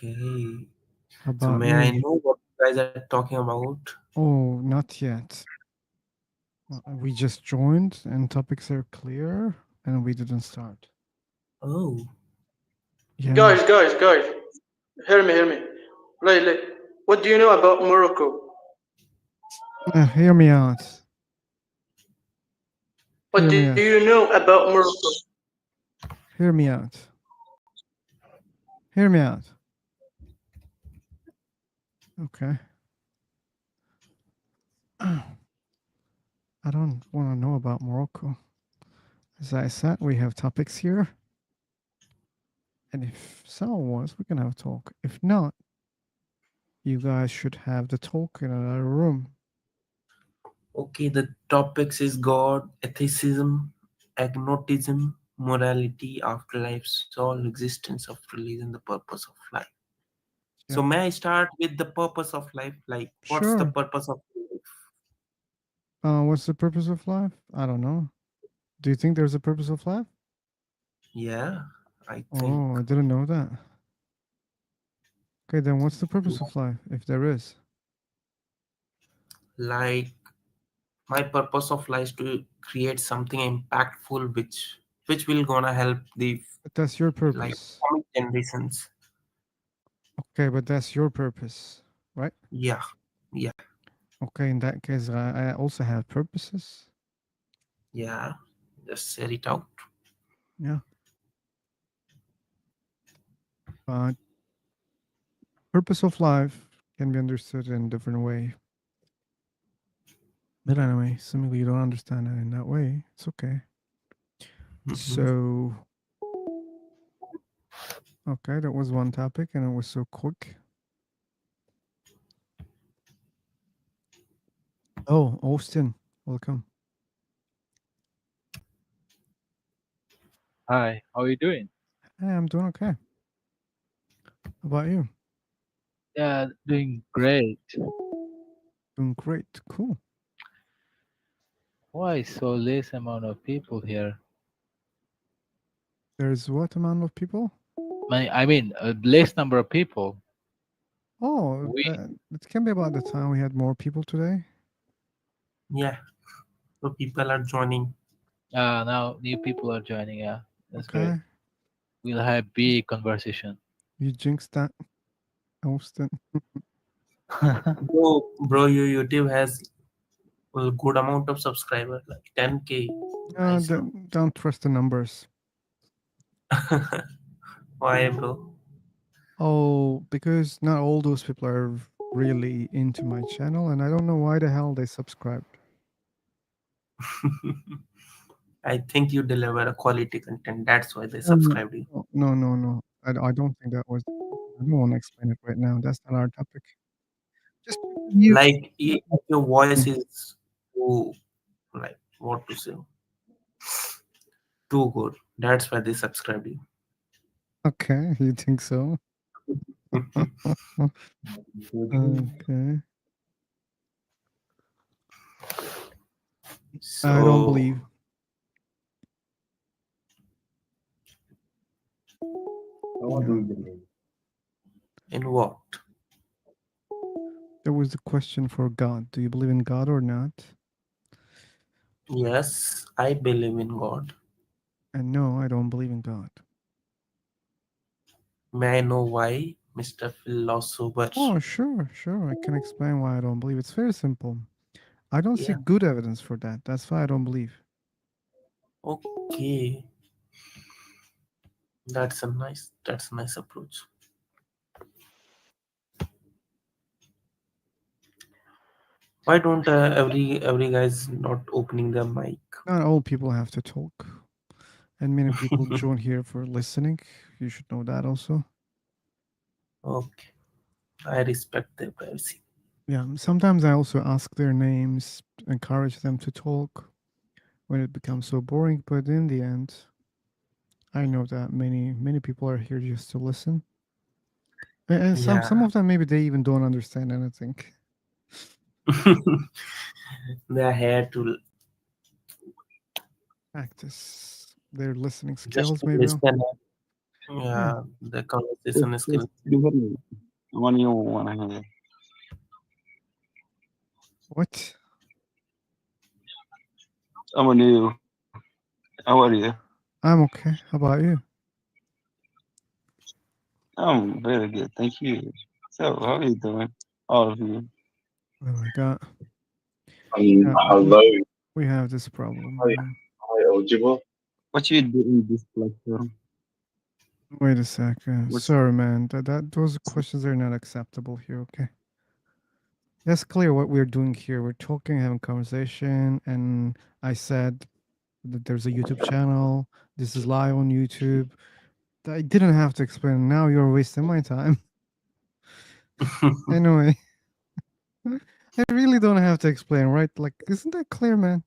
Okay. How So about may I you? know what you guys are talking about? Oh, not yet. We just joined and topics are clear and we didn't start. Oh, Yeah. Guys, hear me. Like, what do you know about Morocco? Hear me out. What Hear do me you out. know about Morocco? Hear me out. Hear me out. Okay. I don't want to know about Morocco. As I said, we have topics here. And if someone wants, we can have a talk. If not, you guys should have the talk in another room. okay. The topics is God, atheism, agnosticism, morality, afterlife, soul, existence of religion, the purpose of life. So Yeah. may I start with the purpose of life? Like, what's the Sure. purpose of life? What's the purpose of life? I don't know. Do you think there's a purpose of life? Yeah, I think. Oh, I didn't know that. Okay, then what's the purpose of life, if there is? Like, my purpose of life is to create something impactful, which will gonna help the But that's your like purpose. coming generations. Okay, but that's your purpose, right? Yeah, yeah, Okay, in that case, I also have purposes. yeah. Just say it out. Yeah. But purpose of life can be understood in a different way. But anyway, seemingly you don't understand it in that way. It's okay. Mhm. So, okay, that was one topic and it was so quick. Oh, Austin, welcome. Hi, how are you doing? Hey, I'm doing okay. How about you? Yeah, doing great. Doing great. Cool. Why so less amount of people here? There's what amount of people? I mean, a less number of people. Oh, We it can be about the time we had more people today. Yeah. So people are joining. now new people are joining. Yeah, that's great. Okay. We'll have big conversation. You jinxed that, Austin. Bro, your YouTube has a good amount of subscribers, like 10K. I saw. Don't trust the numbers. Why, bro? Oh, because not all those people are really into my channel, and I don't know why the hell they subscribed. I think you deliver a quality content. That's why they No, subscribed you. no. I don't think that was. I don't want to explain it right now. That's not our topic. Just you. Like, your voice is too, like, what to say, too good. That's why they subscribed you. Okay, you think so? Okay. I don't So, believe. What do Yeah. you believe? in what? There was the question for God. Do you believe in God or not? Yes, I believe in God. And no, I don't believe in God. May I know why, Mr. Philosopher? Oh, sure. I can explain why I don't believe. It's very simple. I don't see Yeah. good evidence for that. That's why I don't believe. Okay. That's a nice approach. Why don't every guy's not opening their mic? Not all people have to talk, and many people join here for listening. You should know that also. Okay, I respect their privacy. Yeah, sometimes I also ask their names, encourage them to talk when it becomes so boring. But in the end, I know that many people are here just to listen. And some Yeah. of them maybe they even don't understand anything. They are here to Practice their listening just skills, to maybe. listen. Yeah. Yeah, the Yes, conversation is yes, correct. you heard me. When you wanna hear. What? I'm new. How are you? I'm okay. How about you? I'm very good, thank you. So, how are you doing? All of you. Oh my god. Yeah, Hello, we have this problem. hi, hi, audible. What you do in this platform? Wait a second. What's Sorry, man. Those questions are not acceptable here. Okay. That's clear what we're doing here. We're talking, having conversation, and I said that there's a YouTube channel. This is live on YouTube. I didn't have to explain. Now you're wasting my time. Anyway, I really don't have to explain, right? Like, isn't that clear, man?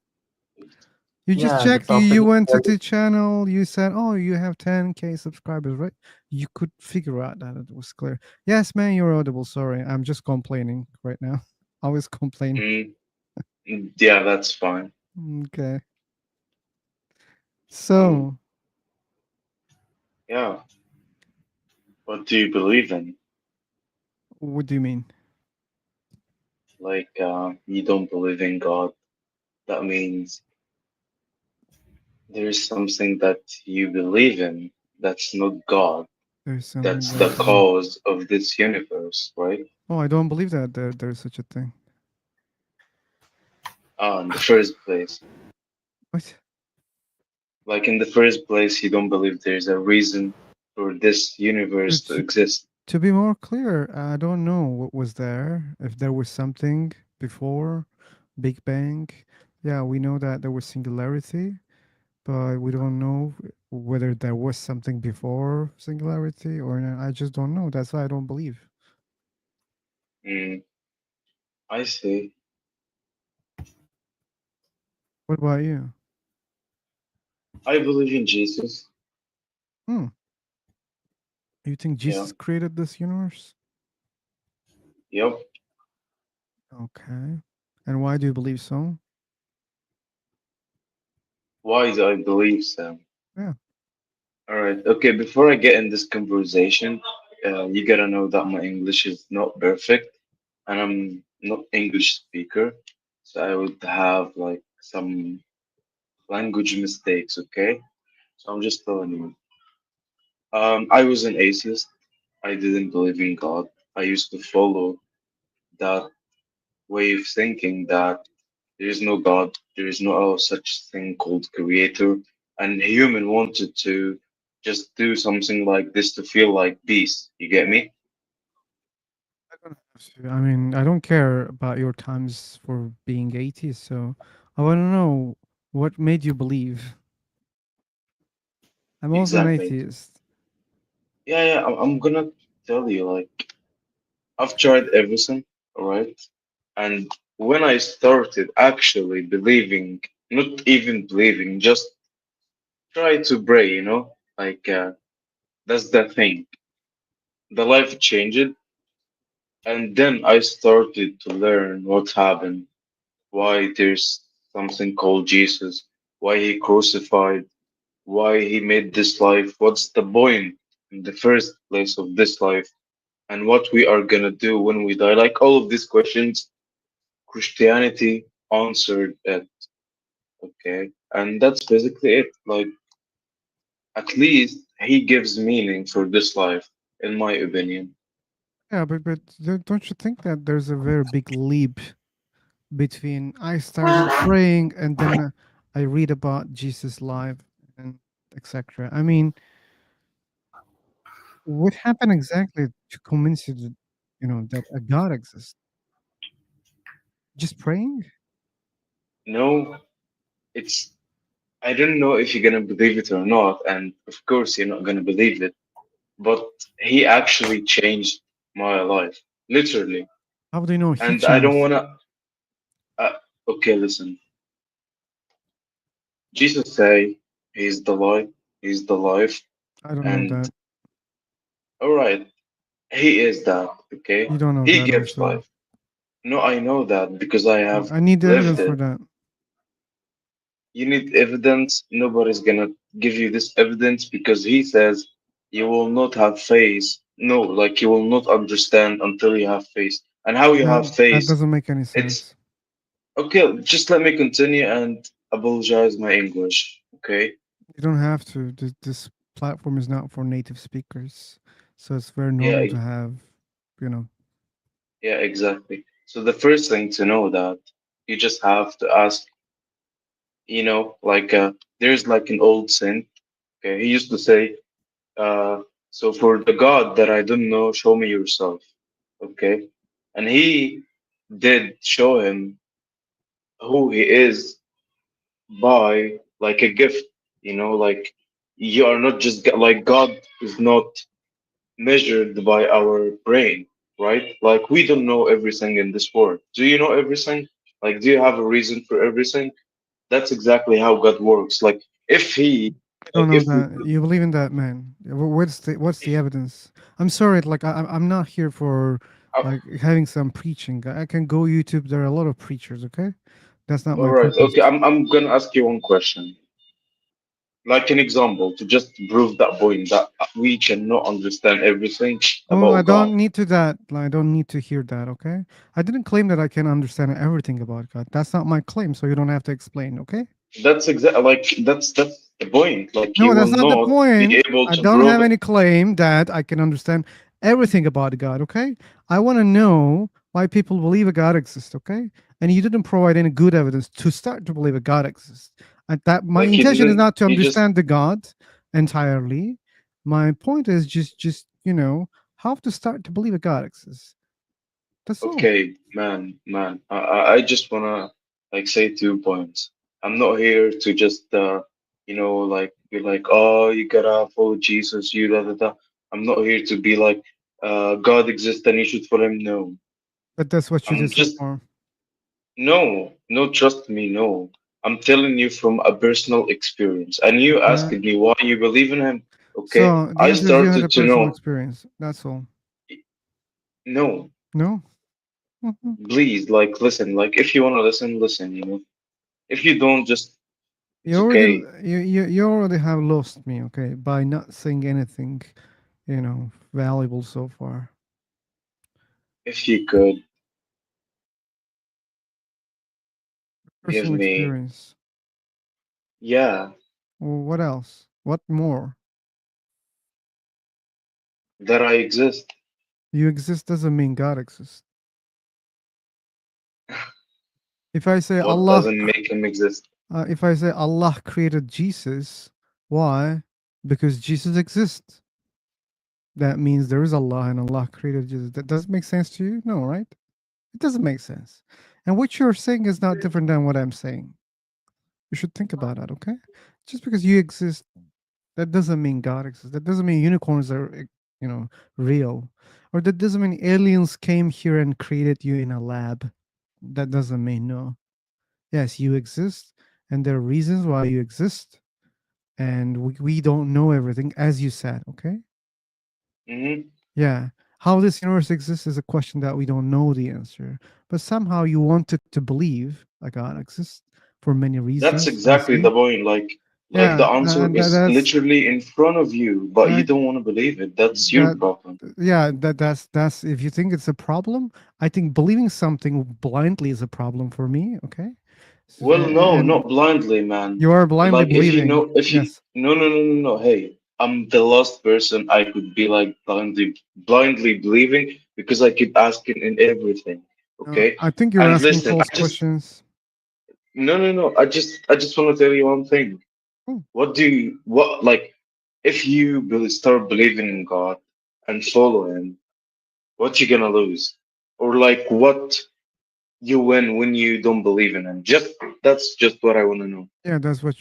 You just Yeah, the checked. You topic you is went to very the channel. You said, "Oh, you have 10K subscribers, right?" You could figure out that it was clear. Yes, man, you're audible. Sorry, I'm just complaining right now. Always complaining. Mm, yeah, that's fine. Okay. Um, So, yeah, what do you believe in? what do you mean? Like, you don't believe in God. That means there's something that you believe in that's not God. There's something That's the that you. cause of this universe, right? Oh, I don't believe that there's such a thing. In the first place. What? Like, in the first place, you don't believe there's a reason for this To, universe to to, exist. to be more clear, I don't know what was there. If there was something before Big Bang, yeah, we know that there was singularity, but we don't know whether there was something before singularity or not. I just don't know. That's why I don't believe. Mm, I see. What about you? I believe in Jesus. Hmm. You think Yeah. Jesus created this universe? Yep. Okay. And why do you believe so? Why do I believe so? Yeah. All right. Okay. Before I get in this conversation, you gotta know that my English is not perfect, and I'm not English speaker, so I would have like some language mistakes. Okay. So I'm just telling you. I was an atheist. I didn't believe in God. I used to follow that way of thinking that there is no God, there is no such thing called creator, and human wanted to just do something like this to feel like peace. You get me? I don't have to. I mean, I don't care about your times for being atheist, so I want to know what made you believe. I'm also an Exactly. atheist. Yeah, yeah. I'm gonna tell you, like, I've tried everything, alright? And when I started actually believing, not even believing, just try to pray, like, that's the thing. The life changed, and then I started to learn what happened, why there's something called Jesus, why he crucified, why he made this life, what's the point in the first place of this life, and what we are gonna do when we die. Like all of these questions, Christianity answered it, okay? And that's basically it. Like, at least he gives meaning for this life, in my opinion. Yeah, but don't you think that there's a very big leap between I started praying and then I read about Jesus live and etc. I mean, what happened exactly to convince you that, that a God exists? Just praying? No, it's I don't know if you're gonna believe it or not, and of course you're not gonna believe it, but he actually changed my life, literally. How do you know he And I don't changed? wanna. Uh, okay, listen. Jesus say he's the light, he's the life, I don't know and that. all right, he is that. Okay, You don't know he that gives also. life. No, I know that because I have I need the lived evidence for it. that. You need evidence. Nobody's gonna give you this evidence because he says you will not have faith. No, like you will not understand until you have faith. And how you have That faith, doesn't make any it's sense. okay. Just let me continue and apologize my English. Okay. You don't have to. This platform is not for native speakers, so it's very Yeah, normal to have, you know. yeah, exactly. So the first thing to know that you just have to ask, there's like an old saint. Okay, he used to say, so for the God that I don't know, show me yourself. Okay, and he did show him who he is by like a gift. Like you are not just like God is not measured by our brain, right? Like we don't know everything in this world. Do you know everything? Like, do you have a reason for everything? That's exactly how God works. If he, I don't like, know if we, that you believe in that, man. What's the evidence? I'm sorry, like I'm not here for uh, like having some preaching. I can go YouTube. There are a lot of preachers. Okay, that's not all my right, purpose. okay, I'm gonna ask you one question, like an example to just prove that point that we cannot understand everything Oh, I about God. don't need to that. Like, I don't need to hear that. Okay, I didn't claim that I can understand everything about God. That's not my claim. So you don't have to explain. Okay. That's exactly like that's the point. Like No, you that's will not the not be point. able I to don't prove have it. any claim that I can understand everything about God, okay? I want to know why people believe a God exists, okay? And you didn't provide any good evidence to start to believe a God exists. And that my Like you intention is didn't, not to you just understand the God entirely. My point is just how to start to believe a God exists. That's all. okay, man. I just wanna like say 2 points. I'm not here to just like be like, oh, you gotta follow Jesus, you da da da. I'm not here to be like, God exists and you should follow him. No, But that's what you I'm just said, just more. no, trust me, no. I'm telling you from a personal experience, and you asked Okay. me why you believe in him. Okay, So the I answer is you had a started to personal know. experience. That's all. No, No? Mhm. please, like, listen. Like, if you wanna listen, listen. If you don't, just You it's already okay. you already have lost me, okay, by not saying anything, valuable so far. If you could give Personal me, experience. yeah, Well, what else? What more? that I exist. You exist doesn't mean God exists. If I say What Allah, doesn't make him exist? if I say Allah created Jesus, why? Because Jesus exists. That means there is Allah and Allah created Jesus. That doesn't make sense to you? No, right? It doesn't make sense. And what you're saying is not different than what I'm saying. You should think about that, okay? Just because you exist, that doesn't mean God exists. That doesn't mean unicorns are, real. Or that doesn't mean aliens came here and created you in a lab. That doesn't mean no. Yes, you exist, and there are reasons why you exist, and we don't know everything, as you said, okay? Hmm. Yeah. How this universe exists is a question that we don't know the answer. But somehow you wanted to believe a God exists for many That's reasons, I exactly see. the point. Like the Yeah, answer and is that's literally in front of you, but you I don't want to believe it. That's your that problem. yeah, that's if you think it's a problem, I think believing something blindly is a problem for me, okay? Well, no, And not blindly, man. you are blindly Like if you believing. know, if you Yes. no, no, no, no, no. Hey, I'm the last person I could be like blindly believing because I keep asking in everything. Okay, I think you're and asking listen, false questions. no. I just want to tell you one thing. Oh, What like if you start believing in God and follow Him, what you gonna lose? Or like what you win when you don't believe in Him? That's just what I want to know. yeah, that's what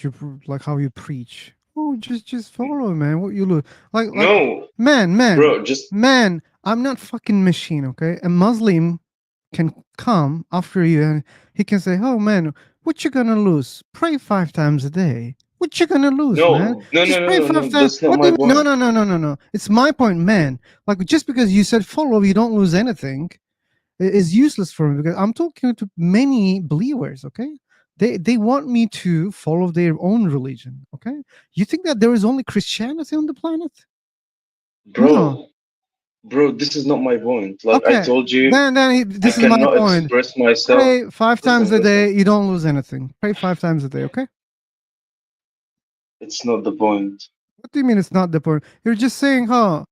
like how you preach. Oh, just follow, man. What you look like, No, man, man, bro, just man. I'm not fucking machine, okay? A Muslim can come after you and he can say, "Oh man, what you gonna lose? Pray 5 times a day. What you gonna lose, man? no, Just pray five no. times. That's not What do my you mean? No, point. no, no, no, no, no. It's my point, man. Like just because you said follow, you don't lose anything is useless for me because I'm talking to many believers, okay? They want me to follow their own religion, okay? You think that there is only Christianity on the planet? No. Bro, this is not my point. Like I Okay. told you, I This is my cannot point. express myself. Pray 5 times Listen, a day. listen. You don't lose anything. Pray 5 times a day. Okay. It's not the point. What do you mean it's not the point? You're just saying, huh?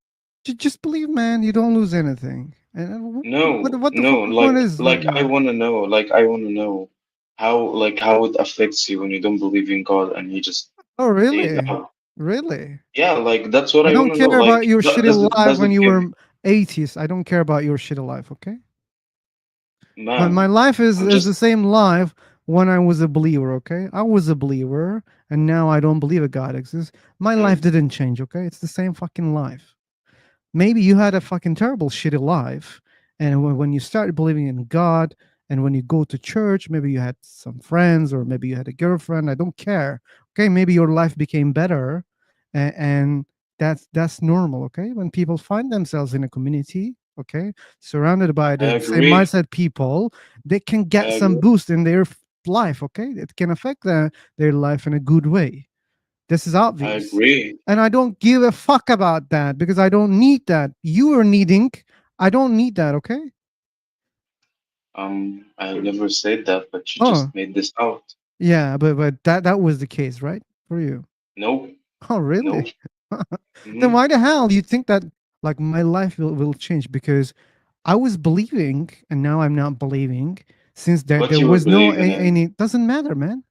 Just believe, man. You don't lose anything. And No, what the no. fucking point Like, is right I now? wanna know. Like, I wanna know how it affects you when you don't believe in God and you just Oh, say it really? out. Really? Yeah, like that's what I I don't wanna know. care about Like, your shitty life does when it you give were atheist. I don't care about your shitty life. Okay. My man? life I'm is just the same life when I was a believer. Okay. I was a believer, and now I don't believe a God exists. My life mm, didn't change. Okay. It's the same fucking life. Maybe you had a fucking terrible shitty life, and when you started believing in God, and when you go to church, maybe you had some friends, or maybe you had a girlfriend. I don't care. Okay, maybe your life became better, and that's normal. Okay, when people find themselves in a community, okay, surrounded by I the same agree. mindset people, they can I get some agree. boost in their life. Okay, it can affect their life in a good way. This is I obvious. agree. And I don't give a fuck about that because I don't need that. You are needing. I don't need that, okay? I never said that, but you Oh, just made this out. yeah, but that was the case, right? For you. No, Oh, no. really? Then Hmm. why the hell do you think that like my life will change? Because I was believing and now I'm not believing since What there you were was no believing in? any doesn't matter, man.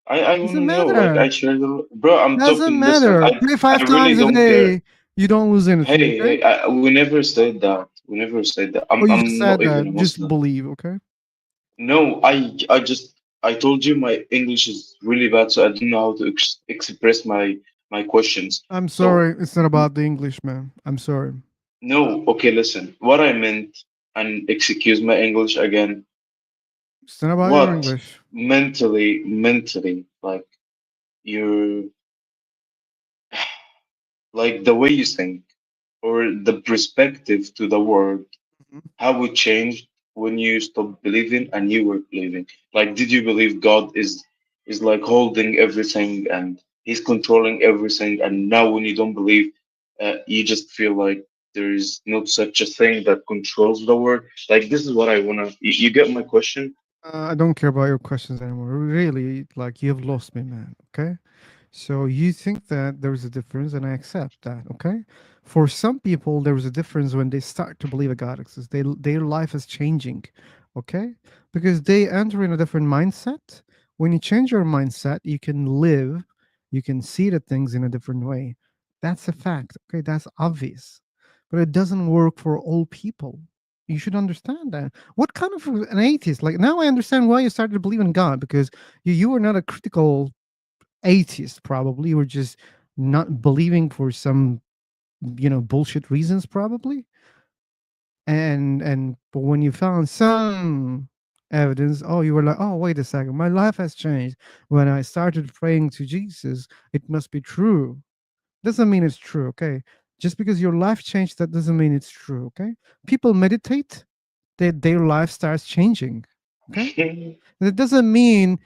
I want to Doesn't know. Like I matter. share bro. I'm Doesn't talking. Listen, matter. Pray I five really times a don't care. day. You don't lose anything, Hey, okay? hey. We never said that. We never said that. Oh, you just I'm not said even a that. Just Muslim. believe, okay? No, I told you my English is really bad, so I don't know how to express my questions. I'm So sorry. It's not about the English, man. I'm sorry. no, okay, listen. What I meant, and excuse my English again. It's not about your What English. mentally, like you're like the way you think or the perspective to the world, Mhm. how it changed when you stopped believing and you were believing. Like, did you believe God is like holding everything and He's controlling everything, and now when you don't believe, you just feel like there is not such a thing that controls the world. Like, this is what I wanna. You get my question? I don't care about your questions anymore. Really, like you have lost me, man. Okay. So you think that there is a difference, and I accept that. Okay. For some people, there is a difference when they start to believe a God exists. Their life is changing. Okay, because they enter in a different mindset. When you change your mindset, you can live, you can see the things in a different way. That's a fact. Okay, that's obvious, but it doesn't work for all people. You should understand that. What kind of an atheist? Like now, I understand why you started to believe in God because you were not a critical atheist. Probably you were just not believing for some bullshit reasons. Probably, and but when you found some evidence, oh, you were like, oh, wait a second, my life has changed when I started praying to Jesus. It must be true. Doesn't mean it's true. Okay, just because your life changed, that doesn't mean it's true. Okay, people meditate, their life starts changing. Okay, that doesn't mean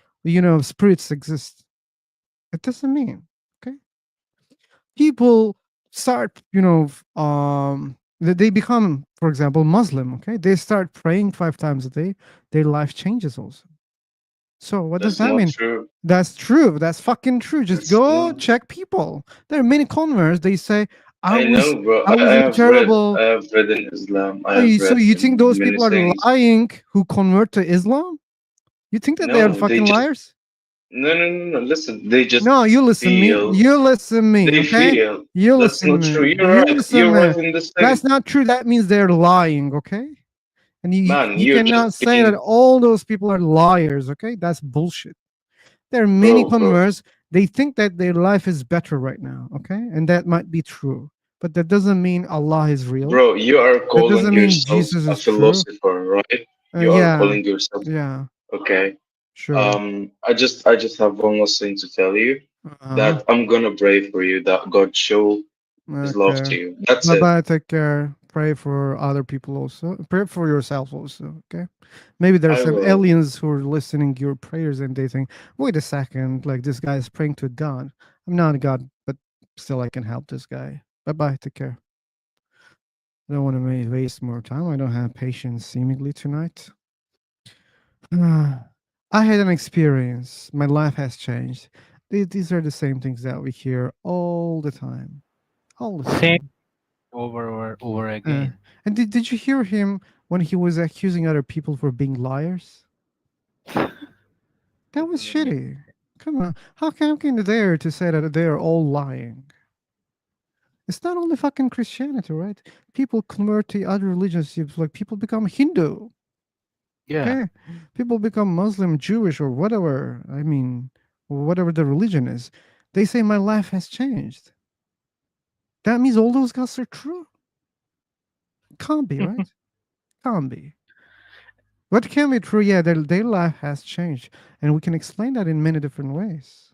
spirits exist. It doesn't mean. Okay, people start they become, for example, Muslim. Okay, they start praying 5 times a day. Their life changes also. So what does That's that not mean? true. That's true. That's fucking true. Just That's go not. check people. There are many converts. They say i I was know, bro. I was I in a have read. I terrible. have read in Islam. I Oh, have so read you think in those many people are things. lying who convert to Islam? You think that they are No, they fucking just liars? no, no, no, no. Listen, they just No, you listen me. feel. You listen me, They okay? feel. You That's listen not true. me. You're You right. listen You're me. right in this That's thing, not true. That means they're lying, okay? And man. you You're just cannot say that being, all those people are liars, okay? That's bullshit. There are many bro. converts. They think that their life is better right now, okay? And that might be true. But that doesn't mean Allah is real. Bro, you are That calling doesn't mean yourself Jesus a is true. philosopher, right? You are Yeah, calling yourself. yeah, Okay. sure. I just have one last thing to tell you Uh-huh. that I'm gonna pray for you that God show His love Okay. to you. That's Bye it. bye. Take care. Pray for other people also. Pray for yourself also. Okay. Maybe there's I some will. aliens who are listening your prayers and they think, wait a second, like this guy is praying to God. I'm not a God, but still I can help this guy. Bye bye. Take care. I don't want to waste more time. I don't have patience seemingly tonight. I had an experience. My life has changed. These are the same things that we hear all the time. All the Same time. over Uh, again. and did you hear him when he was accusing other people for being liars? That That was doesn't make shitty. Come on. How can they dare to say that they are all lying? It's not only fucking Christianity, right? People convert to other religions. Like people become Hindu. yeah, Okay, people become Muslim, Jewish, or whatever. I mean, whatever the religion is. They say my life has changed. That means all those guys are true. Can't be, right? Can't be. What can be true? Yeah, their life has changed, and we can explain that in many different ways.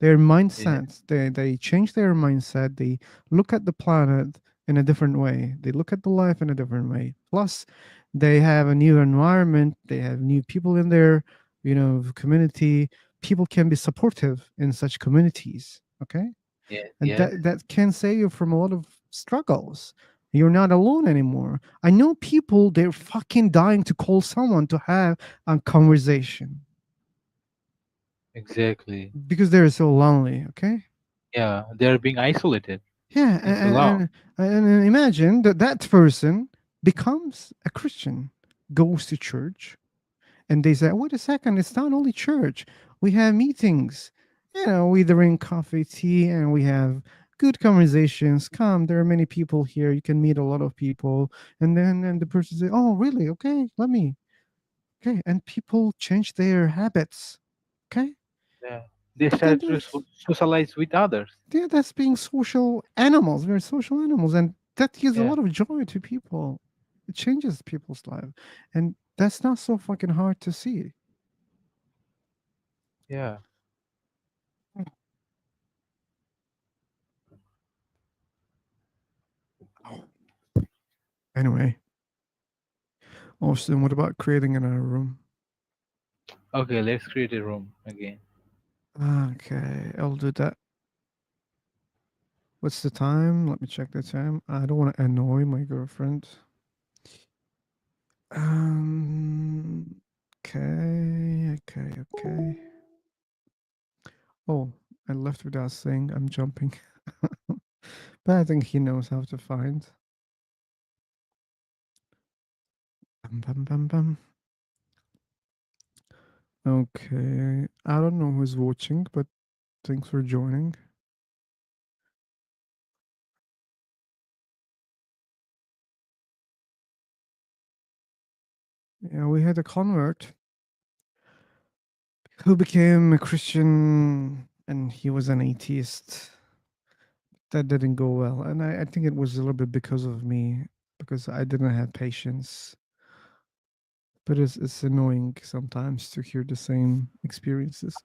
Their yeah, mindsets, they change their mindset. They look at the planet in a different way. They look at the life in a different way. Plus, they have a new environment. They have new people in their, community. People can be supportive in such communities. Okay, yeah, and yes, that can save you from a lot of struggles. You're not alone anymore. I know people, they're fucking dying to call someone to have a conversation exactly. because they're so lonely. Okay. Yeah, they're being isolated Yeah, and alone. and imagine that that person becomes a Christian, goes to church, and they say, "Wait a second, it's not only church. We have meetings. We drink coffee, tea, and we have good conversations. Come, there are many people here. You can meet a lot of people." And the person say, "Oh, really? Okay, let me." Okay, and people change their habits. Okay, Yeah, they but then start to there's socialize with others. that's being social animals. We're social animals, and that gives a Yeah, lot of joy to people. It changes people's life, and that's not so fucking hard to see. yeah. Anyway, Austin, what about creating another room? Okay, let's create a room again. Okay, I'll do that. What's the time? Let me check the time. I don't want to annoy my girlfriend. Um. Okay. Oh, I left without saying I'm jumping, but I think he knows how to find. Bum, bum, bum, bum. Okay. I don't know who's watching, but thanks for joining. Yeah, we had a convert who became a Christian and he was an atheist. That didn't go well. And I think it was a little bit because of me, because I didn't have patience. But it's annoying sometimes to hear the same experiences.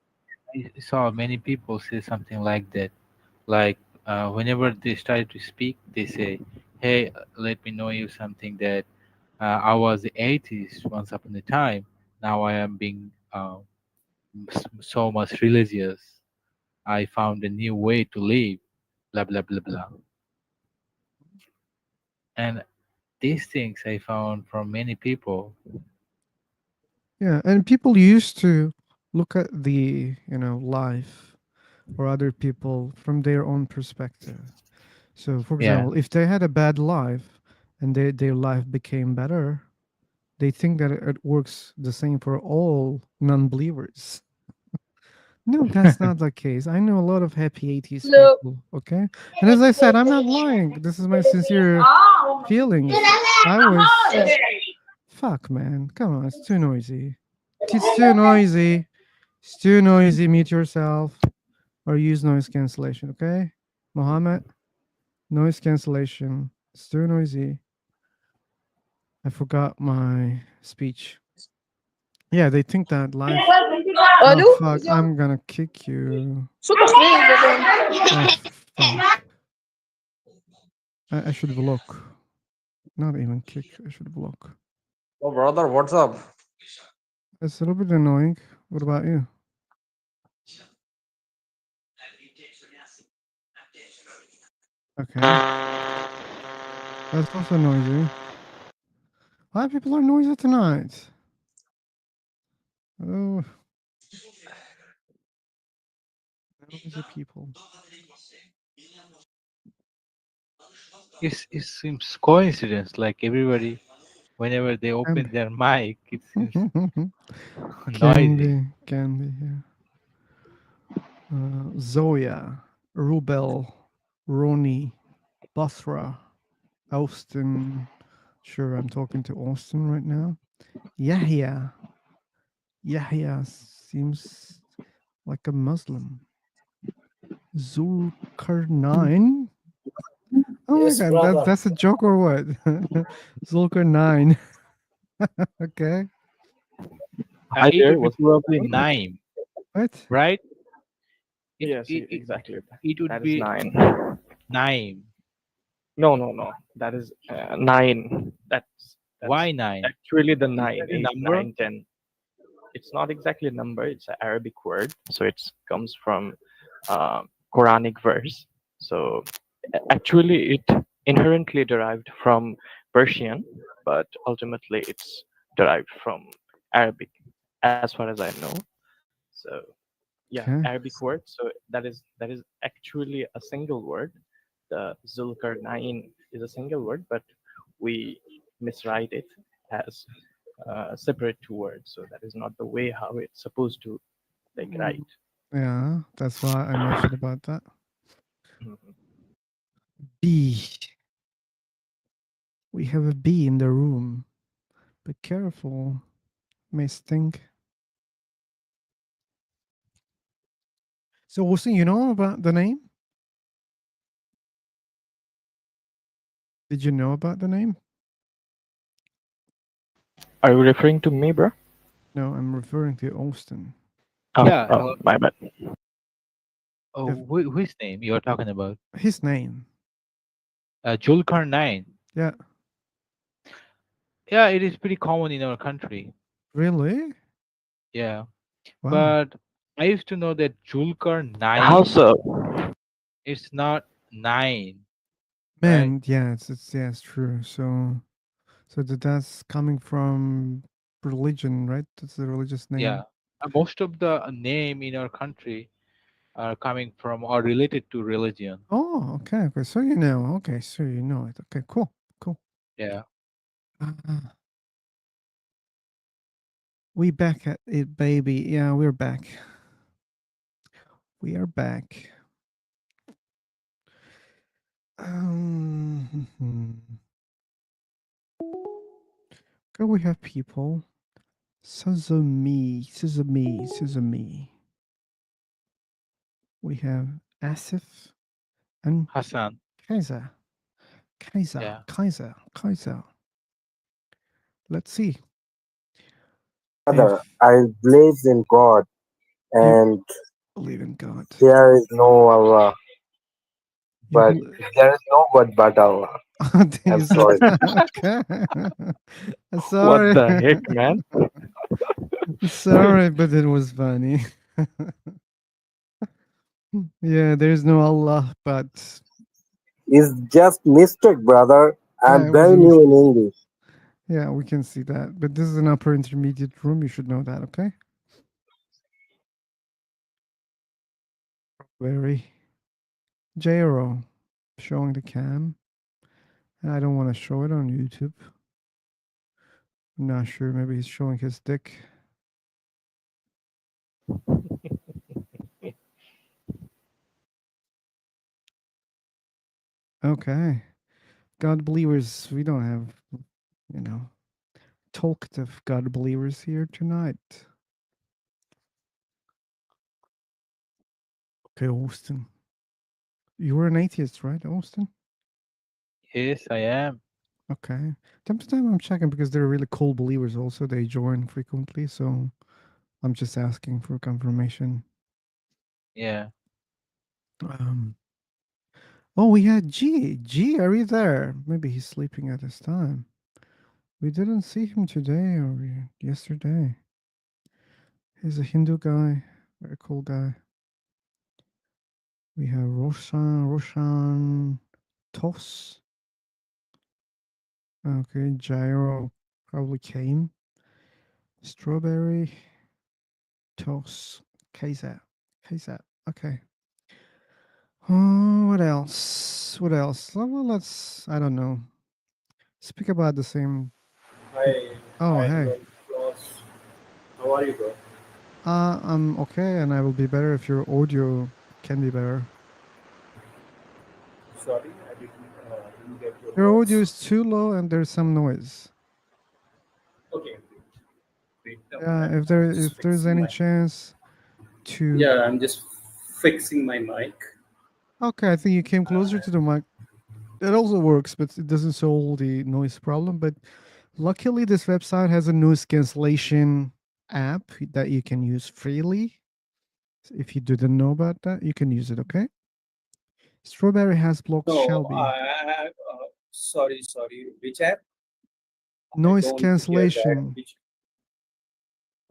I saw many people say something like that. Like whenever they start to speak, they say, "Hey, let me know you something that I was the atheist once upon a time. Now I am being so much religious. I found a new way to live." Blah blah blah blah. And these things I found from many people. Yeah, and people used to look at the, life or other people from their own perspective. So, for Yeah, example, if they had a bad life and their life became better, they think that it works the same for all non-believers. No, that's not the case. I know a lot of happy atheist Look. people, okay? And as I said, I'm not lying. This is my sincere feelings. I was fuck, man. Come on, it's too noisy. It's too noisy. It's too noisy. Mute yourself or use noise cancellation, okay? Mohammed, noise cancellation. It's too noisy. I forgot my speech. Yeah, they think that life. Oh Allô? fuck! I'm gonna kick you. صوتك فين ده؟ Oh fuck! I should block. Not even kick. I should block. Oh, brother, what's up? It's a little bit annoying. What about you? Okay. That's also noisy. Why people are noisy tonight? Oh, noisy people. It seems coincidence. Like everybody, whenever they Can open their mic, it seems be. noisy. Can be, yeah. Zoya, Rubel, Ronnie, Basra, Austin. Sure, I'm talking to Austin right now. Yahya. Yahya seems like a Muslim. Zulkarnain. Oh my Yes, god, brother. that's a joke or what? Zulkarnain. Okay. Hi It there. would be What's probably nine, What? right? It yes, it, it, exactly. it would That is be nine. nine. No, no, no. That is nine. That's Why nine? actually the Is nine, that a eight, number? nine, 10. It's not exactly a number. It's an Arabic word, so it comes from Quranic verse. So actually, it inherently derived from Persian, but ultimately it's derived from Arabic, as far as I know. So yeah, Okay. Arabic word. So that is actually a single word. The Zulkarnain is a single word, but we miswrite it as separate two words. So that is not the way how it's supposed to like write. Yeah, that's why I mentioned about that. Mhm. B. We have a bee in the room. Be careful. May stink. So, Austin, you know about the name? Did you know about the name? Are you referring to me, bro? No, I'm referring to Austin. Oh, Yeah. oh, my bad. If Whose name you are talking about? his name. Julkarnain. Yeah. Yeah, it is pretty common in our country. Really? Yeah, Wow. but I used to know that How Julkarnain so? is not nine, right? Man, yeah, it's true. So that's coming from religion, right? That's the religious Yeah, name. most of the name in our country are coming from or related to religion. Oh, okay, okay. So you know. Okay, so you know it. Okay, cool, cool. Yeah. Uh, we back at it, baby. Yeah, we're back. We are back. Okay, we have people. Sesame. We have Asif and Hassan. Kaiser. Yeah. Kaiser. Let's see Brother, if I believe in God you and believe in God. there is no Allah, You but believe. there is no God but Allah. You I'm said sorry. that. Okay. What Sorry. the heck, man? Sorry, but it was funny. Yeah, there's no Allah, but It's just mistake, brother. yeah, I'm it was very a new mistake. in English. Yeah, we can see that. But this is an upper intermediate room. You should know that, okay? Very J-Ro showing the cam. And I don't want to show it on YouTube. I'm not sure. Maybe he's showing his dick. Okay. God believers, we don't have, you know, talkative God believers here tonight. Okay, Austin. You were an atheist, right, Austin? Yes, I am. Okay. Time to time I'm checking because they're really cool believers also. They join frequently, so I'm just asking for confirmation. Yeah. Um Oh, we had G. G, are you there? Maybe he's sleeping at this time. We didn't see him today or yesterday. He's a Hindu guy, very cool guy. We have Roshan Toss. Okay, gyro probably came. Strawberry toast. KZAP. KZAP. Okay. What else? What else? Well, let's, I don't know. Speak about the same. Hi, Oh, hi, hey. Ross. How are you, bro? I'm okay, and I will be better if your audio can be better. Sorry, I didn't get your Your audio words. is too low, and there's some noise. Okay, wait a Yeah, minute. I'm if just there's fixing any my. chance to. Yeah, I'm just fixing my mic. Okay, I think you came closer to the mic. It also works, but it doesn't solve the noise problem. But luckily, this website has a noise cancellation app that you can use freely. If you didn't know about that, you can use it. Okay. Strawberry has blocked No, Shelby. sorry. Which app? I Noise don't hear that. cancellation. Which?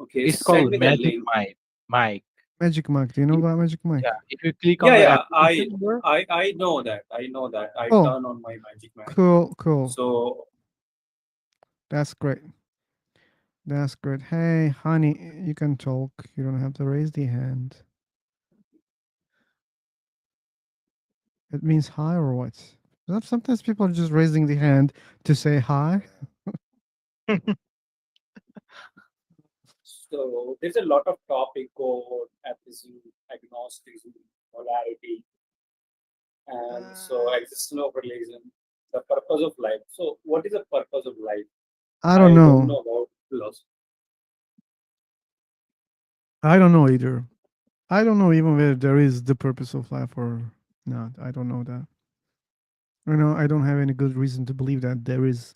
Okay, It's send called me the Magic link. Mic. Mic. Magic Mic. Do you know If, about Magic Mic? yeah, if you click on Yeah, the yeah. application, bro. I know that. I know that. I Oh, turn on my Magic Mic. cool. So That's great. That's great. Hey, honey, you can talk. You don't have to raise the hand. It means hi or what? Sometimes people are just raising the hand to say hi. So there's a lot of topic called atheism, agnosticism, morality, and so existence of religion, the purpose of life. So what is the purpose of life? I don't I don't know. know about philosophy. I don't know either. I don't know even whether there is the purpose of life or not. I don't know that. I don't have any good reason to believe that there is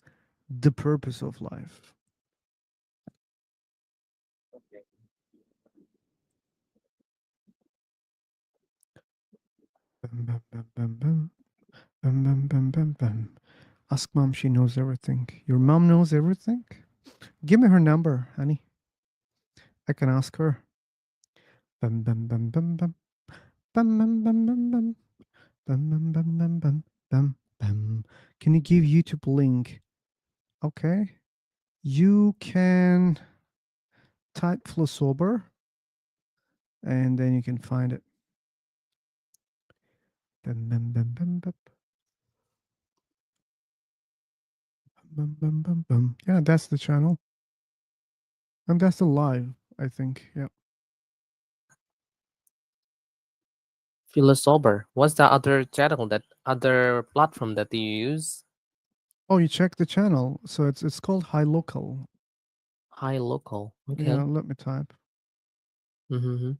the purpose of life. Okay. Bum, bum, bum, bum, bum. Bum, bum, bum, bum, bum. Ask mom, she knows everything. Your mom knows everything? Give me her number, honey. I can ask her. Bum, bum, bum, bum, bum. Bum, bum, bum, bum, bum. Bum, bum, bum, bum, bum, bum, bum. Can you give YouTube link? Okay. You can type Flosober and then you can find it. Bum, bum, bum, bum, bum. Bum, bum, bum, bum. Yeah, that's the channel. And that's the live, I think. Yeah. Philosopher. What's the other channel, that other platform that you use? Oh, you check the channel. So it's called High Local. High local. Yeah, Okay. let me type. Mm-hmm.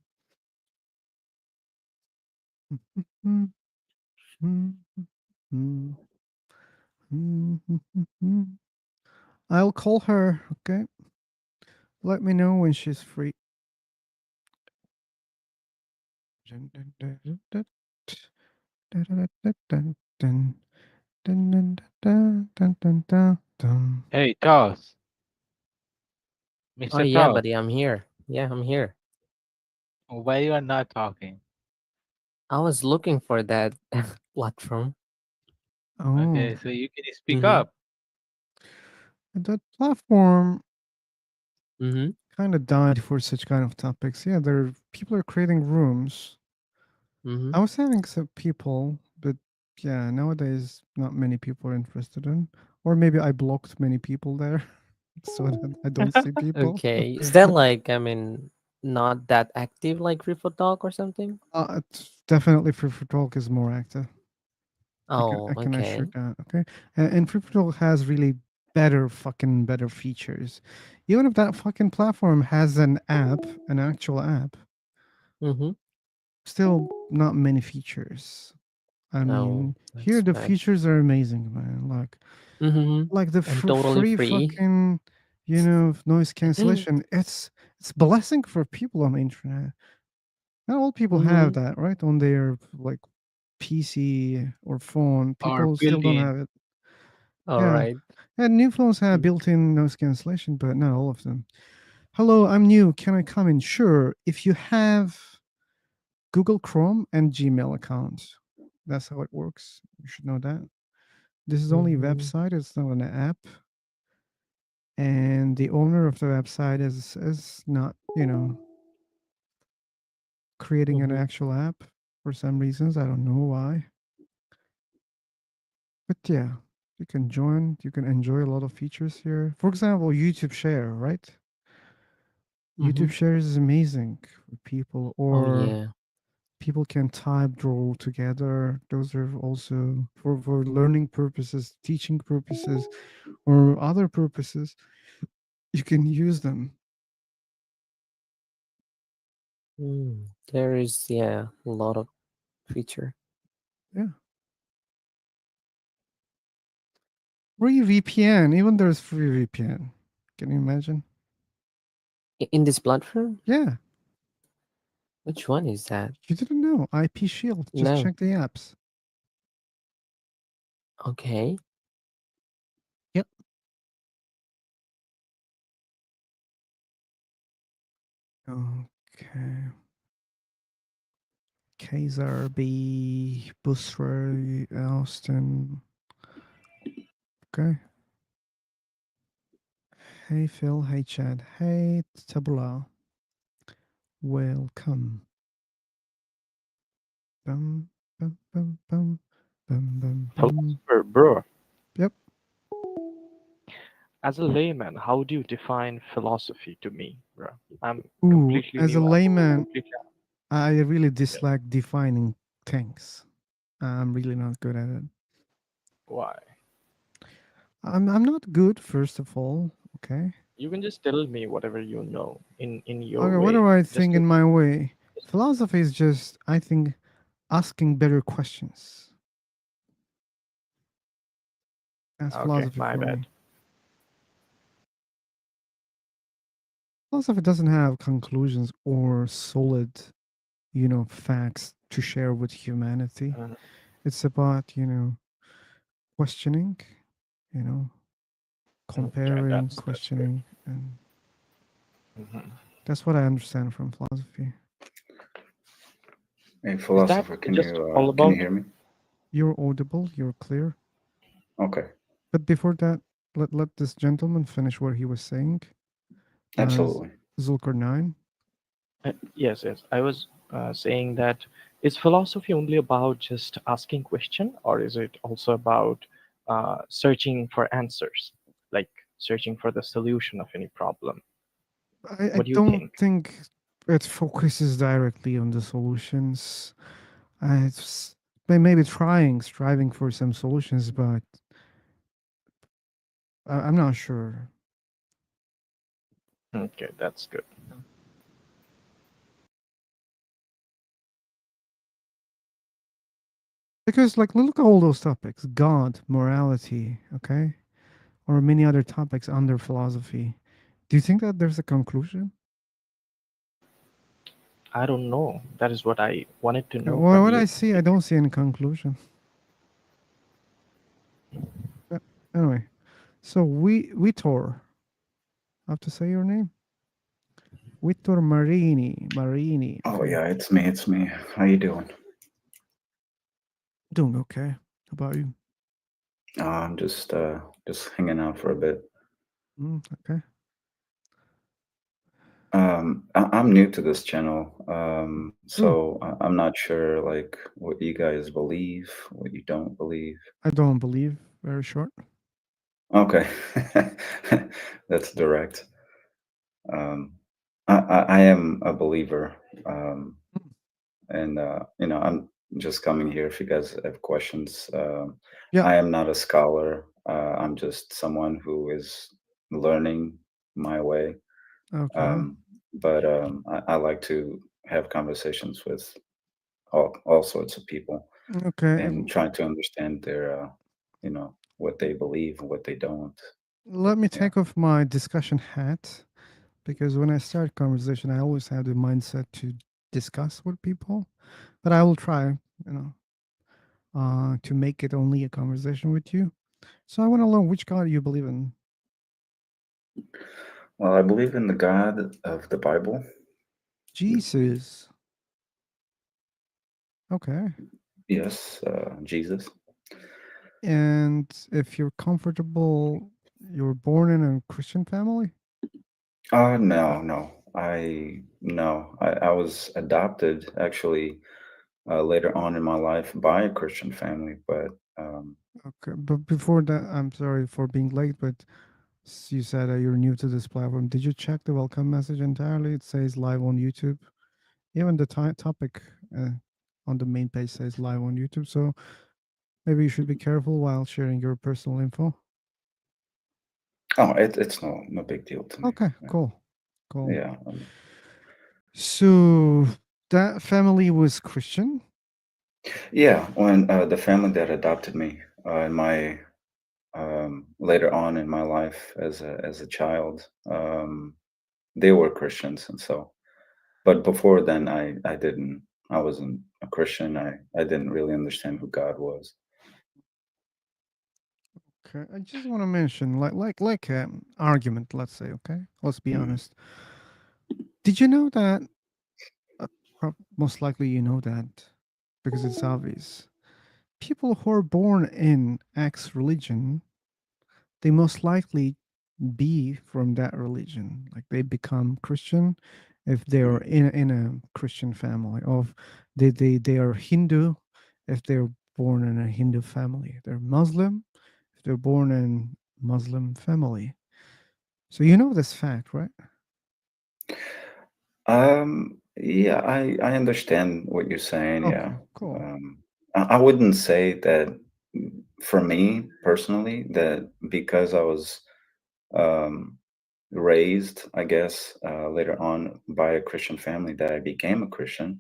I'll call her, okay? Let me know when she's free. Hey, Charles. Oh Mr. yeah, Charles. buddy, I'm here. Yeah, I'm here. Why you are not talking? I was looking for that platform. Oh, Okay, so you can speak Mm-hmm. up. that platform Mm-hmm. kind of died for such kind of topics. Yeah, people are creating rooms. Mm-hmm. I was having some people, but yeah, nowadays not many people are interested in. Or maybe I blocked many people there, so that I don't see people. Okay. Is that like, I mean, not that active like Rifle Talk or something? It's definitely Free for Talk is more active. Oh, I can assure okay. that. Okay, and Free for Talk has really better features. Even if that fucking platform has an app, an actual app, Mm-hmm. still not many features. I Oh, mean, here that's the bad. features are amazing, man. Mm-hmm. Like the And totally free free. fucking, noise cancellation. It's blessing for people on the internet. Not all people have Mm-hmm. that, right? On their like PC or phone, Or people still don't built-in. have it. All Yeah, right. and new phones have built-in noise cancellation, but not all of them. Hello, I'm new. Can I come in? Sure. If you have Google Chrome and Gmail accounts, that's how it works. You should know that. This is only a Mhm. website. It's not an app. And the owner of the website is not, creating an Mhm. actual app for some reasons. I don't know why. But yeah, you can join. You can enjoy a lot of features here. For example, YouTube Share, right? YouTube Mhm. Share is amazing for people, Oh or yeah. people can type, draw together. Those are also for learning purposes, teaching purposes, or other purposes. You can use them. There is, yeah, a lot of feature. Yeah. Free VPN. Even there's free VPN. Can you imagine? In this platform? Yeah. Which one is that? You didn't know. IP Shield. Just No. check the apps. Okay. Yep. Okay. Kaiser B. Busray, Austin. Okay. Hey Phil. Hey Chad. Hey Tabula. Welcome. Bum, bum, bum, bum, bum, bum, bum. Philosopher, bro. Yep. As a layman, how do you define philosophy to me, bro? I'm Ooh, completely as a new. I'm layman, completely I really dislike defining things. I'm really not good at it. why. I'm not good, first of all. Okay. You can just tell me whatever you know in your Okay, what way. do I Just think to in my way? Philosophy is just, I think, asking better questions. That's okay, philosophy my for bad. me. Philosophy doesn't have conclusions or solid, facts to share with humanity. Uh, It's about, questioning, you know, okay, comparing, that's good. questioning, and Hmm. that's what I understand from philosophy. Hey, Is that philosopher, just all can you about? hear me? You're audible, you're clear. Okay, But before that, let this gentleman finish what he was saying. absolutely. Zulkarnain. Yes. I was saying that is philosophy only about just asking question, or is it also about searching for answers, like searching for the solution of any problem? I What do you don't think? think it focuses directly on the solutions. It's maybe striving for some solutions, but I'm not sure. Okay, that's good. Because, like, look at all those topics: God, morality, okay, or many other topics under philosophy. Do you think that there's a conclusion? I don't know. That is what I wanted to know Well, from what I you. see, I don't see any conclusion. But anyway, so Vitor, I have to say your name. Vitor Marini. Oh Okay, yeah, it's me. It's me. How you doing? doing okay. How about you? I'm just hanging out for a bit. Okay. I'm new to this channel, Mm, so I'm not sure like what you guys believe, what you don't believe. I don't believe. Very short. Okay, that's direct. Um, I am a believer, and I'm just coming here if you guys have questions. Yeah. I am not a scholar. I'm just someone who is learning my way. Okay. But I like to have conversations with all sorts of people Okay. and trying to understand their what they believe and what they don't. Let me Yeah. take off my discussion hat because when I start conversation, I always have the mindset to discuss with people. But I will try, to make it only a conversation with you. So I want to learn which God you believe in. Well, I believe in the God of the Bible. Jesus. Okay. Yes, Jesus. And if you're comfortable, you were born in a Christian family? No. I was adopted actually later on in my life by a Christian family, but Okay, but before that, I'm sorry for being late, but you said that you're new to this platform. Did you check the welcome message entirely? It says live on YouTube. Even the topic on the main page says live on YouTube. So maybe you should be careful while sharing your personal info. oh, it's no big deal to me. Okay, cool. Yeah. So that family was Christian? Yeah, when the family that adopted me in my later on in my life as a child, they were Christians, and so. But before then, I wasn't a Christian. I didn't really understand who God was. Okay, I just want to mention, like argument. Let's say, okay, let's be honest. Did you know that? Most likely, you know that because it's obvious. People who are born in X religion, they most likely be from that religion. Like they become Christian if they are in a Christian family. Of they are Hindu if they're born in a Hindu family. They're Muslim if they're born in Muslim family. So you know this fact, right? Yeah, I understand what you're saying. Okay, Yeah. cool. I wouldn't say that for me personally, that because I was um, raised, I guess, later on by a Christian family that I became a Christian.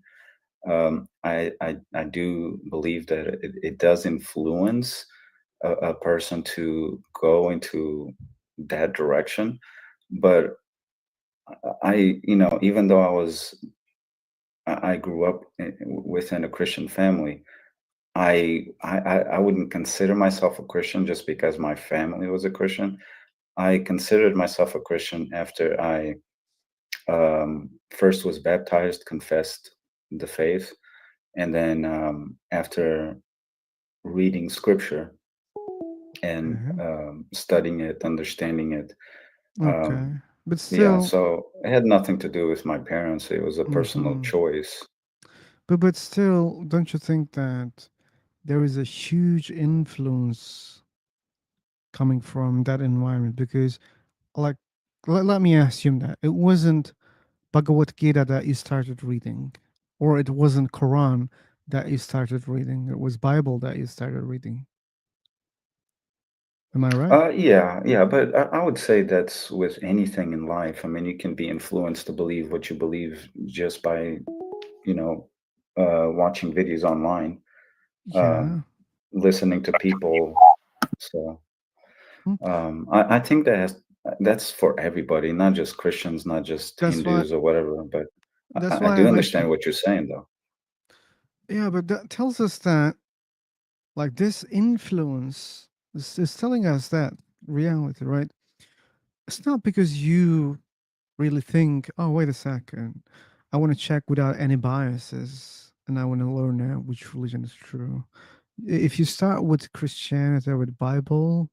I do believe that it does influence a person to go into that direction. But even though I grew up within a Christian family, I wouldn't consider myself a Christian just because my family was a Christian. I considered myself a Christian after I first was baptized, confessed the faith, and then after reading scripture and studying it, understanding it. Okay, but Yeah, still, so it had nothing to do with my parents. It was a personal choice. but still, don't you think that there is a huge influence coming from that environment? Because, like, let me assume that it wasn't Bhagavad Gita that you started reading, or it wasn't Quran that you started reading. It was Bible that you started reading. Am I right? Yeah, but I would say that's with anything in life. I mean, you can be influenced to believe what you believe just by, watching videos online, Yeah. listening to people. So I think that's for everybody, not just Christians, not just That's why. Hindus or whatever. But That's I why I do understand mentioned. what you're saying, though. Yeah, but that tells us that, like, this influence is telling us that reality, right? It's not because you really think, oh, wait a second, I want to check without any biases and I want to learn which religion is true. If you start with Christianity or with Bible,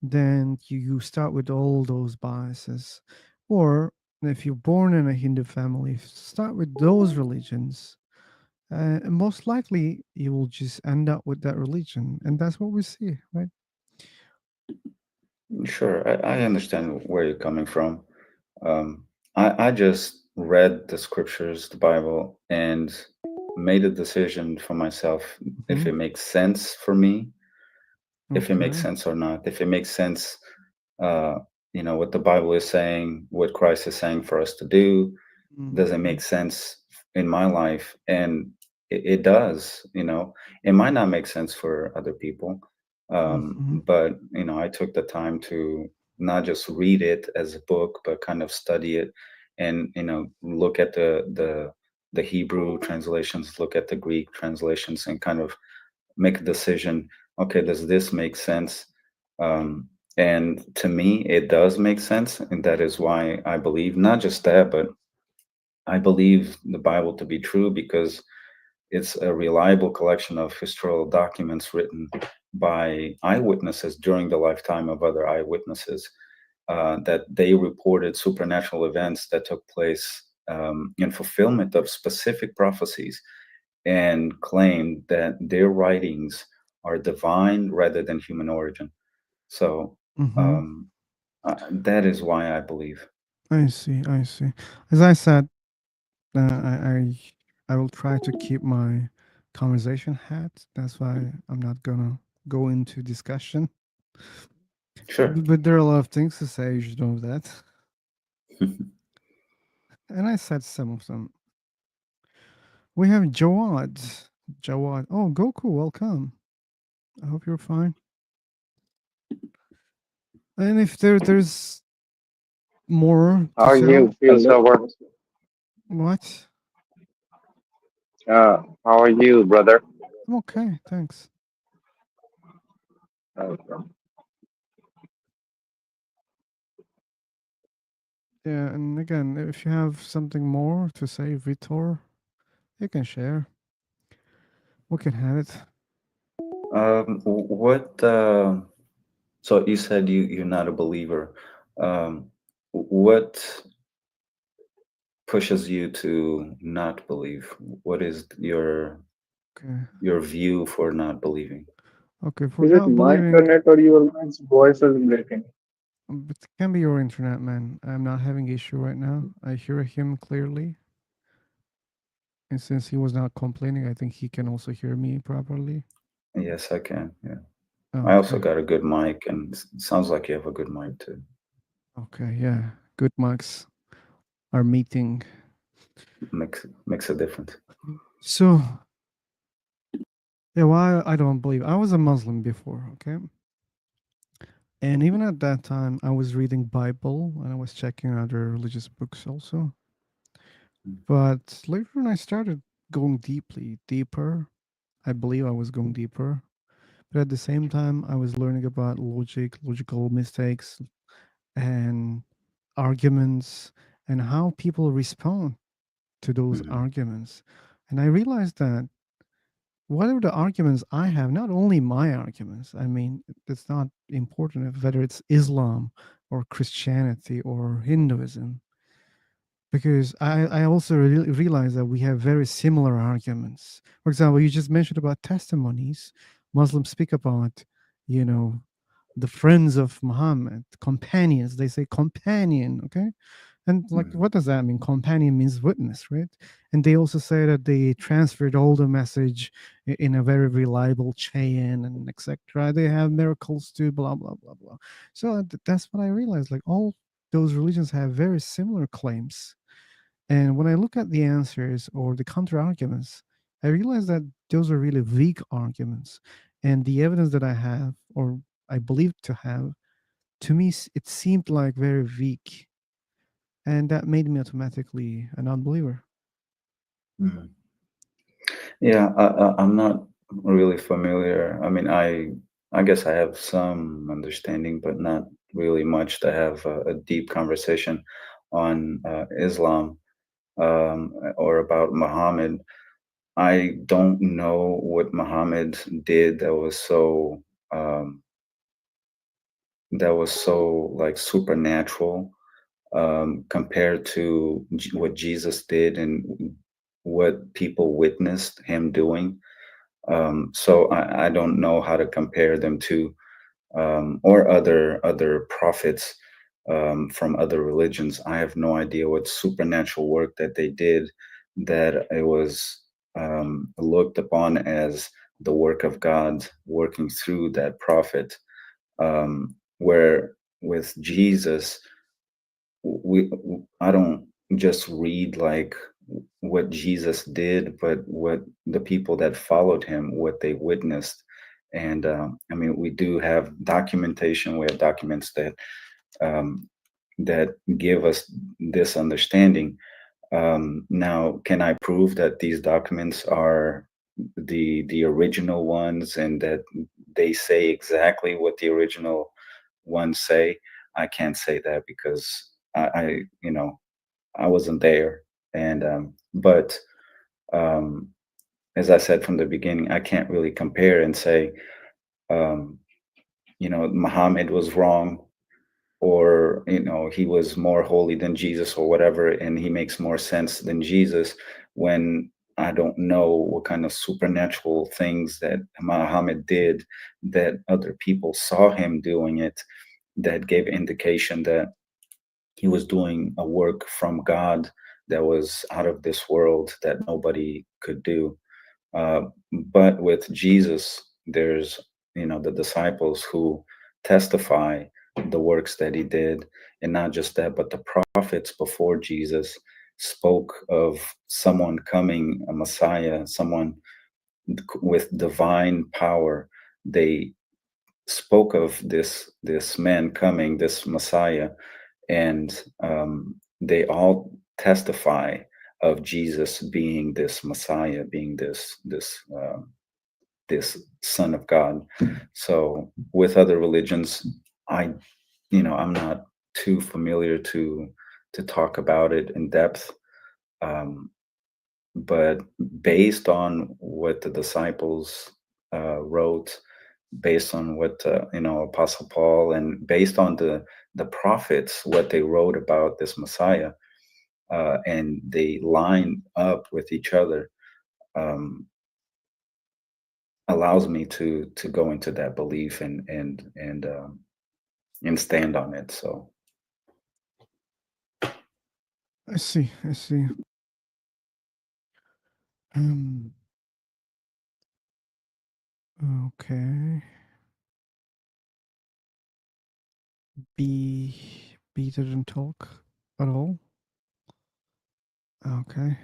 then you start with all those biases. Or if you're born in a Hindu family, start with those religions. And most likely you will just end up with that religion. And that's what we see, right? Sure, I understand where you're coming from. I just read the scriptures, the Bible, and made a decision for myself if it makes sense for me, if it makes Okay. sense or not, if it makes sense, uh, what the Bible is saying, what Christ is saying for us to do, does it make sense in my life? And it does. It might not make sense for other people, but I took the time to not just read it as a book, but kind of study it and look at the Hebrew translations, look at the Greek translations, and kind of make a decision. Okay, does this make sense? And to me, it does make sense, and that is why I believe not just that, but I believe the Bible to be true because it's a reliable collection of historical documents written by eyewitnesses during the lifetime of other eyewitnesses, that they reported supernatural events that took place in fulfillment of specific prophecies, and claimed that their writings are divine rather than human origin. So that is why I believe. I see. I see. As I said, I will try to keep my conversation hat. That's why I'm not gonna go into discussion. Sure. But there are a lot of things to say. You should know that. And I said some of them. We have Jawad. Jawad. Oh, Goku, welcome. I hope you're fine. And if there's more to How are say, you? Feels over. what? How are you, brother? I'm okay, thanks. Okay. Yeah, and again, if you have something more to say, Vitor, you can share. We can have it. What? So you said you're not a believer. What pushes you to not believe? What is your view for not believing? Okay, for Is it not my believing, internet or your man's voice is breaking? it can be your internet, man. I'm not having issue right now. I hear him clearly. And since he was not complaining, I think he can also hear me properly. Yes, I can. Yeah. Oh, I also okay. got a good mic, and it sounds like you have a good mic too. Okay, yeah. Good mics are meeting. Makes a difference. So, yeah, why I don't believe. I was a Muslim before, okay? And even at that time, I was reading Bible and I was checking other religious books also. But later on, I started going deeper. I believe I was going deeper. But at the same time, I was learning about logical mistakes, and arguments, and how people respond to those arguments. And I realized that whatever the arguments I have, not only my arguments, I mean, it's not important whether it's Islam or Christianity or Hinduism, because I also realize that we have very similar arguments. For example, you just mentioned about testimonies. Muslims speak about, you know, the friends of Muhammad, companions. They say companion, okay? And like, what does that mean? Companion means witness, right? And they also say that they transferred all the message in a very reliable chain and etc. They have miracles too, blah blah blah blah. So that's what I realized. Like all those religions have very similar claims. And when I look at the answers or the counter arguments, I realize that those are really weak arguments. And the evidence that I have, or I believe to have, to me, it seemed like very weak. And that made me automatically a non-believer. Yeah, I'm not really familiar. I mean, I guess I have some understanding, but not really much to have a deep conversation on Islam, or about Muhammad. I don't know what Muhammad did um, that was so like supernatural, compared to what Jesus did and what people witnessed him doing. So I don't know how to compare them to, or other prophets, from other religions. I have no idea what supernatural work that they did, that it was looked upon as the work of God working through that prophet. Where with Jesus, we I don't just read like what Jesus did, but what the people that followed him, what they witnessed. And I mean, we do have documentation. We have documents um, that give us this understanding. Now, can I prove that these documents are the original ones and that they say exactly what the original ones say? I can't say that because I wasn't there. And but um, as I said from the beginning, I can't really compare and say, Muhammad was wrong, or he was more holy than Jesus or whatever, and he makes more sense than Jesus, when I don't know what kind of supernatural things that Muhammad did that other people saw him doing it, that gave indication that he was doing a work from God that was out of this world that nobody could do. But with Jesus, there's the disciples who testify the works that he did, and not just that, but the prophets before Jesus spoke of someone coming, a Messiah, someone with divine power. They spoke of this man coming, this Messiah, and they all testify of Jesus being this Messiah, being this Son of God. So with other religions, I'm not too familiar to talk about it in depth. But based on what the disciples wrote, based on what Apostle Paul, and based on the prophets, what they wrote about this Messiah, and they line up with each other, allows me to go into that belief and stand on it. So I see. Okay. B didn't talk at all. Okay.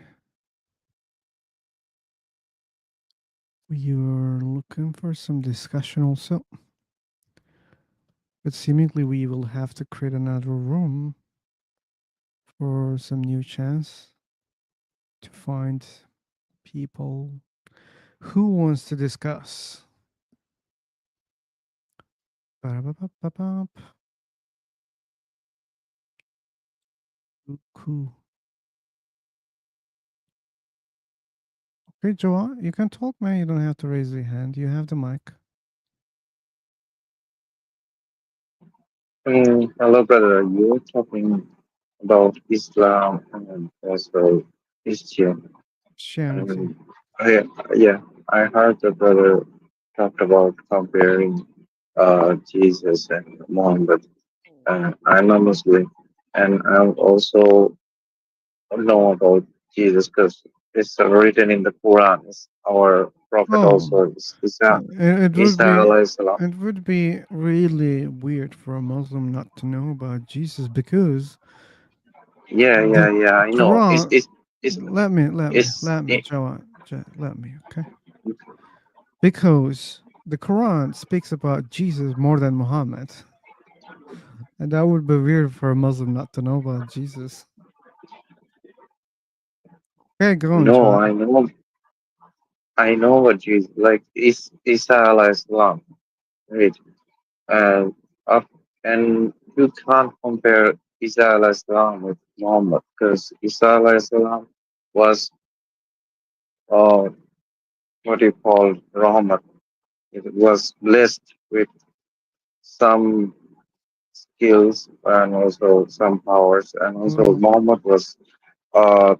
You're looking for some discussion also. But seemingly we will have to create another room for some new chance to find people who wants to discuss. Ba-da-ba-ba-ba-ba. Cool. Okay, Joa, you can talk, man. You don't have to raise your hand. You have the mic. Hello, brother. You're talking about Islam and also Christian. Christianity. Yeah, I heard the brother talked about comparing Jesus and Muhammad. I'm a Muslim, and I'm also know about Jesus because it's written in the Quran. It's our prophet Oh, also is Isa, it would Isa be alayhi salam. it would be really weird for a Muslim not to know about Jesus, because Yeah, the I know. Quran. It's Let me, it's it, Joa, let me, okay? Because the Quran speaks about Jesus more than Muhammad, and that would be weird for a Muslim not to know about Jesus. Okay, go on, no, Joa. I know what Jesus like is Isa alayhi salam, right? And up and you can't compare Isa alayhi salam with Muhammad because Isa alayhi salam was uh what you call Rahmat. It was blessed with some skills and also some powers, and also Well, Muhammad was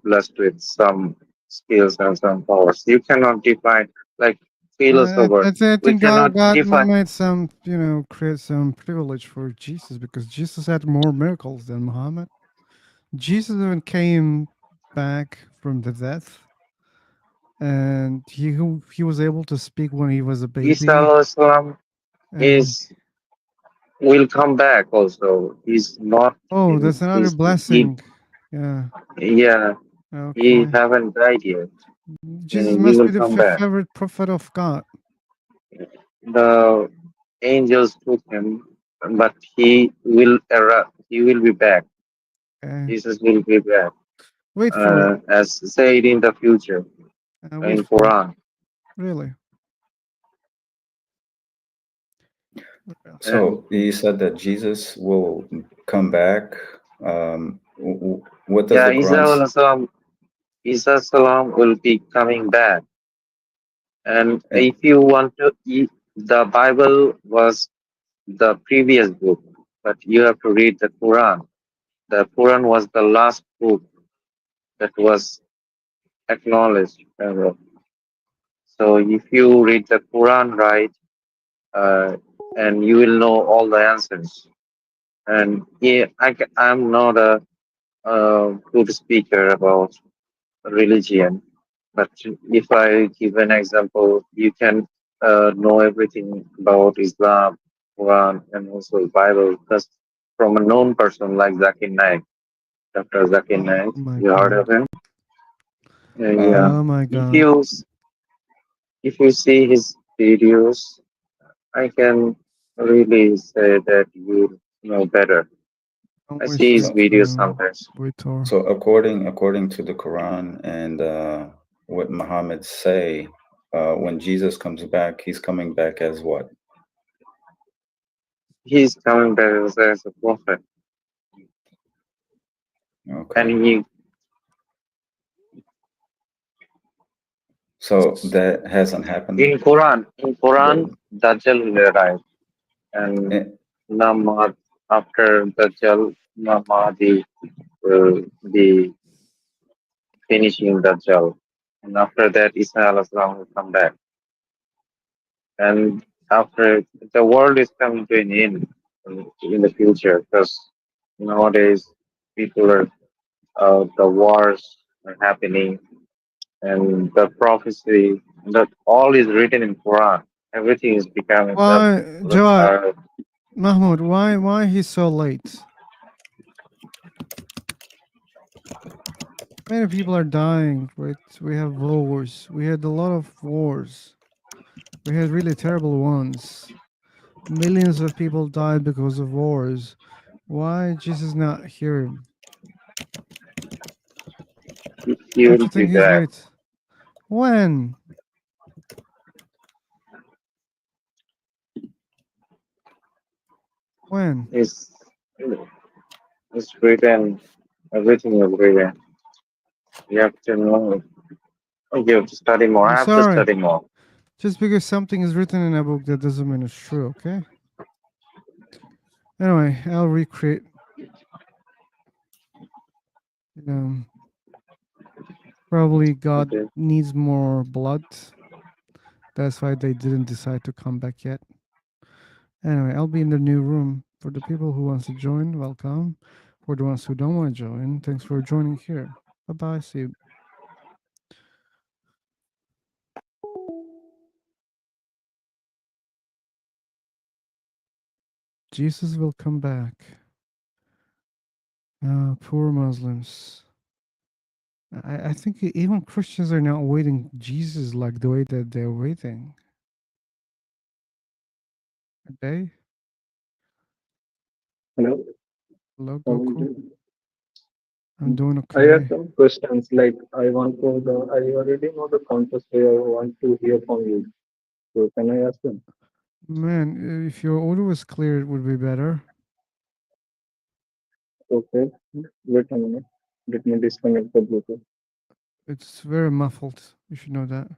blessed with some skills and some powers. You cannot define like philosopher. I We think cannot God define. made some, create some privilege for Jesus, because Jesus had more miracles than Muhammad. Jesus even came back from the death, and he was able to speak when he was a Isa baby. alayhi salam And is will come back also. He's not oh, in that's another he's he blessing. Yeah. yeah, he Okay. haven't died yet. Jesus He must be will the come back. favorite prophet of God. The angels took him, but he will be back. Okay. Jesus will be back. Wait for it. As said in the future Wait in for it. Quran. Really. So you said that Jesus will come back. What does Yeah, the Quran? Isa salam will be coming back. And And if you want to, the Bible was the previous book, but you have to read the Quran. The Quran was the last book that was acknowledged. So if you read the Quran right, and you will know all the answers. And yeah, I'm not a good speaker about religion, but if I give an example, you can know everything about Islam, Quran, and also Bible just from a known person like Zakir Naik, Dr. Zakir Oh Naik. my You heard of god. him? Yeah. Oh my If god. you if you see his videos, I can really say that you know better. Don't I waste see his your so videos time, sometimes. Vitor. so according to the Quran and what Muhammad say, when Jesus comes back, he's coming back as what? He's coming back as a prophet, and Okay. he So that hasn't happened. in Quran, The Dajjal will arrive, and eh, Namad after Dajjal, Namadi will be finishing Dajjal, and after that, Isa al-Islam will come back, and after the world is coming to an end in the future, because nowadays people are the wars are happening, and the prophecy that all is written in Quran. Everything is becoming Why, Jawad, uh, Mahmoud, why he's so late? Many people are dying, right? We have wars. We had a lot of wars. We had really terrible ones. Millions of people died because of wars. Why Jesus not here? he Don't will you be think he's back. late? When? When? It's written. Everything is written. You have to know. You have to study more. I'm I have to sorry. study more. Just because something is written in a book, that doesn't mean it's true, okay? Anyway, I'll recreate. Probably God Okay. needs more blood. That's why they didn't decide to come back yet. Anyway, I'll be in the new room. For the people who wants to join, welcome. For the ones who don't want to join, thanks for joining here. Bye-bye. See you. Jesus will come back. Poor Muslims. I think even Christians are not waiting Jesus like the way that they're waiting. Are they? Hello. Hello, How are you Goku. doing? I'm doing I have okay. some questions. Like I want to the I already know the context. I want to hear from you. So can I ask them? Man, if your audio was clear, it would be better. Okay. Wait a minute. Let me disconnect the Bluetooth. It's very muffled. You should know that.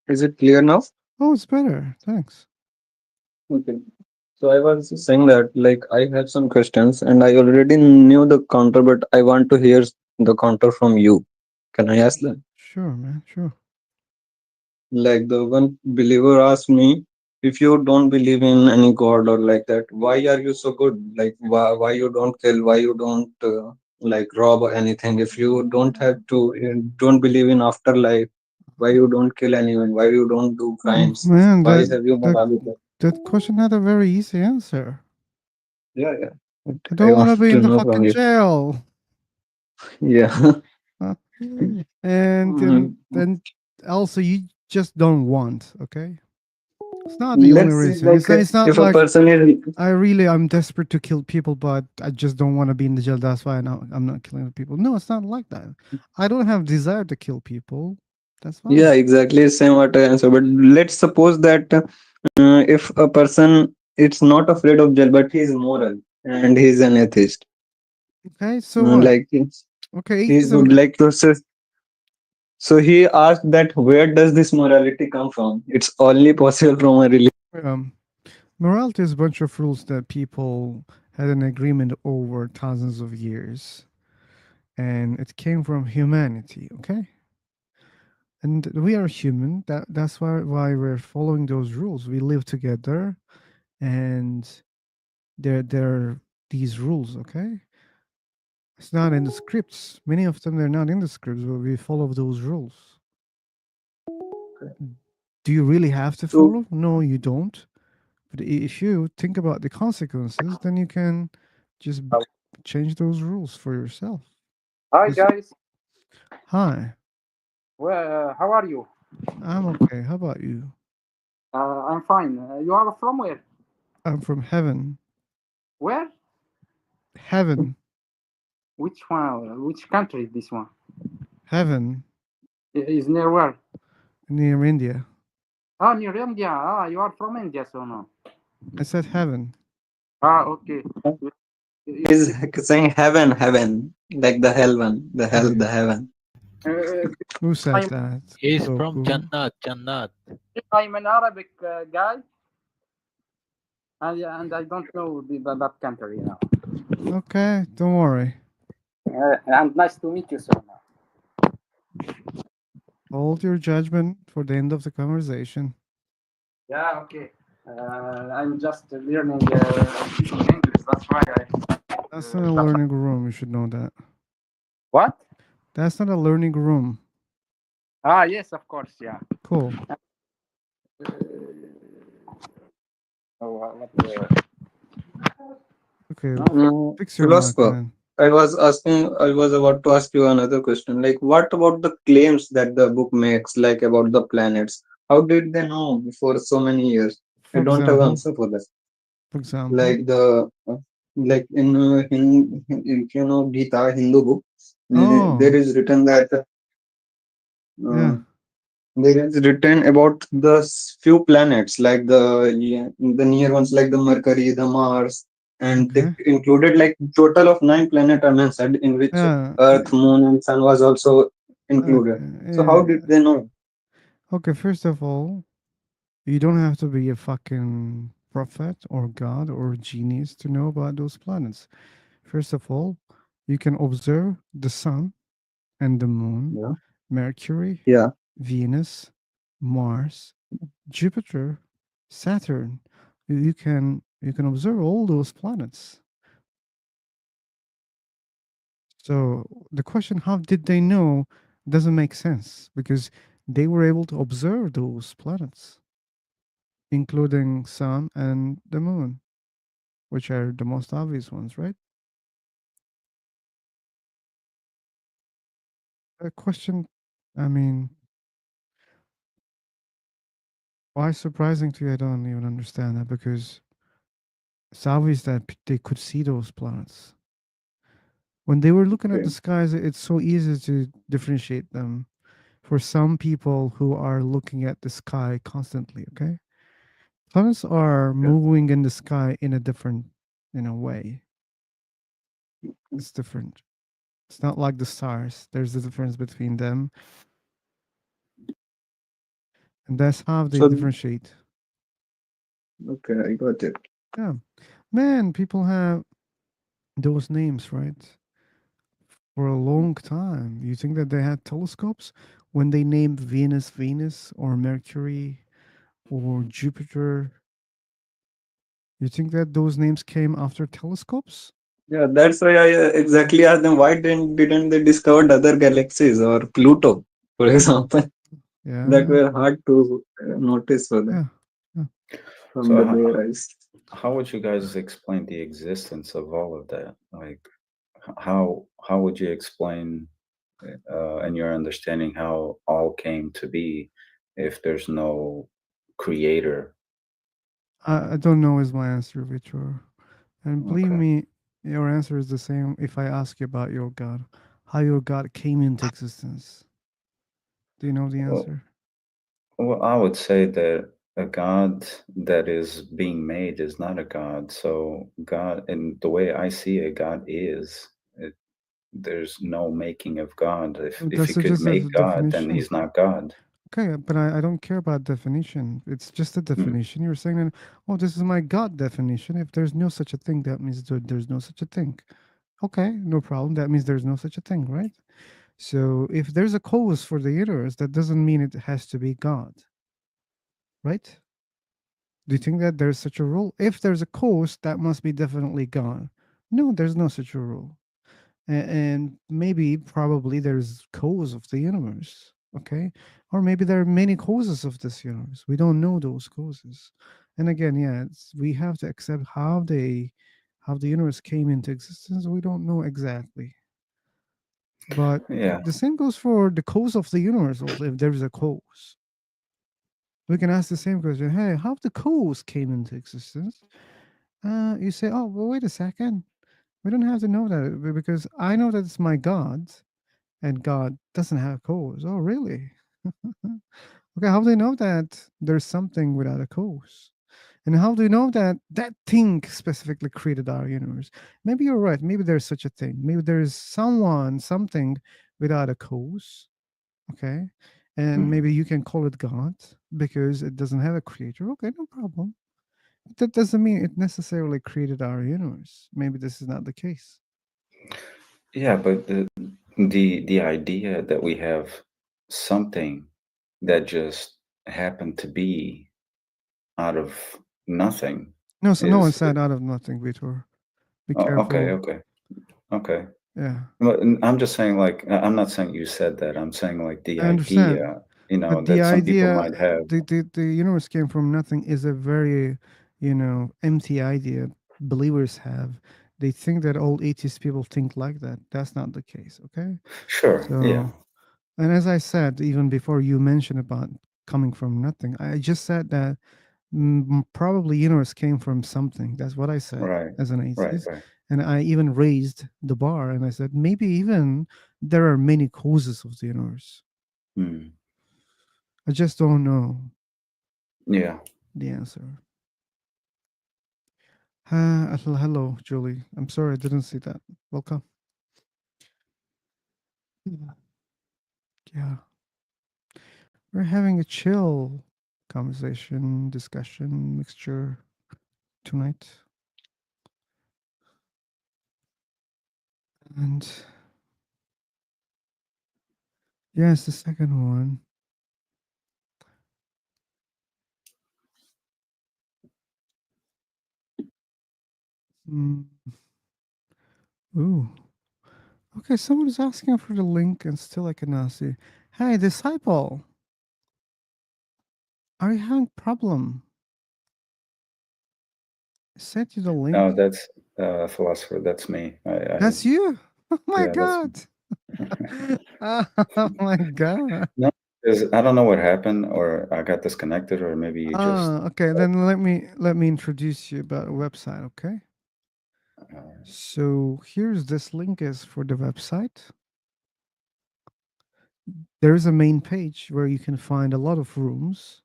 Is it clear now? Oh, it's better. Thanks. Okay. So I was saying that like I have some questions and I already knew the counter, but I want to hear the counter from you. Can I ask them? Sure, man. Sure. Like the one believer asked me, if you don't believe in any god or like that, why are you so good? Like why you don't kill? Why you don't like rob or anything? If you don't have to, don't believe in afterlife, why you don't kill anyone? Why you don't do Oh crimes? man, Why have you morality? that question had a very easy answer. Yeah, yeah. I I don't want to want be to in the know from fucking you. jail. Yeah. And then also you just don't want, okay? It's not the only Let's see, reason. like It's not if a like person is I'm desperate to kill people, but I just don't want to be in the jail. That's why I'm not killing the people. No, it's not like that. I don't have desire to kill people. That's fine. yeah, exactly same what I answer. But let's suppose that if a person it's not afraid of jail, but he is moral. and he's an atheist. Okay, so what? Like Okay, he atheism. would like to say. So he asked that where does this morality come from? It's only possible from a religion. Morality is a bunch of rules that people had an agreement over thousands of years, and it came from humanity. Okay, and we are human. That's why we're following those rules. We live together, and there are these rules. Okay, it's not in the scripts. Many of them they're not in the scripts, but we follow those rules. Do you really have to follow? No, you don't. But if you think about the consequences, then you can just change those rules for yourself. Hi Listen- guys, Hi, how are you? I'm okay. How about you? I'm fine. You are from where? I'm from heaven. Where? Heaven. Which one? Which country is this one? Heaven. Is near where? Near India. Ah, near India. Ah, you are from India, so no. I said heaven. Ah, okay. He's saying heaven, heaven, like the hell one, the hell, the heaven. Who said that? He's from Goku? Jannat, Jannat. I'm an Arabic guy, and I don't know that country now. Okay, don't worry. And nice to meet you, sir. Hold your judgment for the end of the conversation. Yeah, okay. I'm just learning speaking English. That's why I. That's not a learning room. You should know that. What? That's not a learning room. Ah, yes, of course, yeah. Cool. Okay, fix your mic, Philosopher, man. I was about to ask you another question. Like, what about the claims that the book makes, like about the planets? How did they know before so many years? I For don't have example? answer for that. For example? Like like in if you know Gita, Hindu book, there is written that Yeah. there is written about the few planets, like the near ones, like the Mercury, the Mars, and they included like total of 9 planets are mentioned, in which Earth, Moon, and Sun was also included. So how did they know? Okay, first of all, you don't have to be a fucking prophet or god or genius to know about those planets. First of all, you can observe the sun and the moon, Mercury, Venus, Mars, Jupiter, Saturn. You can observe all those planets. So the question, how did they know, doesn't make sense because they were able to observe those planets, including sun and the moon, which are the most obvious ones, right? A question, I mean, why surprising to you? I don't even understand that because it's obvious that they could see those planets. When they were looking at the skies, it's so easy to differentiate them for some people who are looking at the sky constantly, okay? Planets are moving in the sky in a different, way. It's different. It's not like the stars. There's a difference between them. And that's how they So differentiate. okay, I got it. Yeah. Man, people have those names, right? For a long time. You think that they had telescopes when they named Venus Venus or Mercury or Jupiter? You think that those names came after telescopes? Yeah, that's why I exactly asked them why didn't they discover other galaxies or Pluto, for example, that were hard to notice for them from So the bare eyes. how would you guys explain the existence of all of that? Like, how would you explain, in your understanding, how all came to be if there's no creator? I don't know is my answer, Victor. And believe me, your answer is the same if I ask you about your God, how your God came into existence. Do you know the answer? Well, I would say that a God that is being made is not a God. So God, and the way I see it, God is. There's no making of God. If you That's could just a make God, then definition. he's not God. Okay, but I don't care about definition. It's just a definition. You're saying that, oh, this is my God definition. If there's no such a thing, that means there's no such a thing. Okay, no problem. That means there's no such a thing, right? So if there's a cause for the universe, that doesn't mean it has to be God, right? Do you think that there's such a rule? If there's a cause, that must be definitely God. No, there's no such a rule. And maybe, probably, there's cause of the universe, okay? Or maybe there are many causes of this universe. We don't know those causes. And again, yeah, we have to accept how the universe came into existence. We don't know exactly. But Yeah. the same goes for the cause of the universe also, if there is a cause. We can ask the same question, hey, how the cause came into existence? You say, oh, well, wait a second. We don't have to know that because I know that it's my God and God doesn't have a cause. Oh, really? Okay, how do you know that there's something without a cause? And how do you know that that thing specifically created our universe? Maybe you're right. Maybe there's such a thing. Maybe there's someone, something without a cause. Okay. And maybe you can call it God because it doesn't have a creator. Okay, no problem. That doesn't mean it necessarily created our universe. Maybe this is not the case. Yeah, but the idea that we have something that just happened to be out of nothing No, so no one is said out of nothing, Vitor. Be okay, careful. okay. Yeah. But I'm just saying, like, I'm not saying you said that. I'm saying, like, the I understand. idea, you know, But the that some people idea, might have. the universe came from nothing is a very, empty idea believers have. They think that all atheist people think like that. That's not the case, okay? Sure, yeah. So, and as I said, even before you mentioned about coming from nothing, I just said that probably universe came from something. That's what I said Right, as an right, atheist. right. And I even raised the bar and I said, maybe even there are many causes of the universe. Hmm. I just don't know Yeah. the answer. Hello, Julie. I'm sorry I didn't see that. Welcome. Yeah. We're having a chill conversation, discussion, mixture tonight. And yes, the second one. Mm. Ooh. Okay, someone is asking for the link and still I cannot see. Hey, disciple. Are you having problem? I sent you the link. No, that's philosopher. That's me. That's you? Oh my Yeah, that's god. Oh my god. no, because I don't know what happened, or I got disconnected, or maybe you just. Okay, then let me introduce you about a website, okay? So here's this link is for the website. There's a main page where you can find a lot of rooms.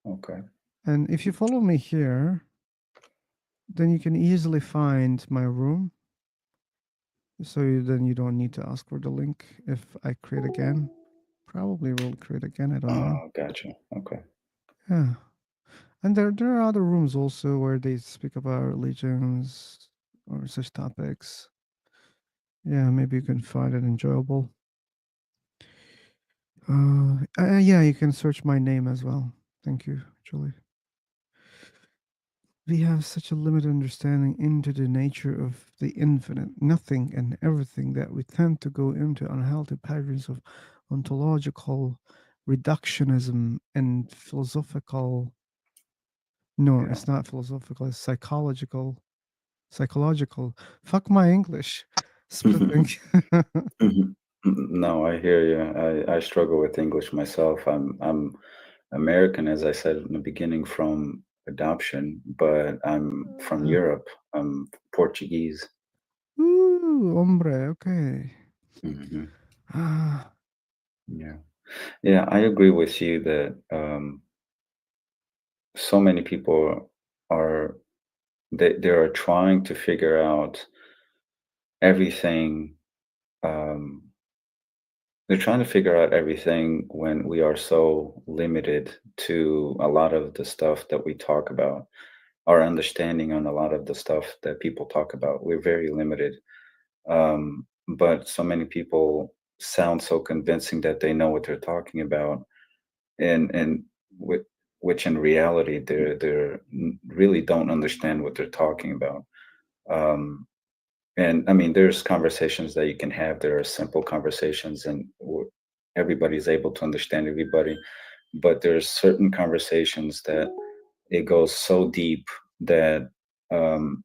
Okay. And if you follow me here, then you can easily find my room. So then you don't need to ask for the link if I create again. Probably will create again, I don't know. Oh, gotcha. Okay. Yeah. And there are other rooms also where they speak about religions or such topics. Yeah, maybe you can find it enjoyable. Yeah, you can search my name as well. Thank you, Julie. We have such a limited understanding into the nature of the infinite, nothing and everything, that we tend to go into unhealthy patterns of ontological reductionism and philosophical. No, Yeah. it's not philosophical, it's psychological. Psychological. Fuck my English. Splitting. No, I hear you. I struggle with English myself. I'm American, as I said in the beginning, from adoption, but I'm from Europe. I'm Portuguese. Ooh, hombre, okay. Hmm. Ah, Yeah, yeah. I agree with you that so many people are they are trying to figure out everything. Um, they're trying to figure out everything when we are so limited to a lot of the stuff that we talk about. Our understanding on a lot of the stuff that people talk about, we're very limited. But so many people sound so convincing that they know what they're talking about, and with, which in reality they're really don't understand what they're talking about. Um, and I mean, there's conversations that you can have. There are simple conversations, and everybody's able to understand everybody. But there's certain conversations that it goes so deep that um,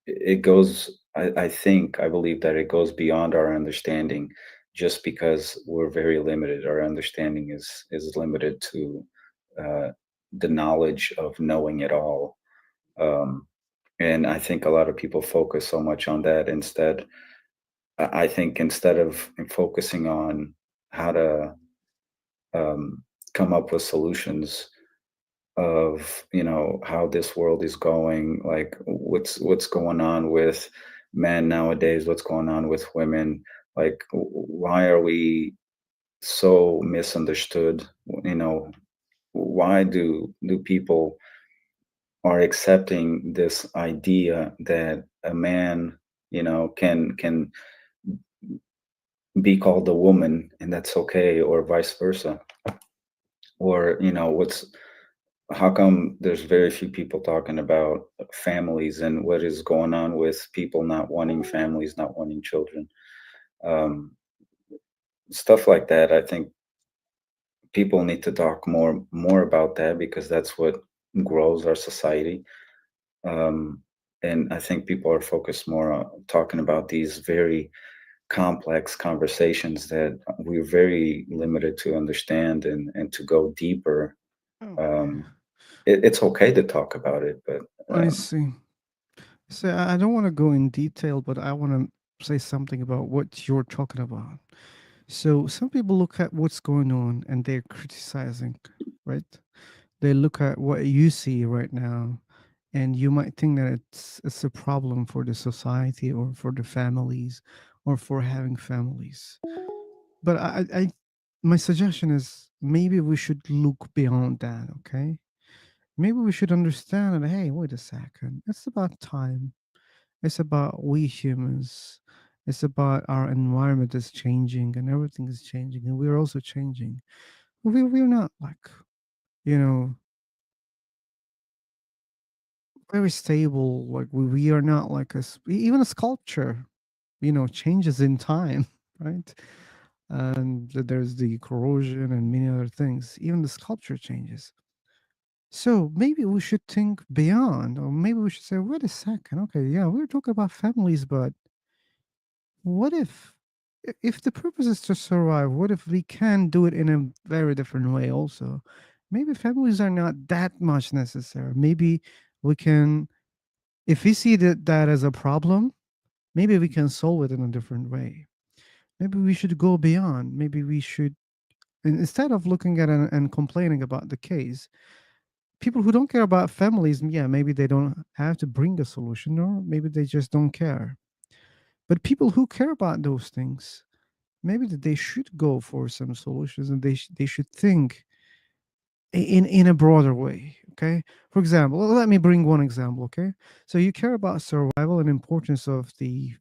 it goes. I believe that it goes beyond our understanding, just because we're very limited. Our understanding is limited to uh, the knowledge of knowing it all. Um, and I think a lot of people focus so much on that instead. I think instead of focusing on how to um, come up with solutions of, how this world is going, like what's going on with men nowadays, what's going on with women, like why are we so misunderstood? Why do people are accepting this idea that a man, can be called a woman and that's okay, or vice versa? Or how come there's very few people talking about families and what is going on with people not wanting families, not wanting children? um, Stuff like that. I think people need to talk more about that, because that's what grows our society. um, and I think people are focused more on talking about these very complex conversations that we're very limited to understand, and to go deeper. Okay. um, it's okay to talk about it, but I see. So I don't want to go in detail, but I want to say something about what you're talking about. So some people look at what's going on and they're criticizing, right? They look at what you see right now, and you might think that it's a problem for the society or for the families or for having families. But my suggestion is maybe we should look beyond that, okay? Maybe we should understand that, hey, wait a second, it's about time. It's about we humans. It's about our environment is changing and everything is changing and we're also changing. We're not like, you know, very stable. Like we are not like even a sculpture, changes in time, right? And there's the corrosion and many other things. Even the sculpture changes. So maybe we should think beyond, or maybe we should say, wait a second, okay, yeah, we're talking about families, but what if the purpose is to survive, what if we can do it in a very different way also? Maybe families are not that much necessary. Maybe we can, if we see that as a problem, maybe we can solve it in a different way. Maybe we should go beyond. Maybe we should, instead of looking at it and complaining about the case, people who don't care about families, yeah, maybe they don't have to bring a solution, or maybe they just don't care. But people who care about those things, maybe that they should go for some solutions, and they should think in a broader way. Okay, for example, let me bring one example. Okay, so you care about survival and importance of the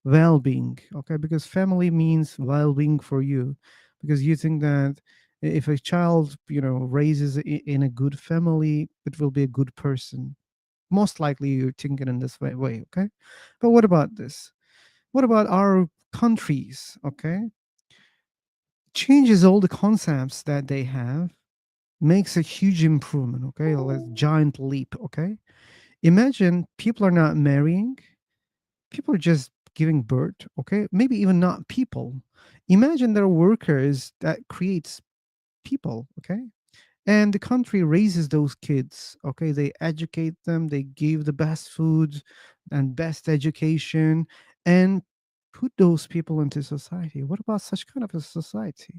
well-being. Okay, because family means well-being for you, because you think that if a child raises in a good family, it will be a good person. Most likely you're thinking in this way. Okay, but what about this? What about our countries? Okay, changes all the concepts that they have, makes a huge improvement. Okay, a giant leap. Okay, imagine people are not marrying, people are just giving birth. Okay, maybe even not people. Imagine there are workers that creates people. Okay, and the country raises those kids. Okay, they educate them, they give the best food and best education, and put those people into society. What about such kind of a society?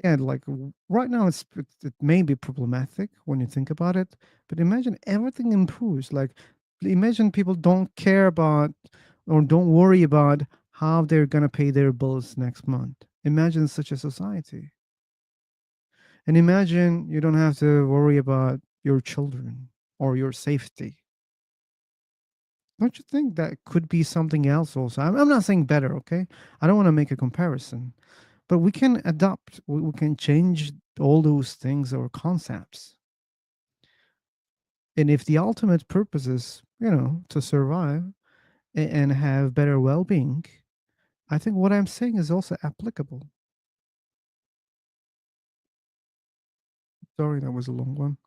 Yeah, like right now, it may be problematic when you think about it, but imagine everything improves. Like, imagine people don't care about or don't worry about how they're gonna pay their bills next month. Imagine such a society, and imagine you don't have to worry about your children or your safety. Don't you think that could be something else also? I'm not saying better, okay? I don't want to make a comparison, but we can adapt, we can change all those things or concepts. And if the ultimate purpose is, to survive and have better well being, I think what I'm saying is also applicable. Sorry, that was a long one.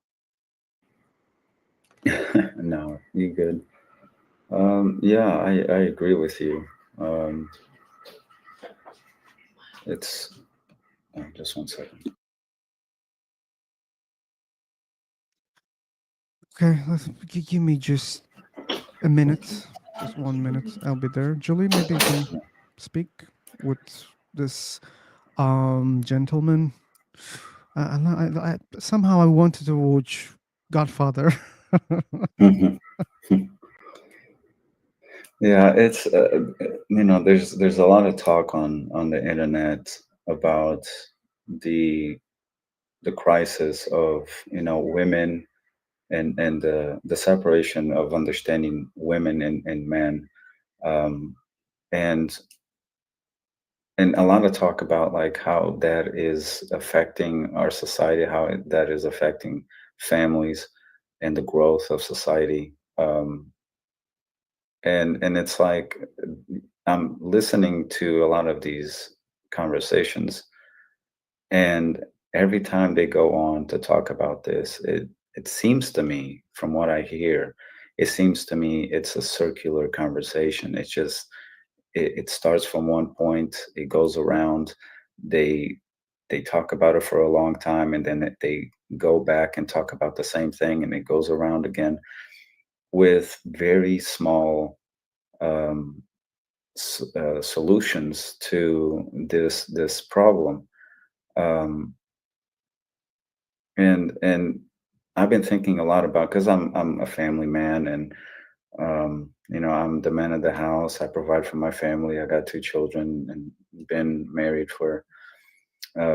No, you good. Yeah, I agree with you. It's just 1 second. Okay, give me just a minute, just 1 minute. I'll be there. Julie, maybe you can speak with this gentleman. Somehow I wanted to watch Godfather. Yeah, it's there's a lot of talk on the internet about the the crisis of women and the separation of understanding women and men, um, and and a lot of talk about like how that is affecting our society, how that is affecting families and the growth of society. And it's like I'm listening to a lot of these conversations, and every time they go on to talk about this, it seems to me, from what I hear, it seems to me it's a circular conversation. It's just it starts from one point, it goes around, they they talk about it for a long time, and then they go back and talk about the same thing, and it goes around again with very small um, solutions to this problem. Um, and I've been thinking a lot about, because I'm a family man, and I'm the man of the house. I provide for my family. I got 2 children and been married for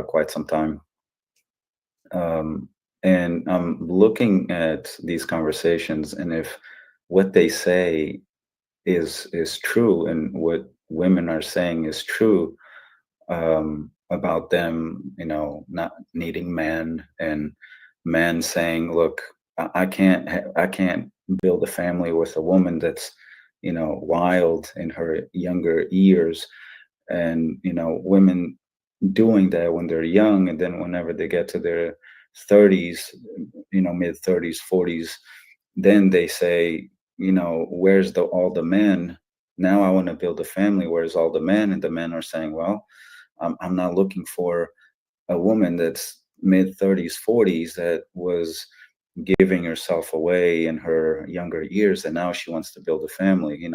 quite some time. Um, and I'm looking at these conversations, and if what they say is true, and what women are saying is true, about them, not needing men, and men saying, "Look, I can't build a family with a woman that's, wild in her younger years," and women doing that when they're young, and then whenever they get to their 30s, mid 30s, 40s, then they say, "Where's all the men? Now I want to build a family. Where's all the men?" And the men are saying, "Well, I'm not looking for a woman that's mid 30s, 40s that was giving herself away in her younger years, and now she wants to build a family."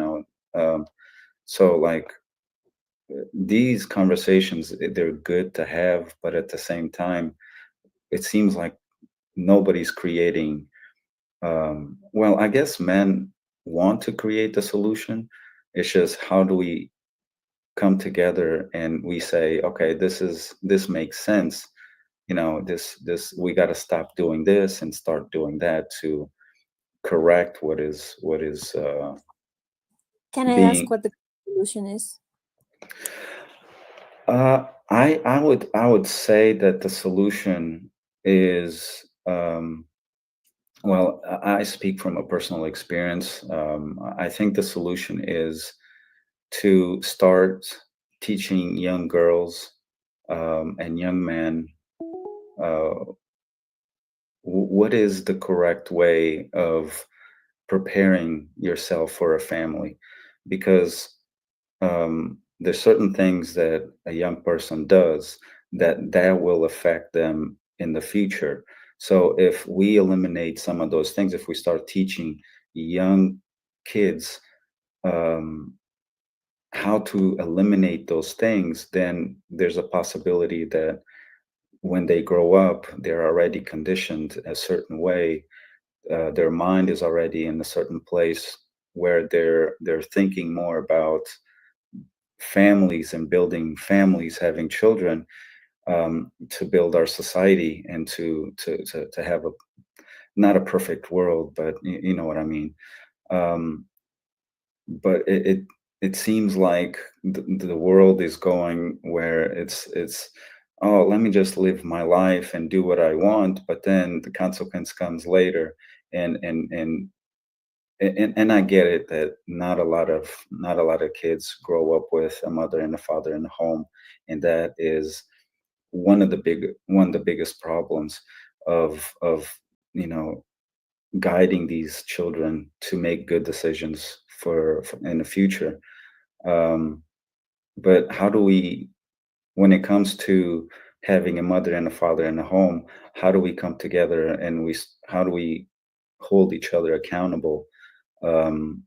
So like these conversations, they're good to have, but at the same time, it seems like nobody's creating. Well, I guess men want to create the solution. It's just, how do we come together and we say, okay, this makes sense. This we got to stop doing this and start doing that to correct what is Can I ask being. what the solution is? I would say that the solution is, well, I speak from a personal experience. I think the solution is to start teaching young girls and young men uh, what is the correct way of preparing yourself for a family, because there's certain things that a young person does that will affect them in the future. So if we eliminate some of those things, if we start teaching young kids um, how to eliminate those things, then there's a possibility that when they grow up, they're already conditioned a certain way. Their mind is already in a certain place where they're thinking more about families and building families, having children, to build our society and to have a not a perfect world, but you know what I mean. Um, but it seems like the world is going where it's oh, let me just live my life and do what I want, but then the consequence comes later. And and and and I get it that not a lot of kids grow up with a mother and a father in the home, and that is one of the biggest problems of you know guiding these children to make good decisions for in the future. Um, but how do we, when it comes to having a mother and a father in the home, how do we come together and how do we hold each other accountable? Um,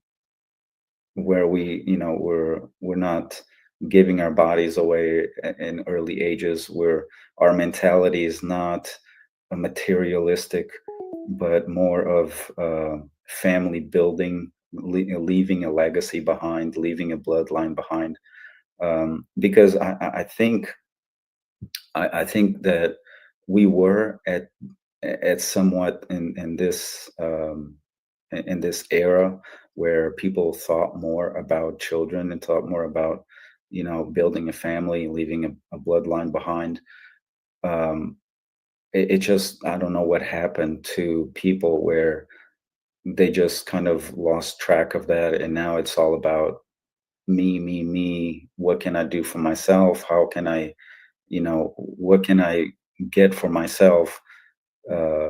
where we're not giving our bodies away in early ages, where our mentality is not a materialistic but more of family building, leaving a legacy behind, leaving a bloodline behind. Because I think that we were at somewhat in this in this era where people thought more about children and thought more about building a family, leaving a bloodline behind. Um, it just, I don't know what happened to people where they just kind of lost track of that, and now it's all about me, me, me. What can I do for myself? How can I, what can I get for myself?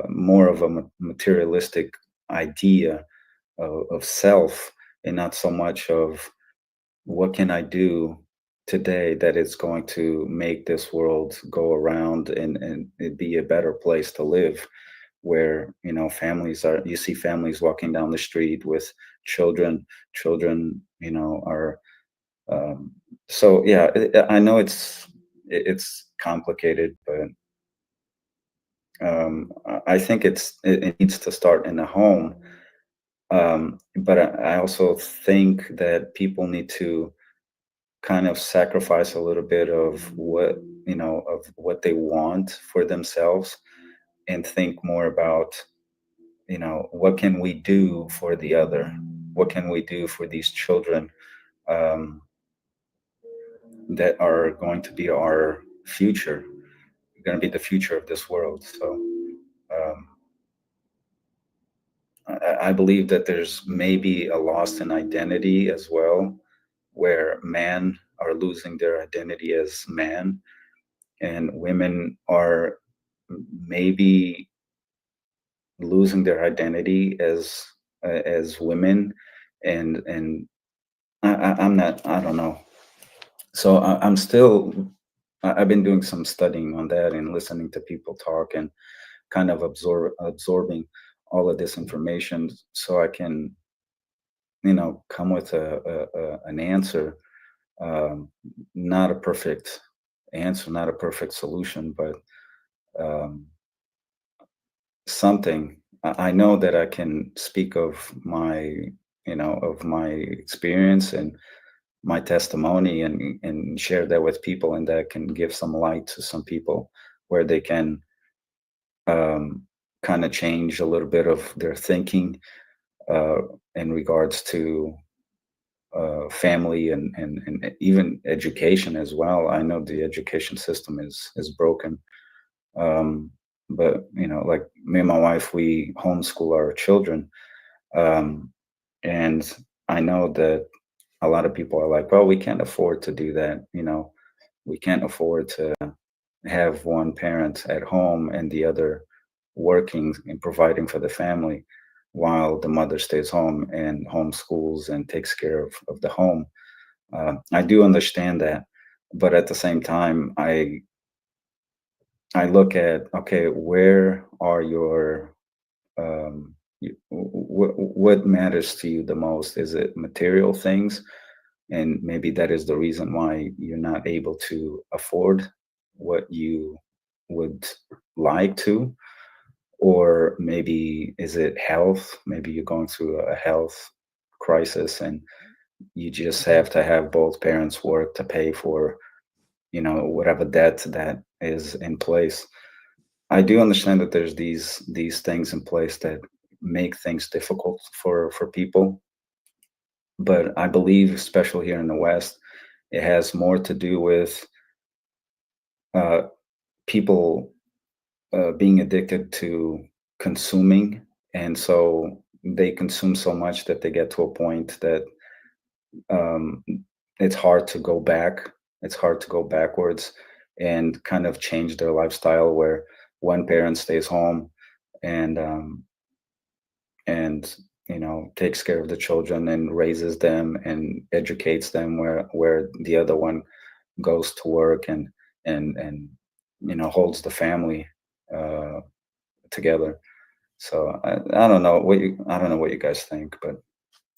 More of a materialistic idea of self, and not so much of what can I do today that is going to make this world go around and it be a better place to live, where families are, you see families walking down the street with children are so yeah, I know it's complicated, but I think it needs to start in the home. But I also think that people need to kind of sacrifice a little bit of what they want for themselves, and think more about what can we do for the other, what can we do for these children, um, that are going to be our future, going to be the future of this world. So um, I believe that there's maybe a loss in identity as well, where men are losing their identity as man, and women are maybe losing their identity as women, and I'm not, I don't know. So I'm still, I've been doing some studying on that and listening to people talk and kind of absorbing all of this information, so I can come with an answer, um, not a perfect answer, not a perfect solution, but um, something. I know that I can speak of my experience and my testimony, and share that with people, and that can give some light to some people, where they can kind of change a little bit of their thinking uh, in regards to family and even education as well. I know the education system is broken, um, but like me and my wife, we homeschool our children, um, and I know that a lot of people are like, well, we can't afford to do that. We can't afford to have one parent at home and the other working and providing for the family, while the mother stays home and homeschools and takes care of the home. I do understand that, but at the same time, I look at, okay, where are your what matters to you the most? Is it material things? And maybe that is the reason why you're not able to afford what you would like to, or maybe is it health? Maybe you're going through a health crisis and you just have to have both parents work to pay for, whatever debt that is in place. I do understand that there's these things in place that make things difficult for people, but I believe, especially here in the West, it has more to do with uh, people being addicted to consuming, and so they consume so much that they get to a point that um, it's hard to go back. It's hard to go backwards and kind of change their lifestyle where one parent stays home and and takes care of the children and raises them and educates them, where the other one goes to work and holds the family uh, together. So I don't know what you guys think, but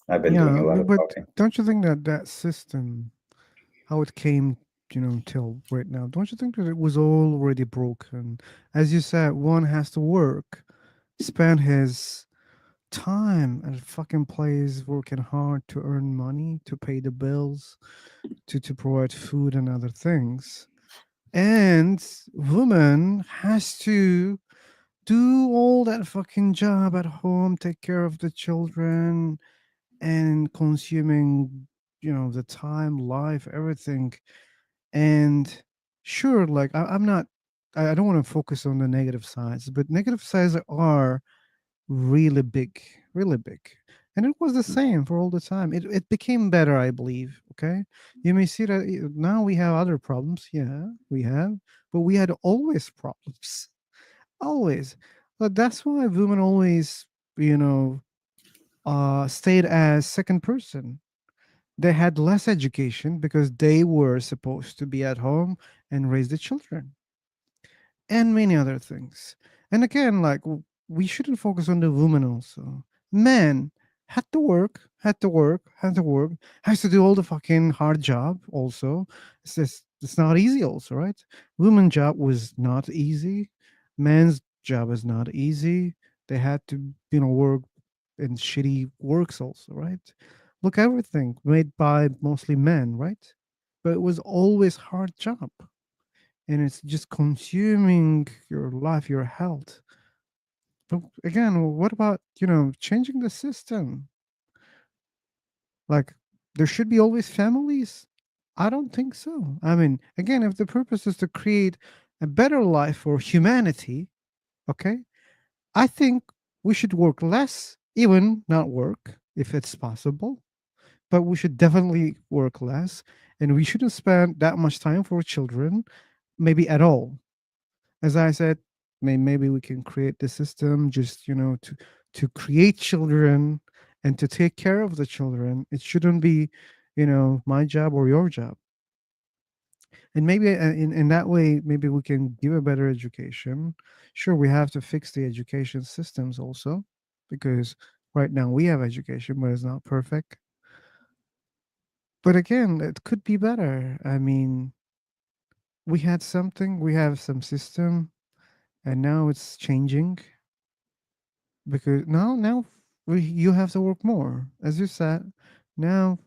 I've been doing Yeah, a lot of but talking. don't you think that that system, how it came, till right now, don't you think that it was already broken? As you said, one has to work, spend his time at a fucking place working hard to earn money, to pay the bills, to provide food and other things. And woman has to do all that fucking job at home, take care of the children, and consuming, the time, life, everything. And sure, like I'm not, I don't want to focus on the negative sides, but negative sides are really big, really big. And it was the same for all the time. It became better, I believe. Okay. You may see that now we have other problems. Yeah, we have, but we had always problems. Always. But that's why women always, you know, stayed as second person. They had less education because they were supposed to be at home and raise the children and many other things. And again, like we shouldn't focus on the women also. Men had to work, had to work, had to work, has to do all the fucking hard job also. It's just it's not easy also, right? Women job was not easy. Men's job is not easy. They had to, work in shitty works also, right? Look, everything made by mostly men, right? But it was always hard job, and it's just consuming your life, your health. But again, what about, changing the system? Like, there should be always families? I don't think so. I mean, again, if the purpose is to create a better life for humanity, okay, I think we should work less, even not work if it's possible. But we should definitely work less, and we shouldn't spend that much time for children, maybe at all. As I said, maybe we can create the system just, to create children and to take care of the children. It shouldn't be, my job or your job. And maybe in that way, maybe we can give a better education. Sure, we have to fix the education systems also, because right now we have education, but it's not perfect. But again, it could be better. I mean, we have some system, and now it's changing, because now you have to work more, as you said. Now,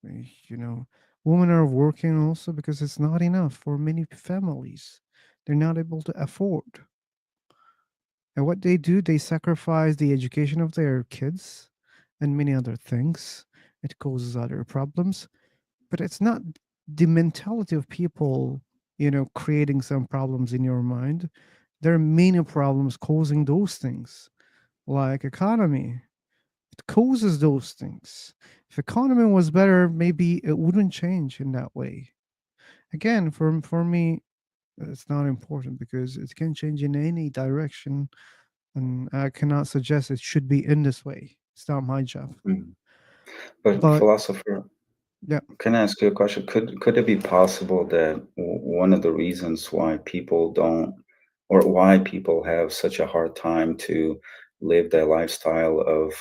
you know, women are working also because it's not enough for many families. They're not able to afford. And what they do, they sacrifice the education of their kids and many other things. It causes other problems, but it's not the mentality of people, creating some problems in your mind. There are many problems causing those things, like economy. It causes those things. If economy was better, maybe it wouldn't change in that way. Again, for me, it's not important because it can change in any direction, and I cannot suggest it should be in this way. It's not my job. But But philosopher, yeah, can I ask you a question? Could it be possible that one of the reasons why people don't, or why people have such a hard time to live their lifestyle of,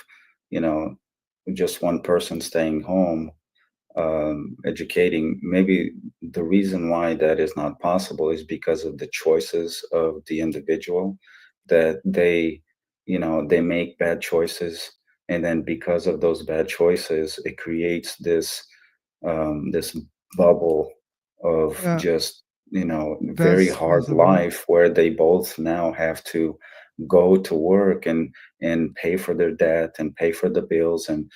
you know, just one person staying home, educating. Maybe the reason why that is not possible is because of the choices of the individual, that they make bad choices, and then because of those bad choices, it creates this bubble of Yeah, just very that's hard possible. life where they both now have to go to work and pay for their debt and pay for the bills. And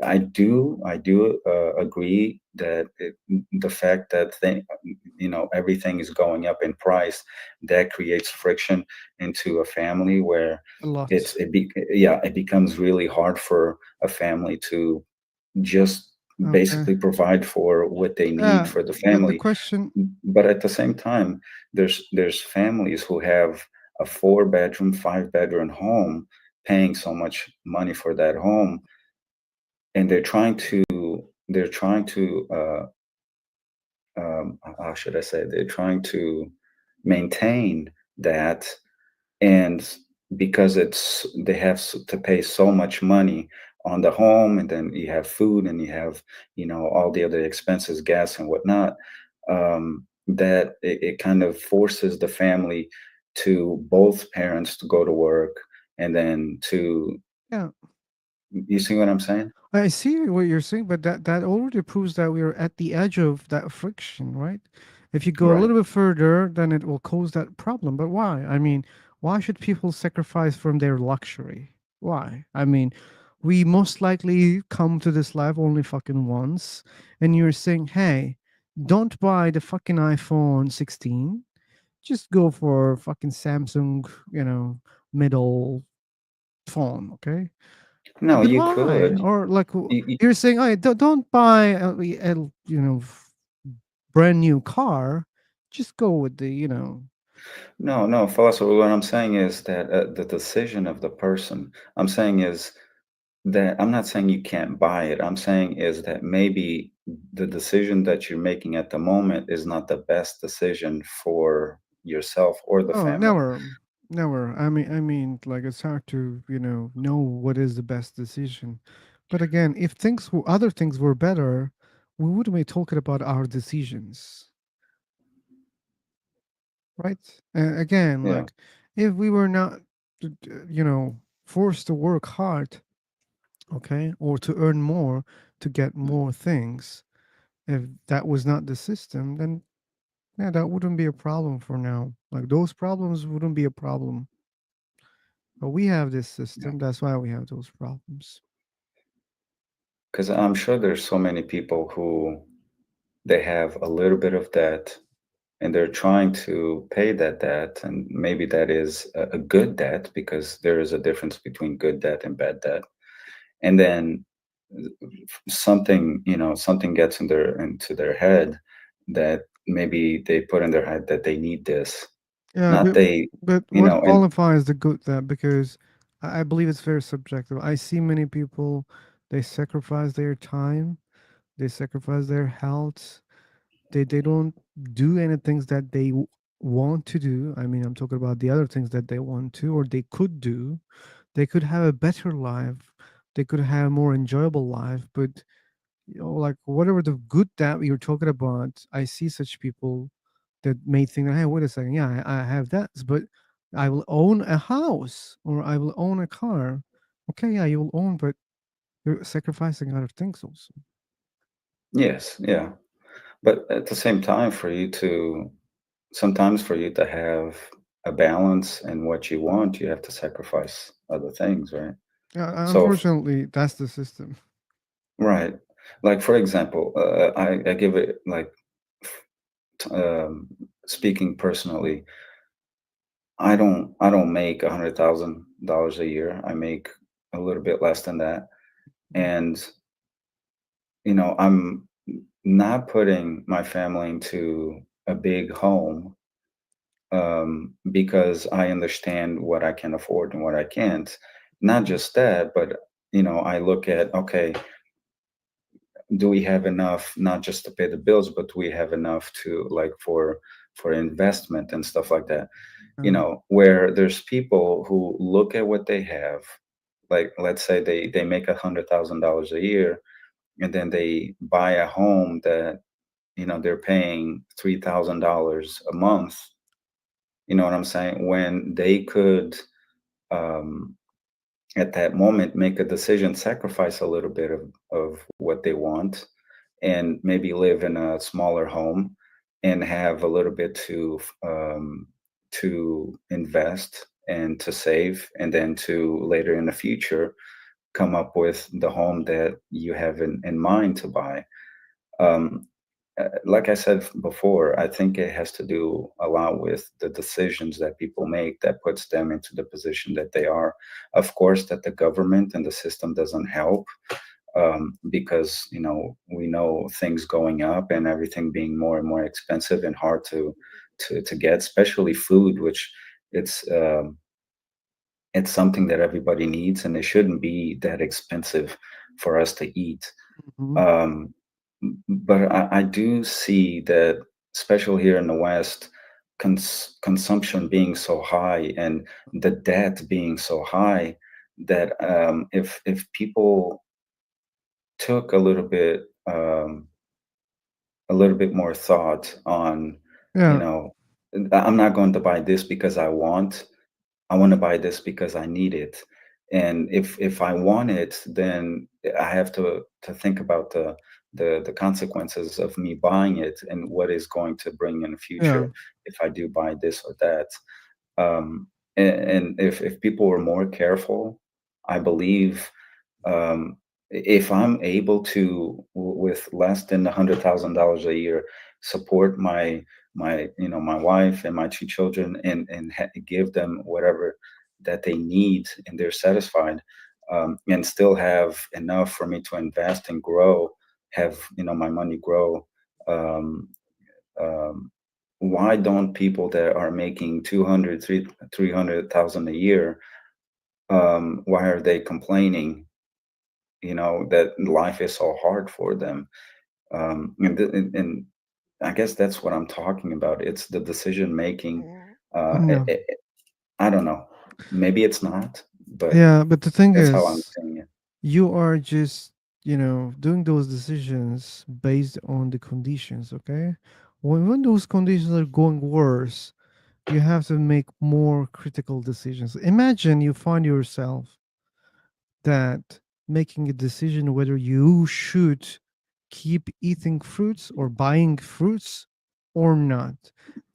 I do agree that the fact that everything is going up in price, that creates friction into a family where A lot. it becomes really hard for a family to just Okay. basically provide for what they need Yeah, for the but the family. question, But at the same time, there's families who have a 4 bedroom, 5 bedroom home, paying so much money for that home, and they're trying to how should I say, they're trying to maintain that. And because they have to pay so much money on the home, and then you have food, and you have all the other expenses, gas and whatnot, that it kind of forces the family to both parents to go to work, and then to, yeah, you see what I'm saying? I see what you're saying, but that already proves that we're at the edge of that friction, right? If you go a Right. little bit further, then it will cause that problem. But why? I mean, why should people sacrifice from their luxury? Why? I mean, we most likely come to this life only fucking once, and you're saying, hey, don't buy the fucking iPhone 16. Just go for fucking Samsung, middle phone, okay? No, But you why? could. Or like You, you're saying, "Oh, don't buy brand new car. Just go with the no, no, philosopher. What I'm saying is that the decision of the person. I'm saying is that I'm not saying you can't buy it. I'm saying is that maybe the decision that you're making at the moment is not the best decision for yourself or the oh, family. never. I mean, like it's hard to know what is the best decision. But again, if other things were better, we wouldn't be talking about our decisions, right? Again, Yeah. like if we were not, forced to work hard, okay, or to earn more to get more things. If that was not the system, then yeah, that wouldn't be a problem for now. Like those problems wouldn't be a problem. But we have this system, that's why we have those problems. Because I'm sure there's so many people who they have a little bit of debt, and they're trying to pay that debt, and maybe that is a good debt, because there is a difference between good debt and bad debt. And then something gets into their head, that maybe they put in their head that they need this, Yeah, not they, but what and qualifies the good that because I believe it's very subjective. I see many people they sacrifice their time, they sacrifice their health, they don't do any things that they want to do. I mean, I'm talking about the other things that they want to or they could do. They could have a better life. They could have a more enjoyable life, but like whatever the good that you're talking about, I see such people that may think, hey, wait a second, yeah, I have that, but I will own a house or I will own a car. Okay, yeah, you will own, but you're sacrificing other things also. yes, yeah. But at the same time, sometimes for you to have a balance in what you want, you have to sacrifice other things, right? Yeah, So unfortunately, that's the system. right, like for example, I give it like, speaking personally, I don't make $100,000 a year. I make a little bit less than that. And I'm not putting my family into a big home, because I understand what I can afford and what I can't. Not just that, but I look at, okay, do we have enough not just to pay the bills, but do we have enough to, like, for investment and stuff like that? Where there's people who look at what they have, like let's say they make $100,000 a year, and then they buy a home that, they're paying $3,000 a month. You know what I'm saying? When they could, um, at that moment, make a decision, sacrifice a little bit of what they want, and maybe live in a smaller home and have a little bit to invest and to save, and then to later in the future come up with the home that you have in mind to buy. Um, like I said before, I think it has to do a lot with the decisions that people make that puts them into the position that they are. Of course, that the government and the system doesn't help, because we know things going up and everything being more and more expensive and hard to get, especially food, which it's it's something that everybody needs, and it shouldn't be that expensive for us to eat. Um, but I do see that, especially here in the West, consumption being so high and the debt being so high, that if people took a little bit more thought on, Yeah. I'm not going to buy this because I want to buy this because I need it. And if I want it, then I have to think about the consequences of me buying it and what is going to bring in the Yeah. future if I do buy this or that. And if people were more careful, I believe, if I'm able to, with less than $100,000 a year, support my wife and my two children, and give them whatever that they need, and they're satisfied, and still have enough for me to invest and grow, have my money grow. Um, um, why don't people that are making 300,000 a year, why are they complaining, that life is so hard for them? And I guess that's what I'm talking about. It's the decision making. Yeah. I don't know. Maybe it's not, but Yeah, but the thing that's how I'm is, seeing it. you are just, doing those decisions based on the conditions, okay? When those conditions are going worse, you have to make more critical decisions. Imagine you find yourself that making a decision whether you should keep eating fruits or buying fruits or not.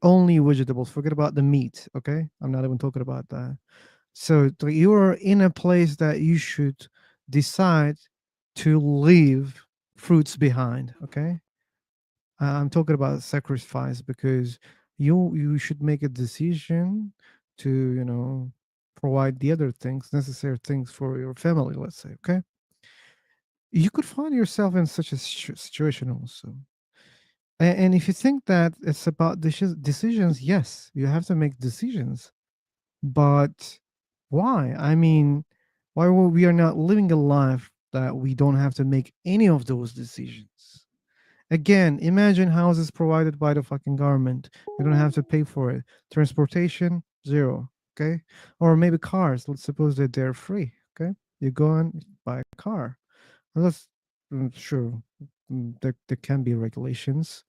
Only vegetables. Forget about the meat, okay? I'm not even talking about that. So you are in a place that you should decide to leave fruits behind, okay? I'm talking about sacrifice, because you should make a decision to, provide the other things, necessary things for your family, let's say, okay? You could find yourself in such a situation also. And if you think that it's about decisions, yes, you have to make decisions. But why? I mean, why we are not living a life that we don't have to make any of those decisions? Again, imagine houses provided by the fucking government. You don't have to pay for it. Transportation, zero. Okay. Or maybe cars. Let's suppose that they're free. Okay. You go and buy a car. Well, that's sure. There can be regulations,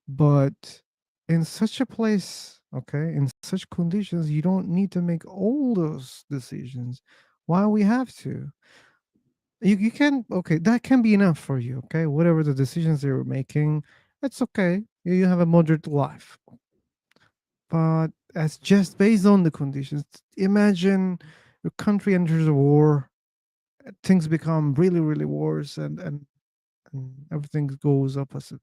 but in such a place, okay, in such conditions, you don't need to make all those decisions. Why we have to? You can, okay, that can be enough for you, okay? Whatever the decisions you're making, it's okay. You have a moderate life. But that's just based on the conditions. Imagine your country enters a war, things become really, really worse, and everything goes opposite.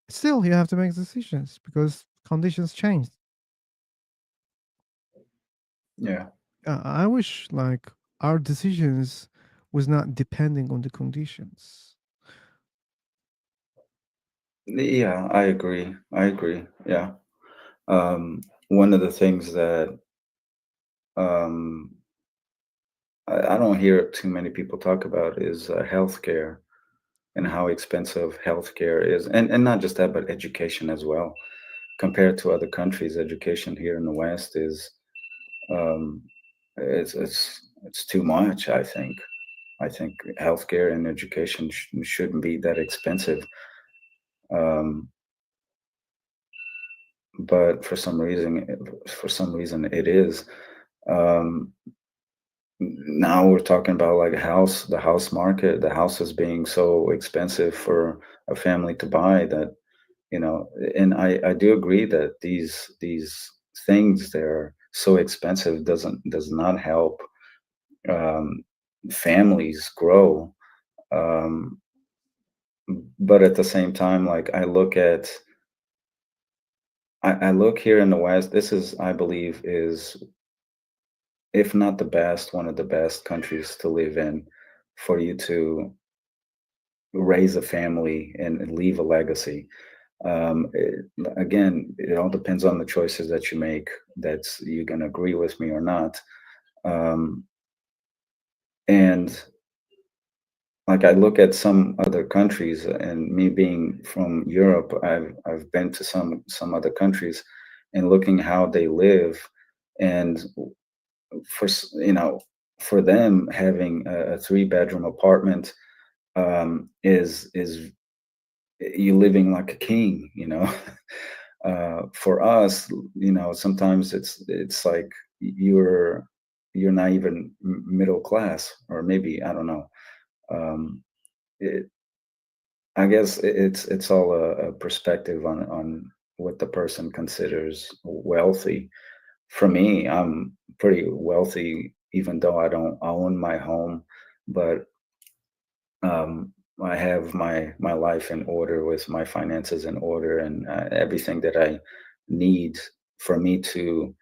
Still, you have to make decisions because conditions change. Yeah. I wish like our decisions was not depending on the conditions. Yeah, I agree. I agree. Yeah. One of the things that, um, I don't hear too many people talk about is healthcare, and how expensive healthcare is, and not just that, but education as well. Compared to other countries, education here in the West is, um, it's too much. I think. I think healthcare and education shouldn't be that expensive. But for some reason it is. Um, Now we're talking about like the house market, the houses being so expensive for a family to buy that, and I do agree that these things that are so expensive does not help um, families grow. Um, but at the same time, like I look here in the West, this is, I believe, is, if not the best, one of the best countries to live in for you to raise a family and leave a legacy. Again, it all depends on the choices that you make. That's you're gonna agree with me or not. Um, and like I look at some other countries, and me being from Europe, I've been to some other countries, and looking how they live, and for for them having a 3-bedroom apartment is you living like a king, for us, sometimes it's like you're not even middle class, or maybe, I don't know. um it, I guess it's all a perspective on what the person considers wealthy. For me, I'm pretty wealthy, even though I don't own my home, but I have my life in order, with my finances in order, and everything that I need for me to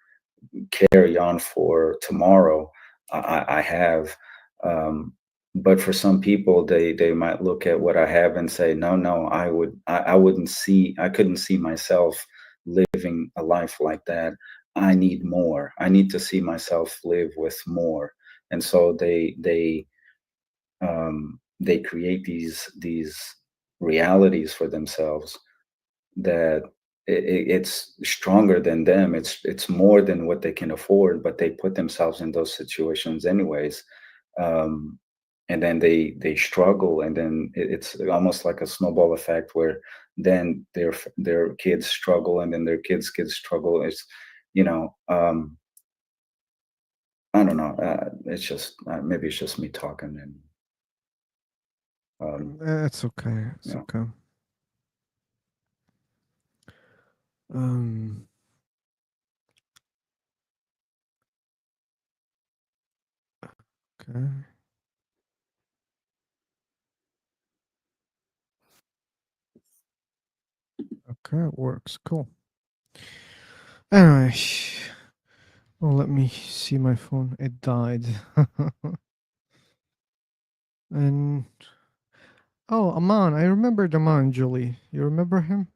carry on for tomorrow. I have. Um, but for some people, they might look at what I have and say, no, no, I wouldn't see, I couldn't see myself living a life like that. I need more. I need to see myself live with more. And so they create these realities for themselves that it's stronger than them. It's more than what they can afford, but they put themselves in those situations anyways. um, and then they struggle, and then it's almost like a snowball effect, where then their kids struggle, and then their kids struggle. It's you know I don't know. It's just maybe it's just me talking, and It's okay. It's yeah. okay. Um. Okay. Okay, it works. Cool. Anyway, well, let me see my phone. It died. And oh, Aman, I remembered Aman, Julie. You remember him?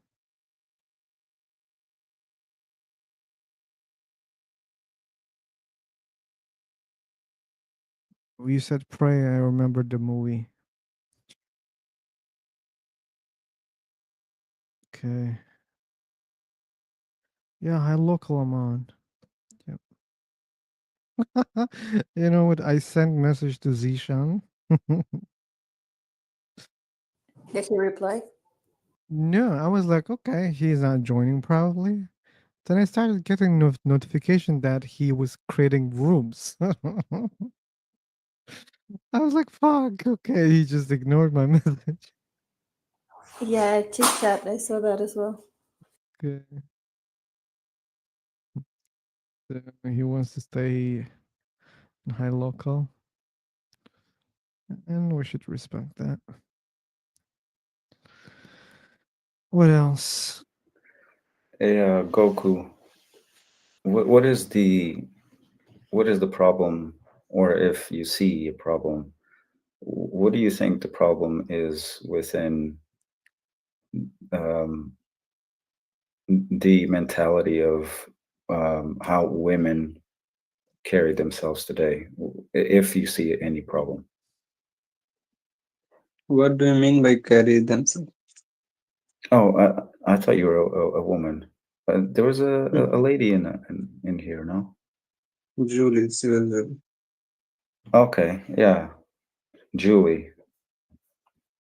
You said pray. I remembered the movie. Okay. Yeah, hi, local Aman. Yep. You know what? I sent message to Zishan. Did he reply? No, I was like, okay, he's not joining probably. Then I started getting notification that he was creating rooms. I was like, fuck, okay, he just ignored my message. Yeah, chit chat. I saw that as well. Okay. So he wants to stay in high local. And we should respect that. What else? Hey, Goku, what is the problem, or if you see a problem, what do you think the problem is within um, the mentality of how women carry themselves today, if you see any problem? What do you mean by carry themselves? Oh, I thought you were a woman. There was a lady in here, no? Julie, Civil. Okay, yeah. Julie,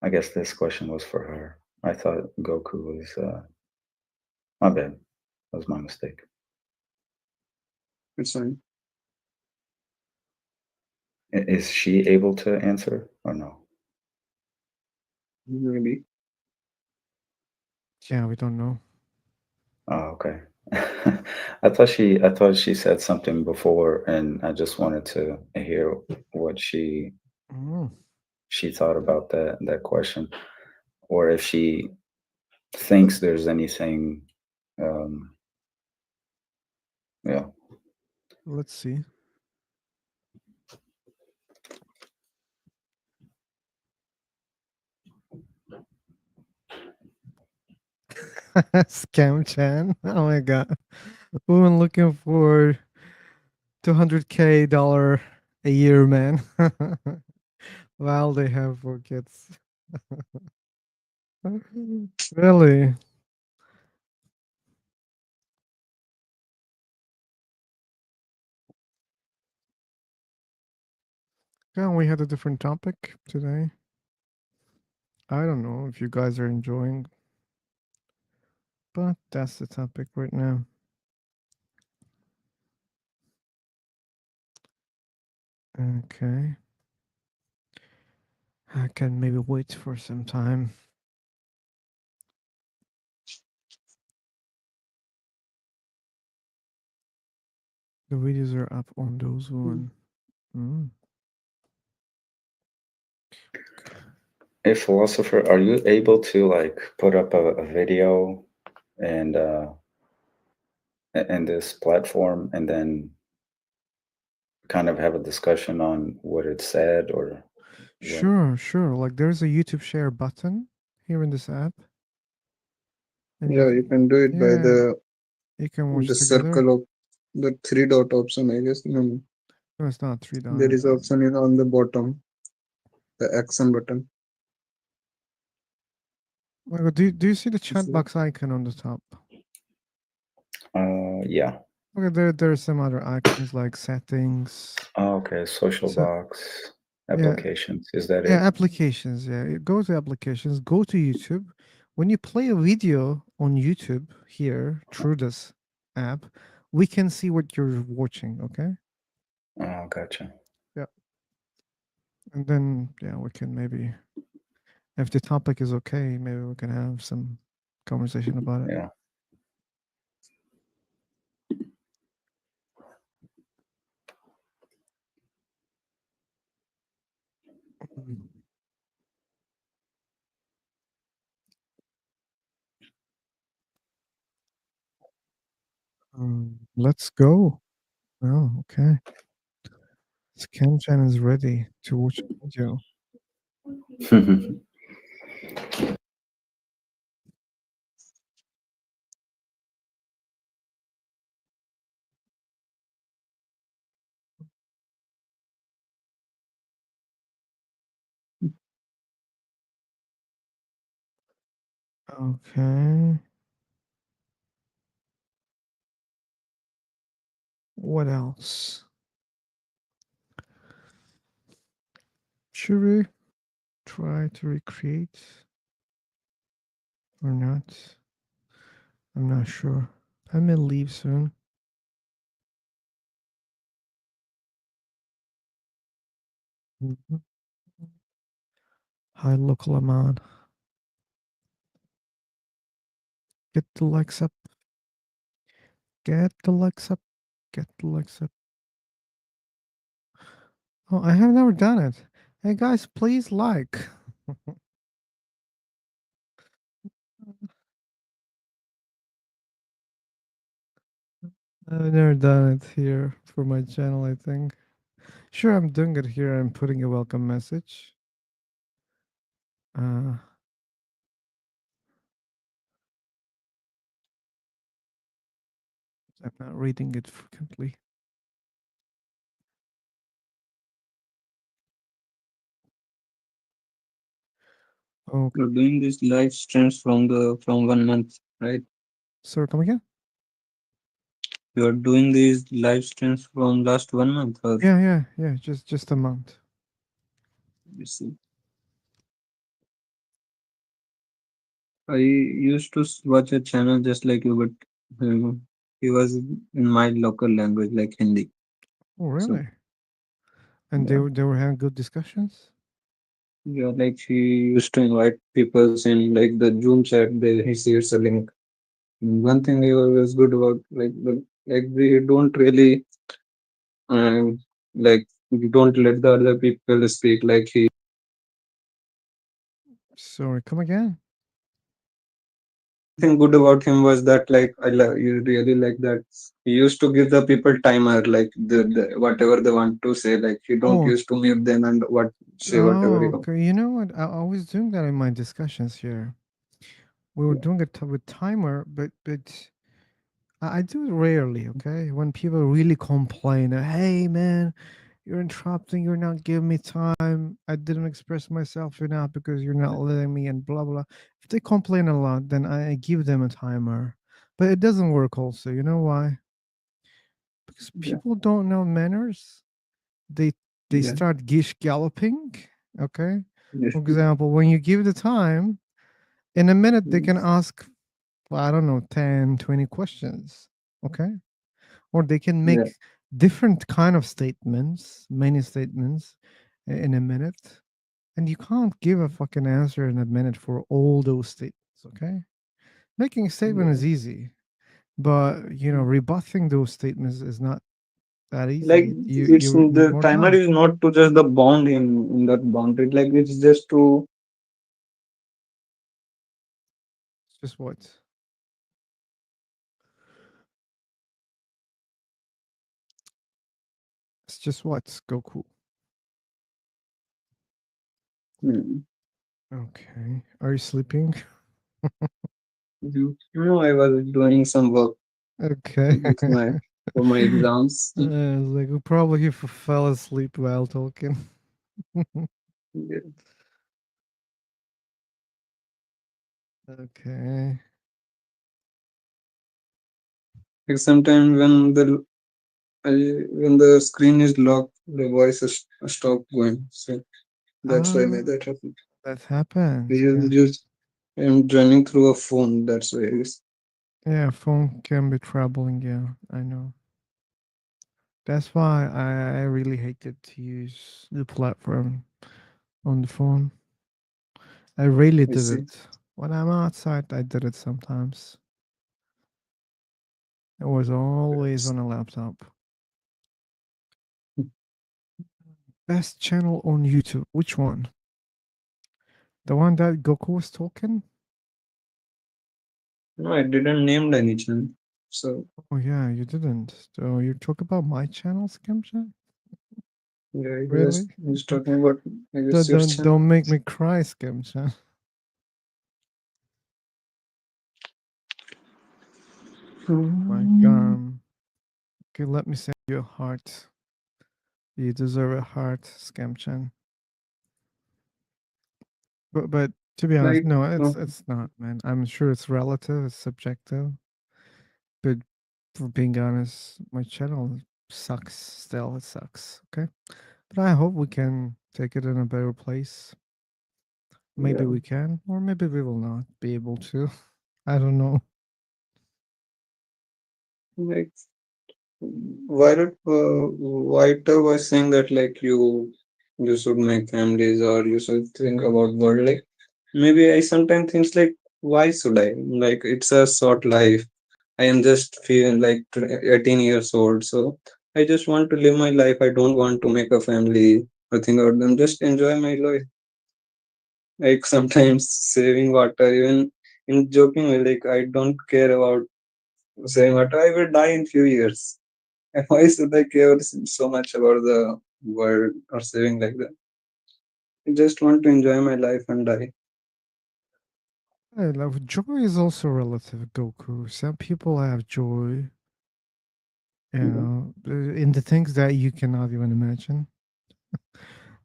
I guess this question was for her. I thought Goku was, my bad. That was my mistake. It's fine. Is she able to answer or no? Maybe. Yeah, we don't know. Oh, okay. I thought she said something before, and I just wanted to hear what she Mm. thought about that question, or if she thinks there's anything. Yeah. Let's see. Scam Chan. Oh my god. Woman looking for $200K a year, man. While they have for kids. Really? Yeah, we had a different topic today. I don't know if you guys are enjoying, but that's the topic right now. Okay. I can maybe wait for some time. The videos are up on those one. Mm. Hey, philosopher, are you able to like put up a video and in this platform, and then kind of have a discussion on what it said, or what? Sure. Like there's a YouTube share button here in this app. And Yeah, you can do it by you can watch the together. circle of the 3 dot option, I guess. No, No, it's not 3 dot. there is option in on the bottom, the action button. Well, do you see the chat box icon on the top? Yeah. Okay, there are some other icons like settings. Oh, okay, social box, applications. Is that Yeah, it? applications. Yeah, go to applications, go to YouTube. When you play a video on YouTube here through this app, we can see what you're watching. Okay. Oh, gotcha. Yeah. And then we can maybe, if the topic is okay, maybe we can have some conversation about it. Yeah. Let's go. Oh, okay. Scanchan is ready to watch a video. Okay. What else? Should we try to recreate or not? I'm not sure. I may leave soon. Hi, local Ahmad. Get the likes up. Get the likes up. Get the likes up. Oh, I have never done it. Hey guys, please like. I've never done it here for my channel, I think. Sure, I'm doing it here. I'm putting a welcome message. I'm not reading it frequently. Okay. You're doing these live streams from 1 month, right? Sir, come again? You are doing these live streams from last 1 month, or? Yeah. Just a month. You see, I used to watch a channel just like you, but he was in my local language, like Hindi. Oh, So really? And yeah, they were having good discussions. yeah, like he used to invite people in like the Zoom chat. He shares a link. One thing he was good about like we don't really like we don't let the other people speak. Like he Sorry, come again. thing good about him was that like you really like that he used to give the people timer like the whatever they want to say. Like he don't Oh, used to mute them and say whatever oh, you. okay. You know what? I was doing that in my discussions here. We were doing it with timer, but I do it rarely. Okay, when people really complain, hey man, you're interrupting, you're not giving me time. I didn't express myself enough because you're not letting me, and blah blah. If they complain a lot, then I give them a timer. But it doesn't work. Also, you know why? Because Yeah, people don't know manners. They they yeah, start gish galloping. Okay. yes, For example, when you give the time, in a minute they can yes, ask, well, I don't know, 10, 20 questions. Okay. Or they can yeah, make different kind of statements, many statements in a minute. And you can't give a fucking answer in a minute for all those statements. Okay. Making a statement yeah. is easy, but rebutting those statements is not that Like easy. it's You need the more timer time. is not to just the bound him in that boundary. Like it's just to It's just what? It's just what? Goku. hmm, Okay. Are you sleeping? I was doing some work Okay. with my for my exams. Like probably you fell asleep while talking. Yeah. Okay. Like sometimes when the screen is locked, the voice is stop going. So that's why Ah, that happened. that happens. You Yeah. just I'm running through a phone. That's why it's Yeah, phone can be troubling. Yeah, I know. That's why I really hated to use the platform on the phone. I really I did see. it. When I'm outside, I did it sometimes. It was always on a laptop. Best channel on YouTube. Which one? The one that Goku was talking? No, I didn't name any channel. So Oh yeah, you didn't. So you talk about my channel, Scamchat? yeah, Really? he's talking about I guess Don't your don't channel. don't make me cry, Scamchat. My God. Okay, let me send you a heart. You deserve a heart, Scamchan. But to be honest, Like no, no, it's not, man. I'm sure it's relative, it's subjective. But for being honest, my channel sucks. Still, it sucks. Okay, but I hope we can take it in a better place. Maybe yeah, we can, or maybe we will not be able to. I don't know. like White was saying that like you should make families or you should think about world. Like maybe I sometimes think like why should I? Like it's a short life. I am just feeling like 18 years old, so I just want to live my life. I don't want to make a family or think about them. Just enjoy my life. Like sometimes saving water, even in joking way, like I don't care about saving water. I will die in few years. And why should I care so much about the world or saving like that? I just want to enjoy my life and die. I love joy is also relative, Goku. Some people have joy, Yeah, in the things that you cannot even imagine.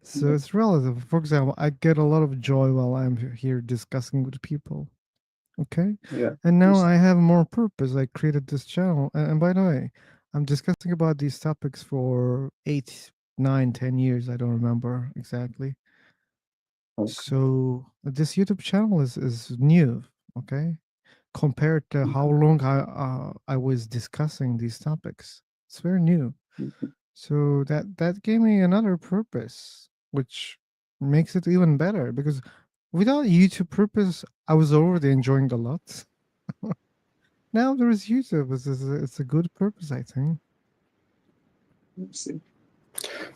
So yeah, it's relative. For example, I get a lot of joy while I'm here discussing with people. Okay. yeah. And now Yes. I have more purpose. I created this channel. And by the way, I'm discussing about these topics for 8, 9, 10 years. I don't remember exactly. So this YouTube channel is new, okay, compared to how long I was discussing these topics. It's very new. So that gave me another purpose, which makes it even better because without YouTube purpose, I was already enjoying a lot. Now there is YouTube. It's a good purpose, I think.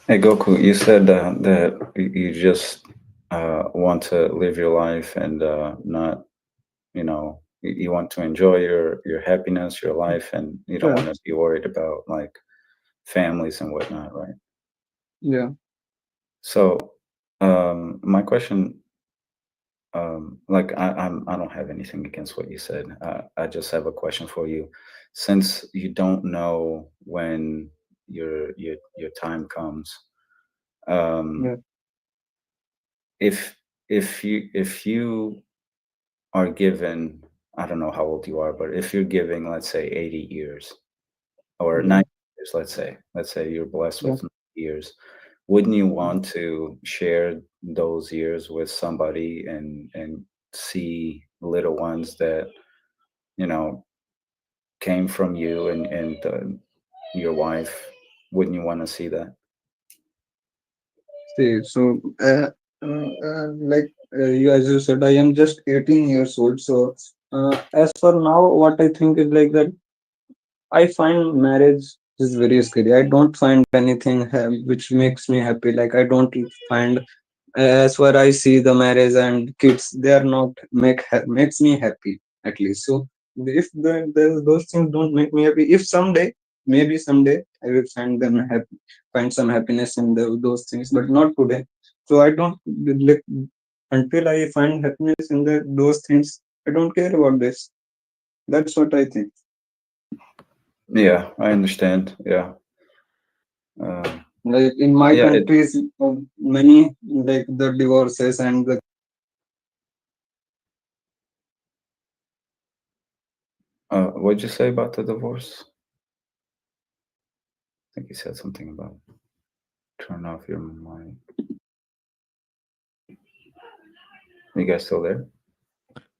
Hey Goku, you said that you just want to live your life and not, you want to enjoy your happiness, your life, and you don't Yeah. want to be worried about like families and whatnot, right? Yeah. So, my question, like I don't have anything against what you said. I just have a question for you. Since you don't know when your time comes, um, Yeah. if if you are given, I don't know how old you are, but if you're giving, let's say, 80 years or Yeah. 90 years, let's say you're blessed Yeah. with 90 years, wouldn't you want to share those years with somebody and see little ones that you know came from you and your wife? Wouldn't you want to see that? See, so like you as you said, I am just 18 years old. So as for now, what I think is like that I find marriage is very scary. I don't find anything which makes me happy. Like I don't find, as far I see the marriage and kids, they are not makes me happy at least. So if those things don't make me happy, if someday, maybe someday, I will find them happy, find some happiness in those things, but not today. So I don't like until I find happiness in those things. I don't care about this. That's what I think. Yeah, I understand. Yeah. Like in my Yeah, countries, many like the divorces and the what'd you say about the divorce? I think you said something about turn off your mic. You guys still there?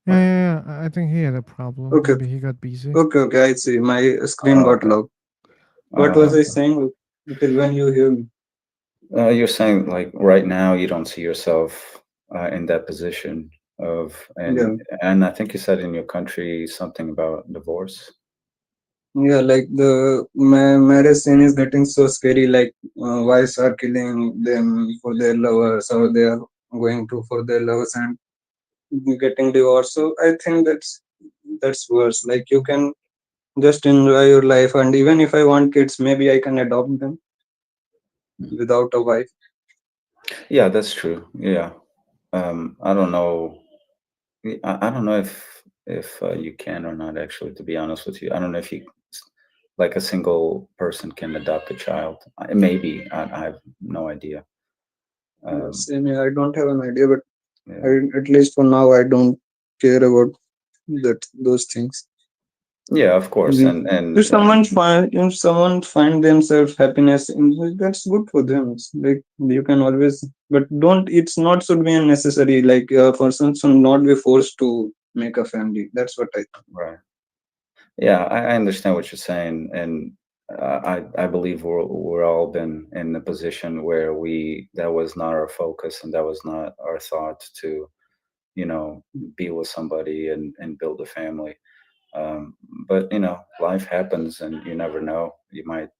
Yeah. I think he had a problem. okay, Maybe he got busy. okay. I see. My screen got Okay. locked. What was I Okay. saying until when you hear me? You're saying like right now you don't see yourself in that position of, Yeah, and I think you said in your country something about divorce. yeah. Like the marriage scene is getting so scary. Like wives are killing them for their lovers, or they are going to for their lovers and getting divorced. So I think that's worse. Like you can just enjoy your life, and even if I want kids, maybe I can adopt them without a wife. Yeah, that's true. Yeah. I don't know. I don't know if you can or not. Actually, to be honest with you, I don't know if you like a single person can adopt a child. Maybe I have no idea. Same here. I don't have an idea, but Yeah. at least for now, I don't care about those things. Yeah, of course, If someone find themselves happiness, that's good for them. It's like you can always, but don't. It's not should be unnecessary. Like a person should not be forced to make a family. That's what I think. Right. Yeah, I understand what you're saying, and I believe we're all been in the position where that was not our focus and that was not our thought to, be with somebody and build a family. Um, but life happens, and you never know. You might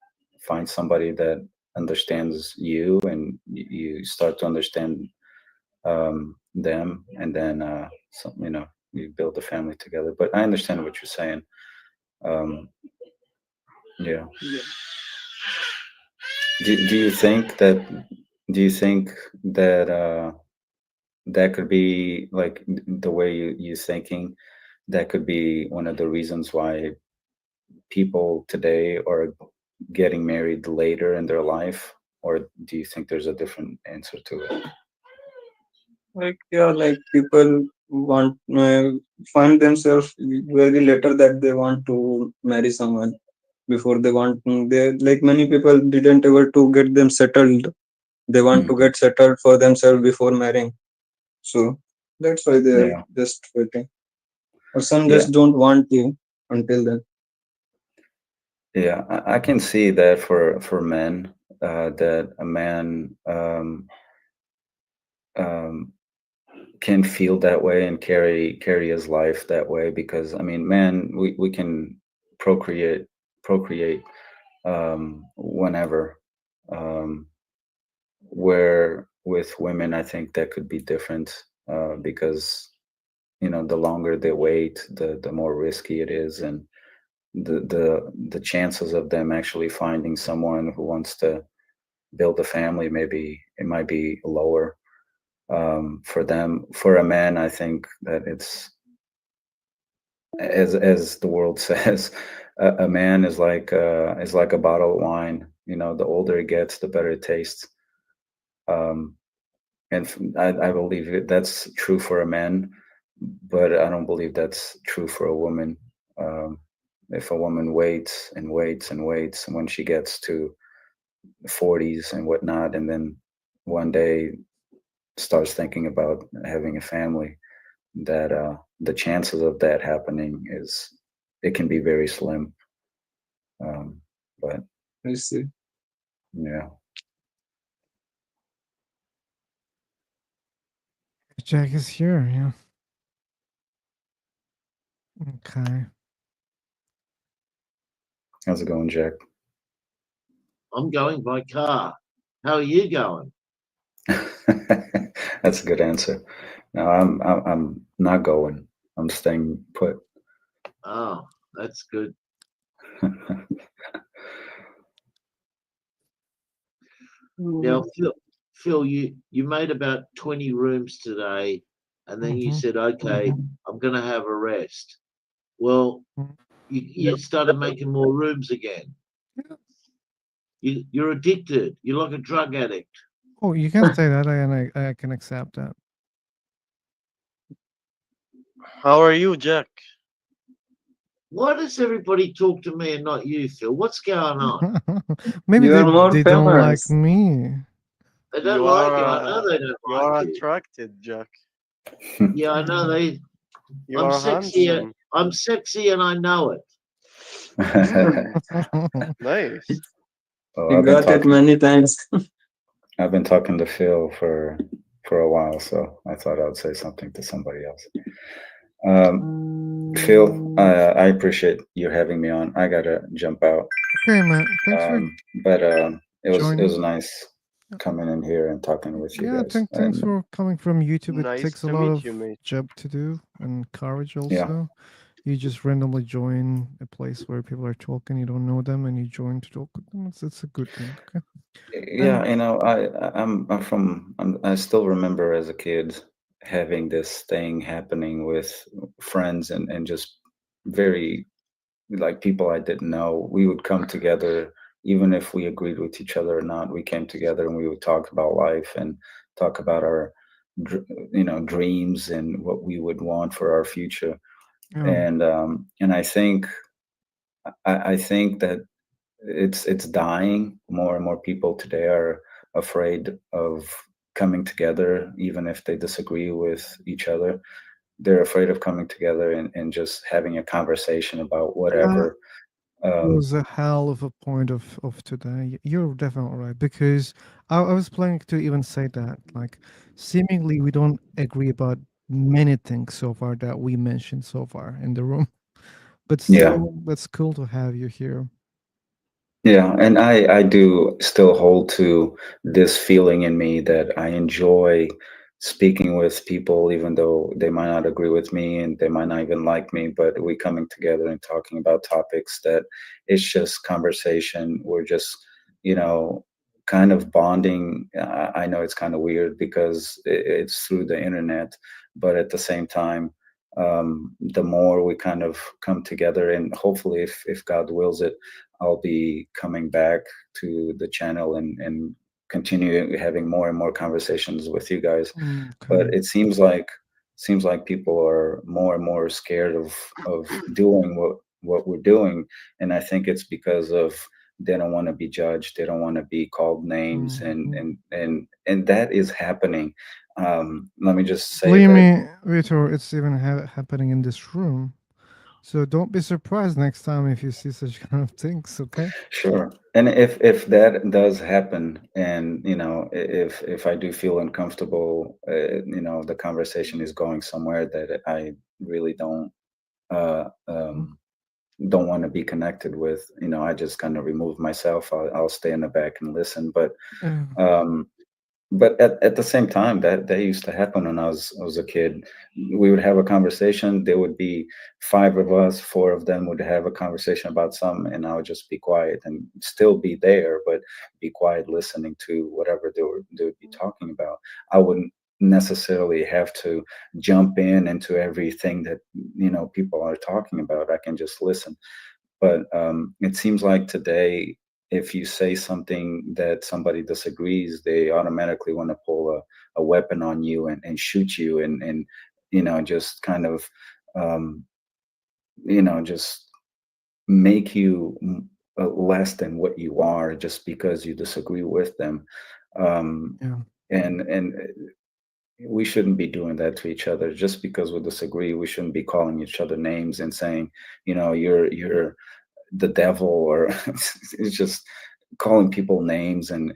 find somebody that understands you, and you start to understand them, and then you build a family together. But I understand what you're saying. Um, yeah. Do you think that that could be like the way you're thinking? That could be one of the reasons why people today are getting married later in their life, or do you think there's a different answer to it? Like yeah, like people want find themselves very later that they want to marry someone before they want. They like many people didn't able to get them settled. They want to get settled for themselves before marrying. So that's why they're Yeah, just waiting. Or some yeah, just don't want to until then. yeah. I can see that for men, that a man um, can feel that way and carry his life that way, because I mean, man, we can procreate whenever. Um, where with women, I think that could be different, because the longer they wait, the more risky it is, and the chances of them actually finding someone who wants to build a family, maybe it might be lower, for them. For a man, I think that it's, as the world says, a man is like a bottle of wine. The older it gets, the better it tastes. Um, and I believe that's true for a man, but I don't believe that's true for a woman. Um, if a woman waits and waits and waits, and when she gets to 40s and whatnot, and then one day starts thinking about having a family, that the chances of that happening it can be very slim. But I see. yeah, Jack is here. Yeah. Okay. how's it going, Jack? I'm going by car. How are you going? That's a good answer. No, I'm not going. I'm staying put. Oh, that's good. Now, Phil, you made about 20 rooms today, and then you said, okay, I'm going to have a rest. Well, you started making more rooms again. You're addicted. You're like a drug addict. Oh, you can say that, and I can accept that. How are you, Jack? Why does everybody talk to me and not you, Phil? What's going on? Maybe You are more they don't like famous. me. They don't like you. I know they don't you like are you. attracted, Jack. Yeah, I know they. You I'm are sexy. handsome. I'm sexy, and I know it. Nice. Well, You got it many times. I've been talking to Phil for a while, so I thought I would say something to somebody else. Phil, I appreciate you having me on. I gotta jump out. Okay, man. Thanks for But it was joining. nice coming in here and talking with you Yeah, guys. thanks for coming from YouTube. It Nice takes a to lot meet of you, mate. job to do and courage Yeah. also. You just randomly join a place where people are talking, you don't know them, and you join to talk with them. It's a good thing. Okay. Yeah, I still remember as a kid having this thing happening with friends, and just very, like, people I didn't know. We would come together, even if we agreed with each other or not. We came together and we would talk about life and talk about our dreams and what we would want for our future. And I think that it's dying. More and more people today are afraid of coming together, even if they disagree with each other. They're afraid of coming together and just having a conversation about whatever. Was a hell of a point of today. You're definitely right, because I was planning to even say that, like, seemingly we don't agree about many things so far that we mentioned so far in the room, but Yeah. still, it's cool to have you here. Yeah, and I do still hold to this feeling in me that I enjoy speaking with people, even though they might not agree with me and they might not even like me, but we coming together and talking about topics that it's just conversation. We're just, kind of bonding. I know it's kind of weird because it's through the internet, but at the same time, the more we kind of come together, and hopefully, if God wills it, I'll be coming back to the channel and continue having more and more conversations with you guys. But it seems like people are more and more scared of doing what we're doing, and I think it's because of they don't want to be judged, they don't want to be called names, and that is happening. Let me just say Believe that. me, Vitor, it's even happening in this room. So don't be surprised next time if you see such kind of things, okay? Sure. And if that does happen, and if I do feel uncomfortable, the conversation is going somewhere that I really uh, um, don't want to be connected with, I just kind of remove myself. I'll stay in the back and listen. Yeah. Um, but at the same time, that used to happen when I was a kid. We would have a conversation. There would be five of us, four of them would have a conversation about something, and I would just be quiet and still be there, but be quiet listening to whatever they would be talking about. I wouldn't necessarily have to jump into everything that people are talking about. I can just listen. But it seems like today, if you say something that somebody disagrees, they automatically want to pull a weapon on you and shoot you and just kind of um, just make you less than what you are just because you disagree with them. Um, Yeah. and we shouldn't be doing that to each other. Just because we disagree, we shouldn't be calling each other names and saying, you're the devil, or it's just calling people names and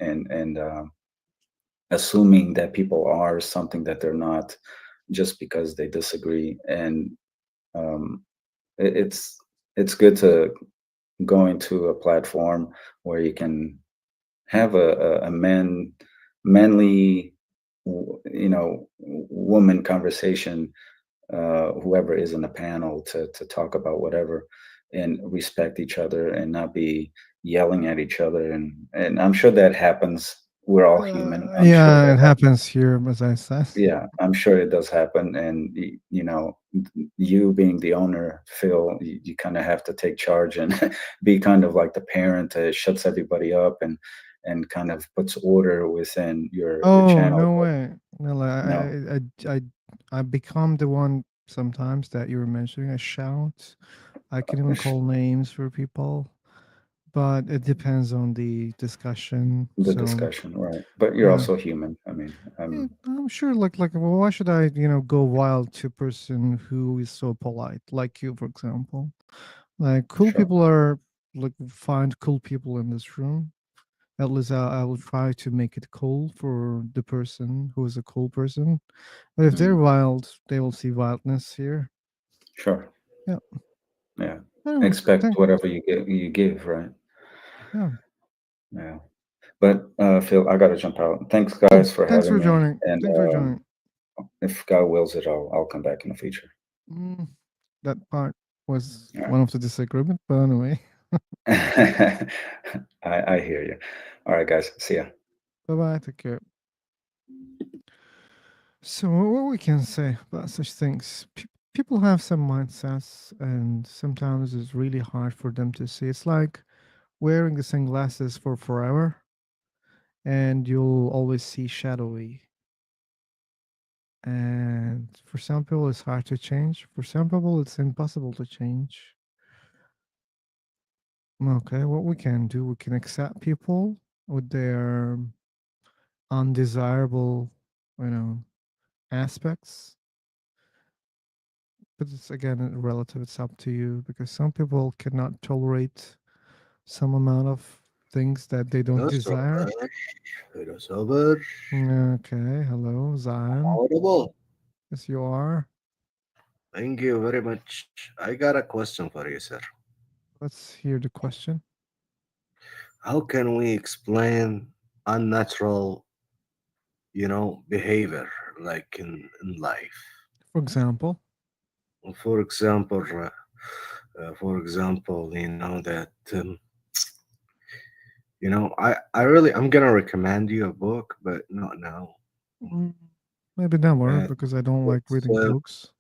assuming that people are something that they're not just because they disagree. And um, it's good to go into a platform where you can have a manly woman conversation, whoever is in the panel, to talk about whatever, and respect each other and not be yelling at each other. And I'm sure that happens. We're all human. I'm sure Yeah, that it happens. happens here, as I said. Yeah, I'm sure it does happen. And you being the owner, Phil, you kind of have to take charge and be kind of like the parent that shuts everybody up and kind of puts order within your Oh, channel. no way. No, like, No, I become the one sometimes that you were mentioning. I shout. I can even call names for people, but it depends on the discussion. the So discussion, right? But you're yeah, also human. I mean, yeah, I'm sure. Like, well, why should I, go wild to a person who is so polite, like you, for example? Like, cool sure. people are like find cool people in this room. At least I will try to make it cool for the person who is a cool person. But if they're Mhm. wild, they will see wildness here. Sure. Yeah. Yeah. Anyway, Expect whatever you give, right? yeah. Yeah. But Phil, I gotta jump out. Thanks, Cool. guys, for Thanks having for me. joining. And Thanks for joining. if God wills it, I'll come back in the future. Mm, that part was All one of the disagreement, but anyway. right. I hear you. All right, guys. See ya. Bye bye. Take care. So what we can say about such things? People have some mindsets, and sometimes it's really hard for them to see. It's like wearing the sunglasses for forever, and you'll always see shadowy. And for some people, it's hard to change. For some people, it's impossible to change. Okay, what we can do, we can accept people with their undesirable, you know, aspects. But it's again relative. It's up to you because some people cannot tolerate some amount of things that they don't Hello, desire. Robert. Hello, Robert. Okay, hello, Zion. Audible. Yes, you are. Thank you very much. I got a question for you, sir. Let's hear the question. How can we explain unnatural, behavior like in life? For example, For example, that I'm gonna recommend you a book, but not now. mm, maybe never Uh, because I don't like it's reading books.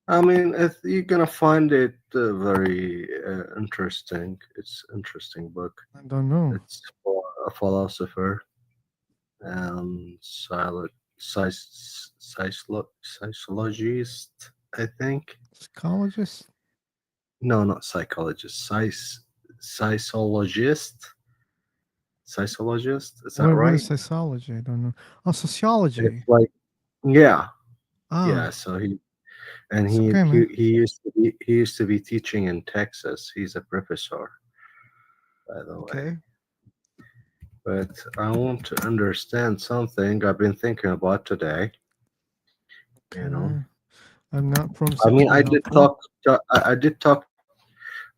I mean, you're gonna find it very interesting. It's interesting book. I don't know. It's for a philosopher and psychologist, I think. Psychologist. No, not psychologist. Psychologist. sociologist. Is that What right? is psychology? I don't know. Oh, It's sociology. like, yeah, yeah. Ah, So and it's okay, man. he used to be teaching in Texas. He's a professor, by the way. Okay. But I want to understand something I've been thinking about today. You know, Okay. I'm not from I mean, psychology. I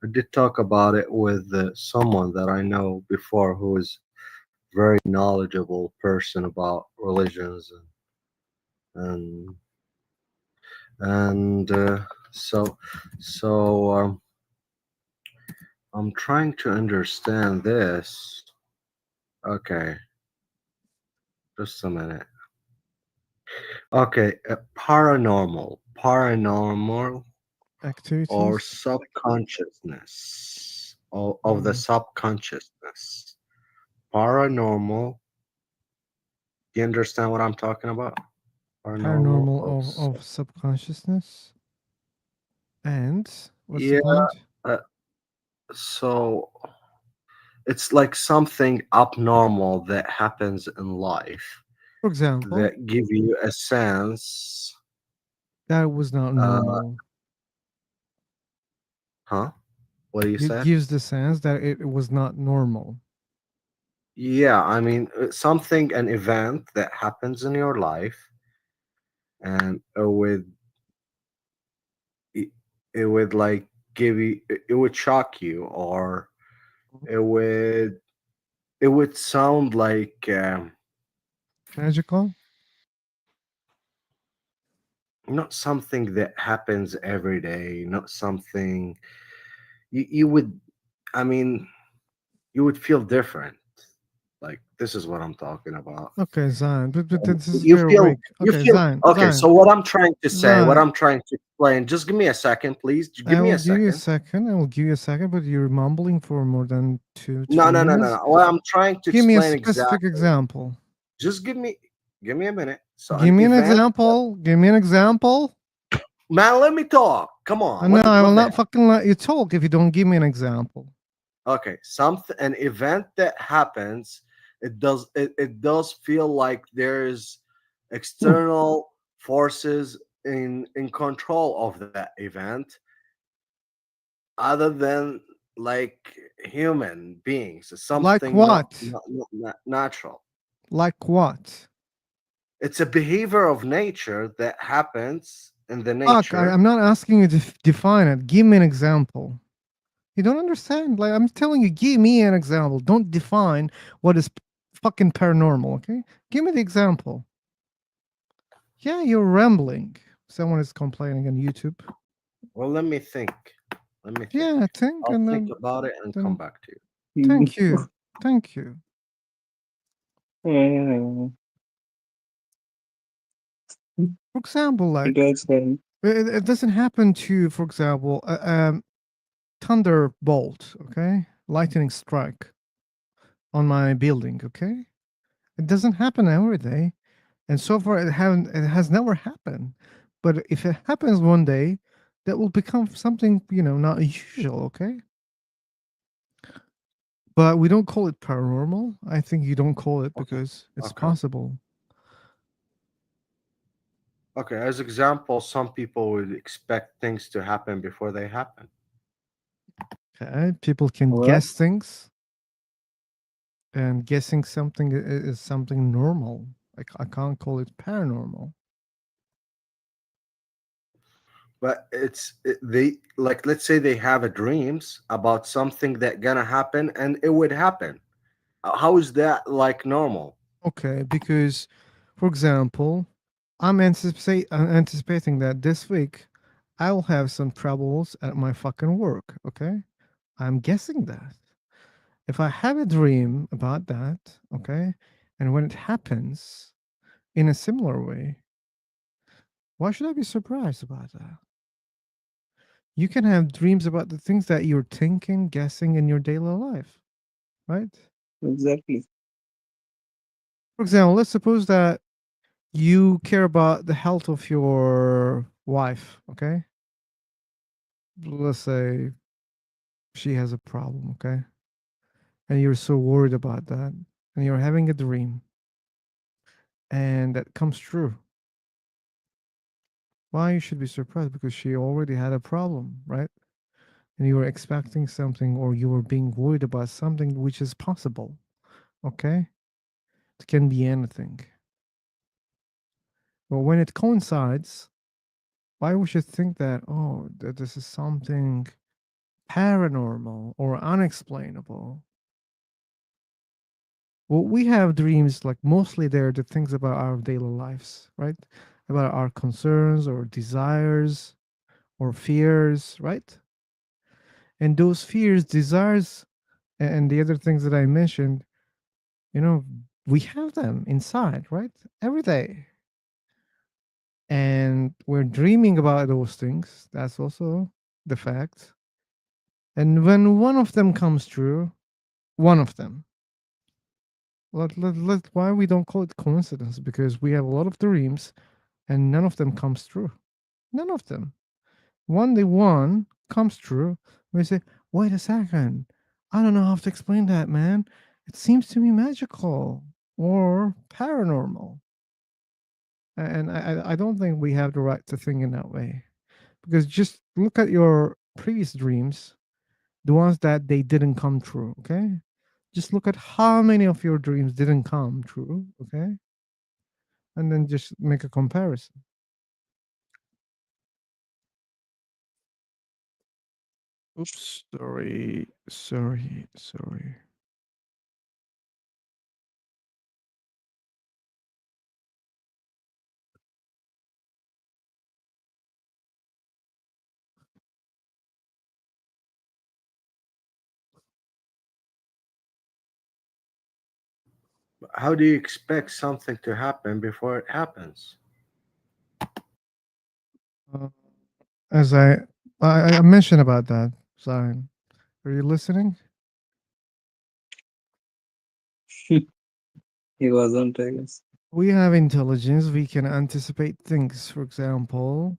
did talk about it with someone that I know before who is very knowledgeable person about religions and so I'm trying to understand this. Okay, just a minute. Okay, paranormal or Activities. subconsciousness of the Mm. subconsciousness. Paranormal. Do you understand what I'm talking about? Paranormal Paranormal of of subconsciousness. And what's the yeah. point? Uh, so it's like something abnormal that happens in life For example, that give you a sense. that was not Uh, normal. huh? What do you It say? gives the sense that it was not normal. Yeah, I mean something, an event that happens in your life, and it, it would like give you, it would shock you, or it would sound like Magical? not something that happens every day, not something you would, I mean, you would feel different. Like this is what I'm talking about. Okay, Zion. But this is You very feel weak. Okay, Zion. okay. Zion. So what I'm trying to say, what Zion. I'm trying to explain, just give me a second, please. Give I me will a give you a second. second. I will give you a second, but you're mumbling for more than two to No, three no, no, no, minutes. no. What I'm trying to Give me a explain specific exactly. example. Just give me a minute. So Give an me an event. example. Give me an example. Man, let me talk. Come on. No, I will What the not fucking let you talk if you don't give me an example. Okay, something, an event that happens, it does feel like there's external forces in control of that event, other than like human beings. It's Like something what? not natural. Like what? It's a behavior of nature that happens in the Fuck, nature. I'm not asking you to define it. Give me an example. You don't understand. Like I'm telling you, give me an example. Don't define what is fucking paranormal, okay? Give me the example. Yeah, you're rambling. Someone is complaining on YouTube. Well, let me think. Let me think. Yeah, think I'll and think then about it and come back to you. thank you. Thank you. For example, like it doesn't happen to, for example, thunderbolt, okay? Lightning strike on my building, okay? It doesn't happen every day. And so far it has never happened. But if it happens one day, that will become something, not usual, okay? But we don't call it paranormal. I think you don't call it because it's Okay. possible. Okay, as example, some people would expect things to happen before they happen. Okay, people can guess things, and guessing something is something normal. I can't call it paranormal. But they, like, let's say they have a dreams about something that gonna happen and it would happen. How is that like normal? Okay, because, for example, I'm anticipating that this week I will have some troubles at my fucking work. Okay, I'm guessing that. If I have a dream about that, okay, and when it happens in a similar way, why should I be surprised about that? You can have dreams about the things that you're thinking, guessing in your daily life, right? Exactly. For example, let's suppose that you care about the health of your wife, okay? Let's say she has a problem, okay? and you're so worried about that, and you're having a dream, and that comes true. Why you should be surprised? Because she already had a problem, right? And you were expecting something, or you were being worried about something which is possible. Okay, it can be anything. But when it coincides, why we should think that, oh, that this is something paranormal or unexplainable? Well, we have dreams, like mostly they're the things about our daily lives, right? About our concerns or desires or fears, right? And those fears, desires, and the other things that I mentioned, you know, we have them inside, right? Every day. And we're dreaming about those things. That's also the fact. And when one of them comes true, one of them, why we don't call it coincidence? Because we have a lot of dreams and none of them comes true. None of them. One day one comes true. We say, wait a second. I don't know how to explain that, man. It seems to me magical or paranormal. And I don't think we have the right to think in that way. Because just look at your previous dreams, the ones that they didn't come true, okay? Just look at how many of your dreams didn't come true, okay? And then just make a comparison. Oops, sorry. How do you expect something to happen before it happens? Uh, as I mentioned about that, Zion. Are you listening? He wasn't, I guess. We have intelligence. We can anticipate things. For example,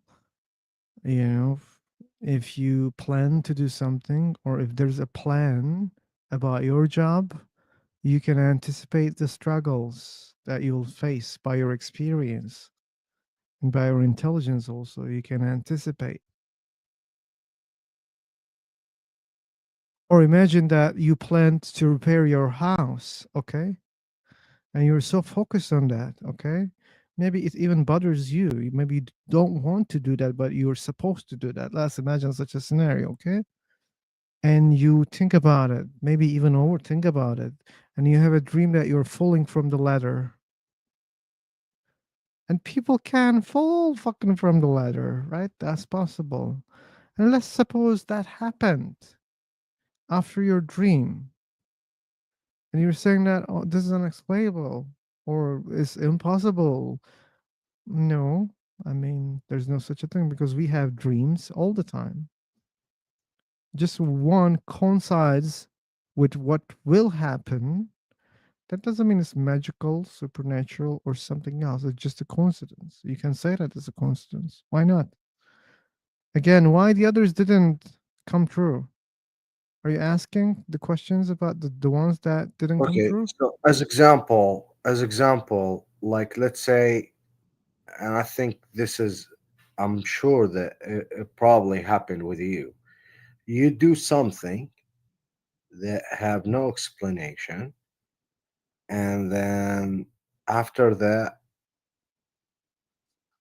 you know, if you plan to do something, or if there's a plan about your job, you can anticipate the struggles that you'll face by your experience and by your intelligence. Also, you can anticipate. Or imagine that you planned to repair your house, okay? And you're so focused on that, okay? Maybe it even bothers you. Maybe you don't want to do that, but you're supposed to do that. Let's imagine such a scenario, okay? And you think about it, maybe even overthink about it, and you have a dream that you're falling from the ladder. And people can fall fucking from the ladder, right? That's possible. And let's suppose that happened after your dream. And you're saying that, oh, this is unexplainable or it's impossible. No, I mean, there's no such a thing because we have dreams all the time. Just one coincides with what will happen. That doesn't mean it's magical, supernatural, or something else. It's just a coincidence. You can say that it's a coincidence. Why not? Again, why the others didn't come true? Are you asking the questions about the ones that didn't come Okay, true? so as example, like let's say, and I think this is, I'm sure that it probably happened with you. You do something that have no explanation, and then after that,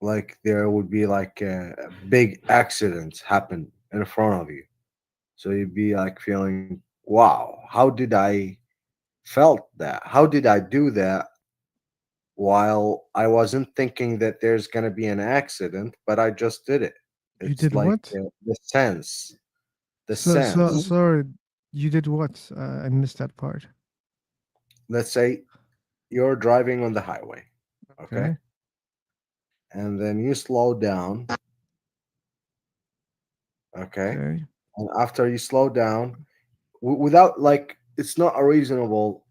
like there would be like a big accident happen in front of you. So you'd be like feeling, wow, how did I felt that? How did I do that while I wasn't thinking that there's going to be an accident, but I just did it. You It's did like what? the sense, the So sense. sorry, you did what? I missed that part. Let's say you're driving on the highway, okay? Okay. And then you slow down, okay? Okay. And after you slow down, without like, it's not a reasonable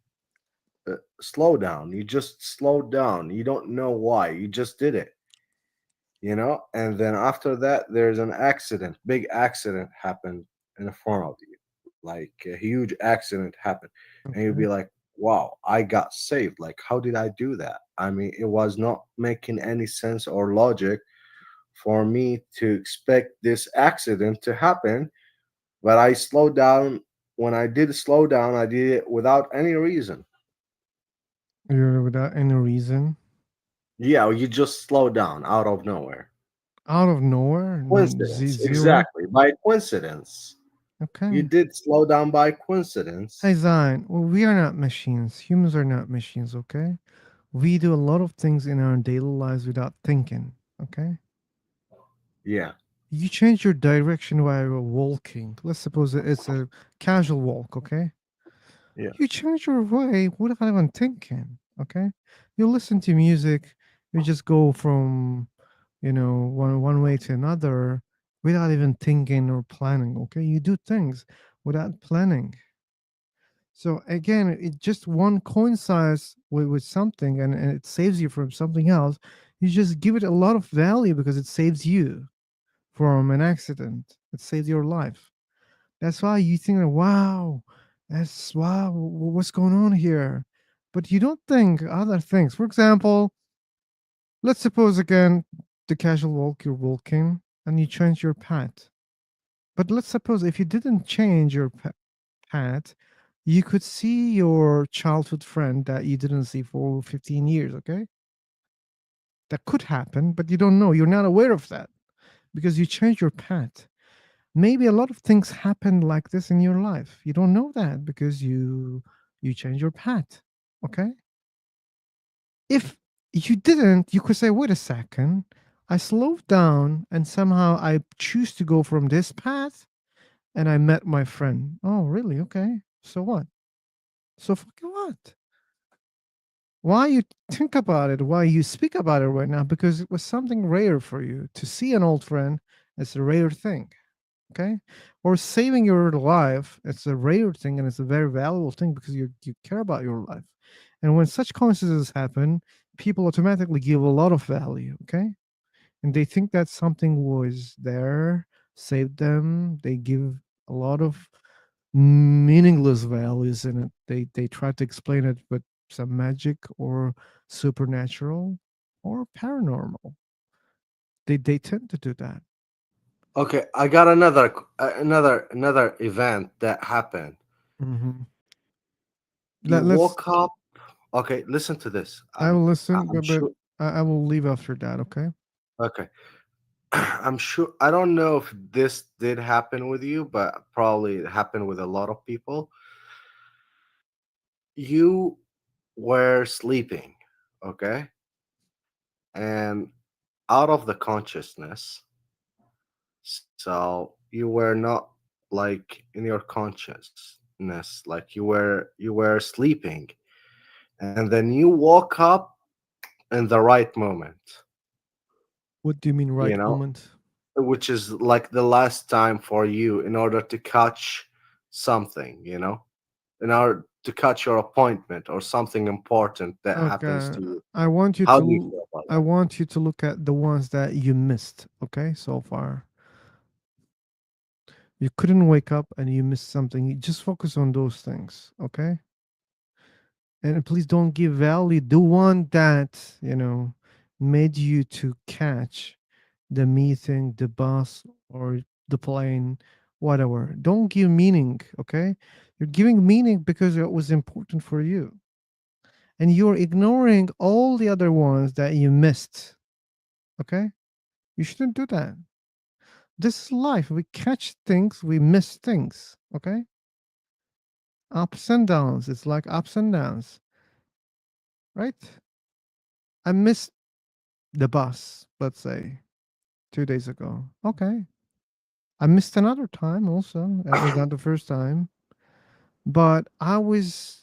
slow down. You just slowed down. You don't know why. You just did it, you know? And then after that, there's an accident, big accident happened in front of you. Like a huge accident happened. and you'd Okay. be like, wow, I got saved. Like, how did I do that? I mean, it was not making any sense or logic for me to expect this accident to happen, but I slowed down. When I did slow down, I did it without any reason. You're without any reason. Yeah, you just slow down out of nowhere. Out of nowhere? Coincidence, Zero? exactly. By coincidence. You Okay. did slow down by coincidence. Hey, Zion, well, we are not machines. Humans are not machines, okay? We do a lot of things in our daily lives without thinking, okay? Yeah. You change your direction while you're walking. Let's suppose it's a casual walk, okay? Yeah. You change your way without even thinking, okay? You listen to music, you just go from, one way to another without even thinking or planning, okay? You do things without planning. So again, it just one coincides with something and it saves you from something else. You just give it a lot of value because it saves you from an accident. It saves your life. That's why you think, wow, wow, what's going on here? But you don't think other things. For example, let's suppose again the casual walk you're walking and you change your path. But let's suppose if you didn't change your path, you could see your childhood friend that you didn't see for 15 years, okay? That could happen, but you don't know. You're not aware of that because you changed your path. Maybe a lot of things happen like this in your life. You don't know that because you change your path, okay? If you didn't, you could say, wait a second, I slowed down and somehow I choose to go from this path and I met my friend. Oh, really? Okay. So what? So fucking what? Why you think about it? Why you speak about it right now? Because it was something rare for you to see an old friend. It's a rare thing, okay? Or saving your life. It's a rare thing and it's a very valuable thing because you care about your life. And when such coincidences happen, people automatically give a lot of value, okay? And they think that something was there, saved them. They give a lot of meaningless values in it. They try to explain it with some magic or supernatural or paranormal. They tend to do that. Okay, I got another event that happened. Hmm. You Let's. woke up. Okay, listen to this. I will listen, I'm but sure. I will leave after that. Okay. Okay, I'm sure. I don't know if this did happen with you, but probably it happened with a lot of people. You were sleeping, okay, and out of the consciousness. So you were not like in your consciousness, like you were sleeping, and then you woke up in the right moment. What do you mean, You right know, moment? which is like the last time for you in order to catch something, in order to catch your appointment or something important that happens Okay. to you. I want you How do you to. feel about I want you to look at the ones that you missed. Okay, so far you couldn't wake up and you missed something. You just focus on those things. Okay. And please don't give value the one that made you to catch the meeting, the bus, or the plane, whatever. Don't give meaning, okay? You're giving meaning because it was important for you, and you're ignoring all the other ones that you missed, okay? You shouldn't do that. This is life. We catch things, we miss things, okay? Ups and downs. It's like ups and downs, right? I missed the bus, let's say 2 days ago. Okay. I missed another time also. That was not the first time. But I was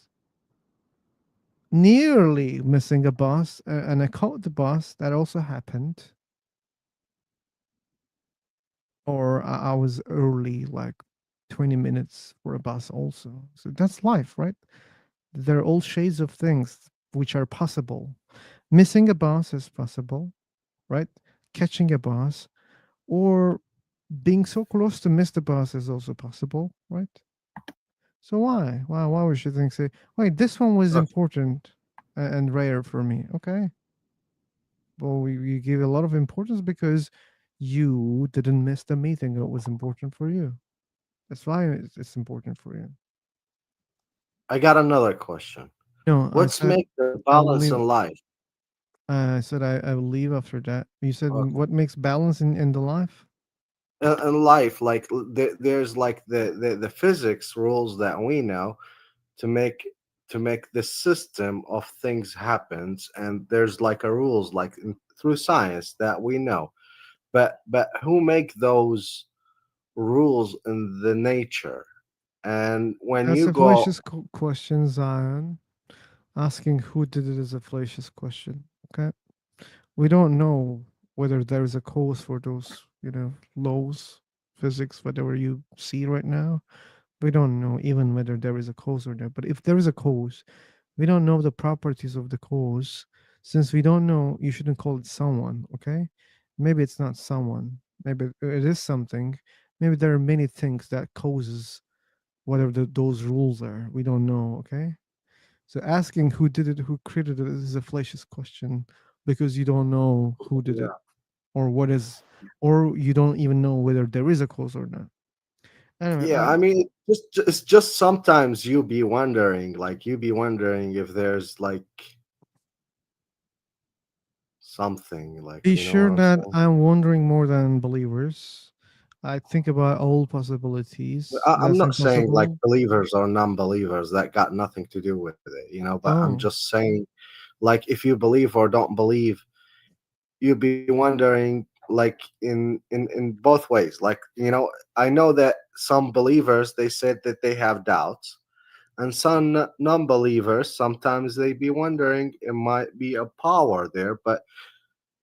nearly missing a bus and I caught the bus. That also happened. Or I was early, like 20 minutes for a bus also. So that's life, right? There are all shades of things which are possible. Missing a bus is possible, right? Catching a bus or being so close to miss the bus is also possible, right? So why? Why we should think say, wait, this one was important and rare for me. Okay. Well, we give a lot of importance because you didn't miss the meeting that was important for you. That's why it's important for you. I got another question. No, I What's said make the I will balance leave. in life? I said I will leave after that. You said Okay. what makes balance in the life? In life, like there's like the physics rules that we know to make the system of things happens, and there's like a rules like through science that we know, but who make those rules in the nature? And when That's you a go, fallacious question, Zion. Asking who did it is a fallacious question. Okay, we don't know whether there is a cause for those, laws, physics, whatever you see right now. We don't know even whether there is a cause or not. But if there is a cause, we don't know the properties of the cause. Since we don't know, you shouldn't call it someone. Okay, maybe it's not someone. Maybe it is something. Maybe there are many things that causes whatever those rules are. We don't know. Okay. So asking who did it, who created it is a fallacious question because you don't know who did it yeah, or what is, or you don't even know whether there is a cause or not. Anyway, yeah, I mean, it's just sometimes you be wondering if there's like something, like, be you know what sure I'm that saying? I'm wondering more than believers. I think about all possibilities. I'm That's not saying like impossible. believers or non-believers, that got nothing to do with it, but I'm Oh, just saying, like, if you believe or don't believe, you'd be wondering, like, in both ways, like, I know that some believers, they said that they have doubts, and some non-believers, sometimes they be wondering it might be a power there, but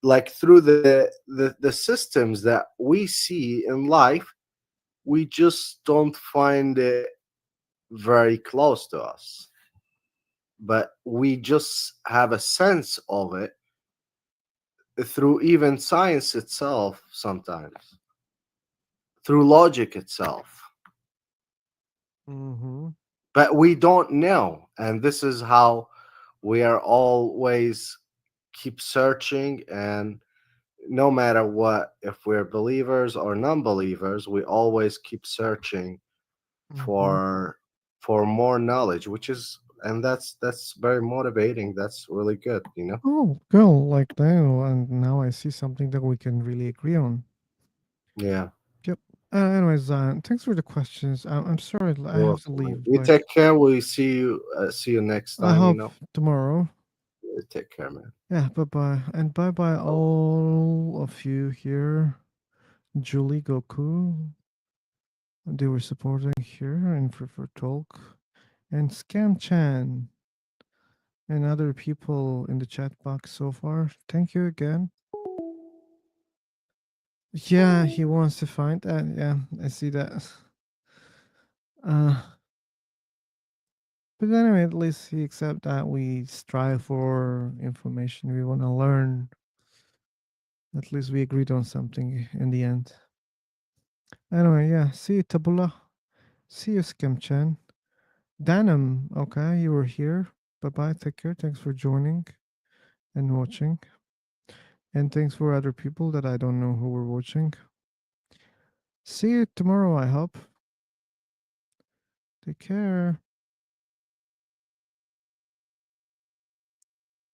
like through the systems that we see in life, we just don't find it very close to us, but we just have a sense of it through even science itself, sometimes through logic itself, mm-hmm. but we don't know. And this is how we are always keep searching, and no matter what, if we're believers or non-believers, we always keep searching Mm-hmm. for more knowledge, which is, and that's very motivating. That's really good. Oh, cool. Like that. And now I see something that we can really agree on. Yeah. Yep. Anyways, Zion, thanks for the questions. I'm sorry, I You're have to welcome, man. leave. You Like, take care. We see you next I time. hope tomorrow. Take care, man. Yeah, bye bye. And bye bye, all of you here. Julie, Goku, they were supporting here and for Talk. And Scam Chan and other people in the chat box so far. Thank you again. Yeah, he wants to find that. Yeah, I see that. Uh, but anyway, at least he accept that we strive for information. We want to learn. At least we agreed on something in the end. Anyway, yeah. See you, Tabula. See you, Skimchan. Danum, okay, you were here. Bye bye. Take care. Thanks for joining and watching. And thanks for other people that I don't know who were watching. See you tomorrow, I hope. Take care.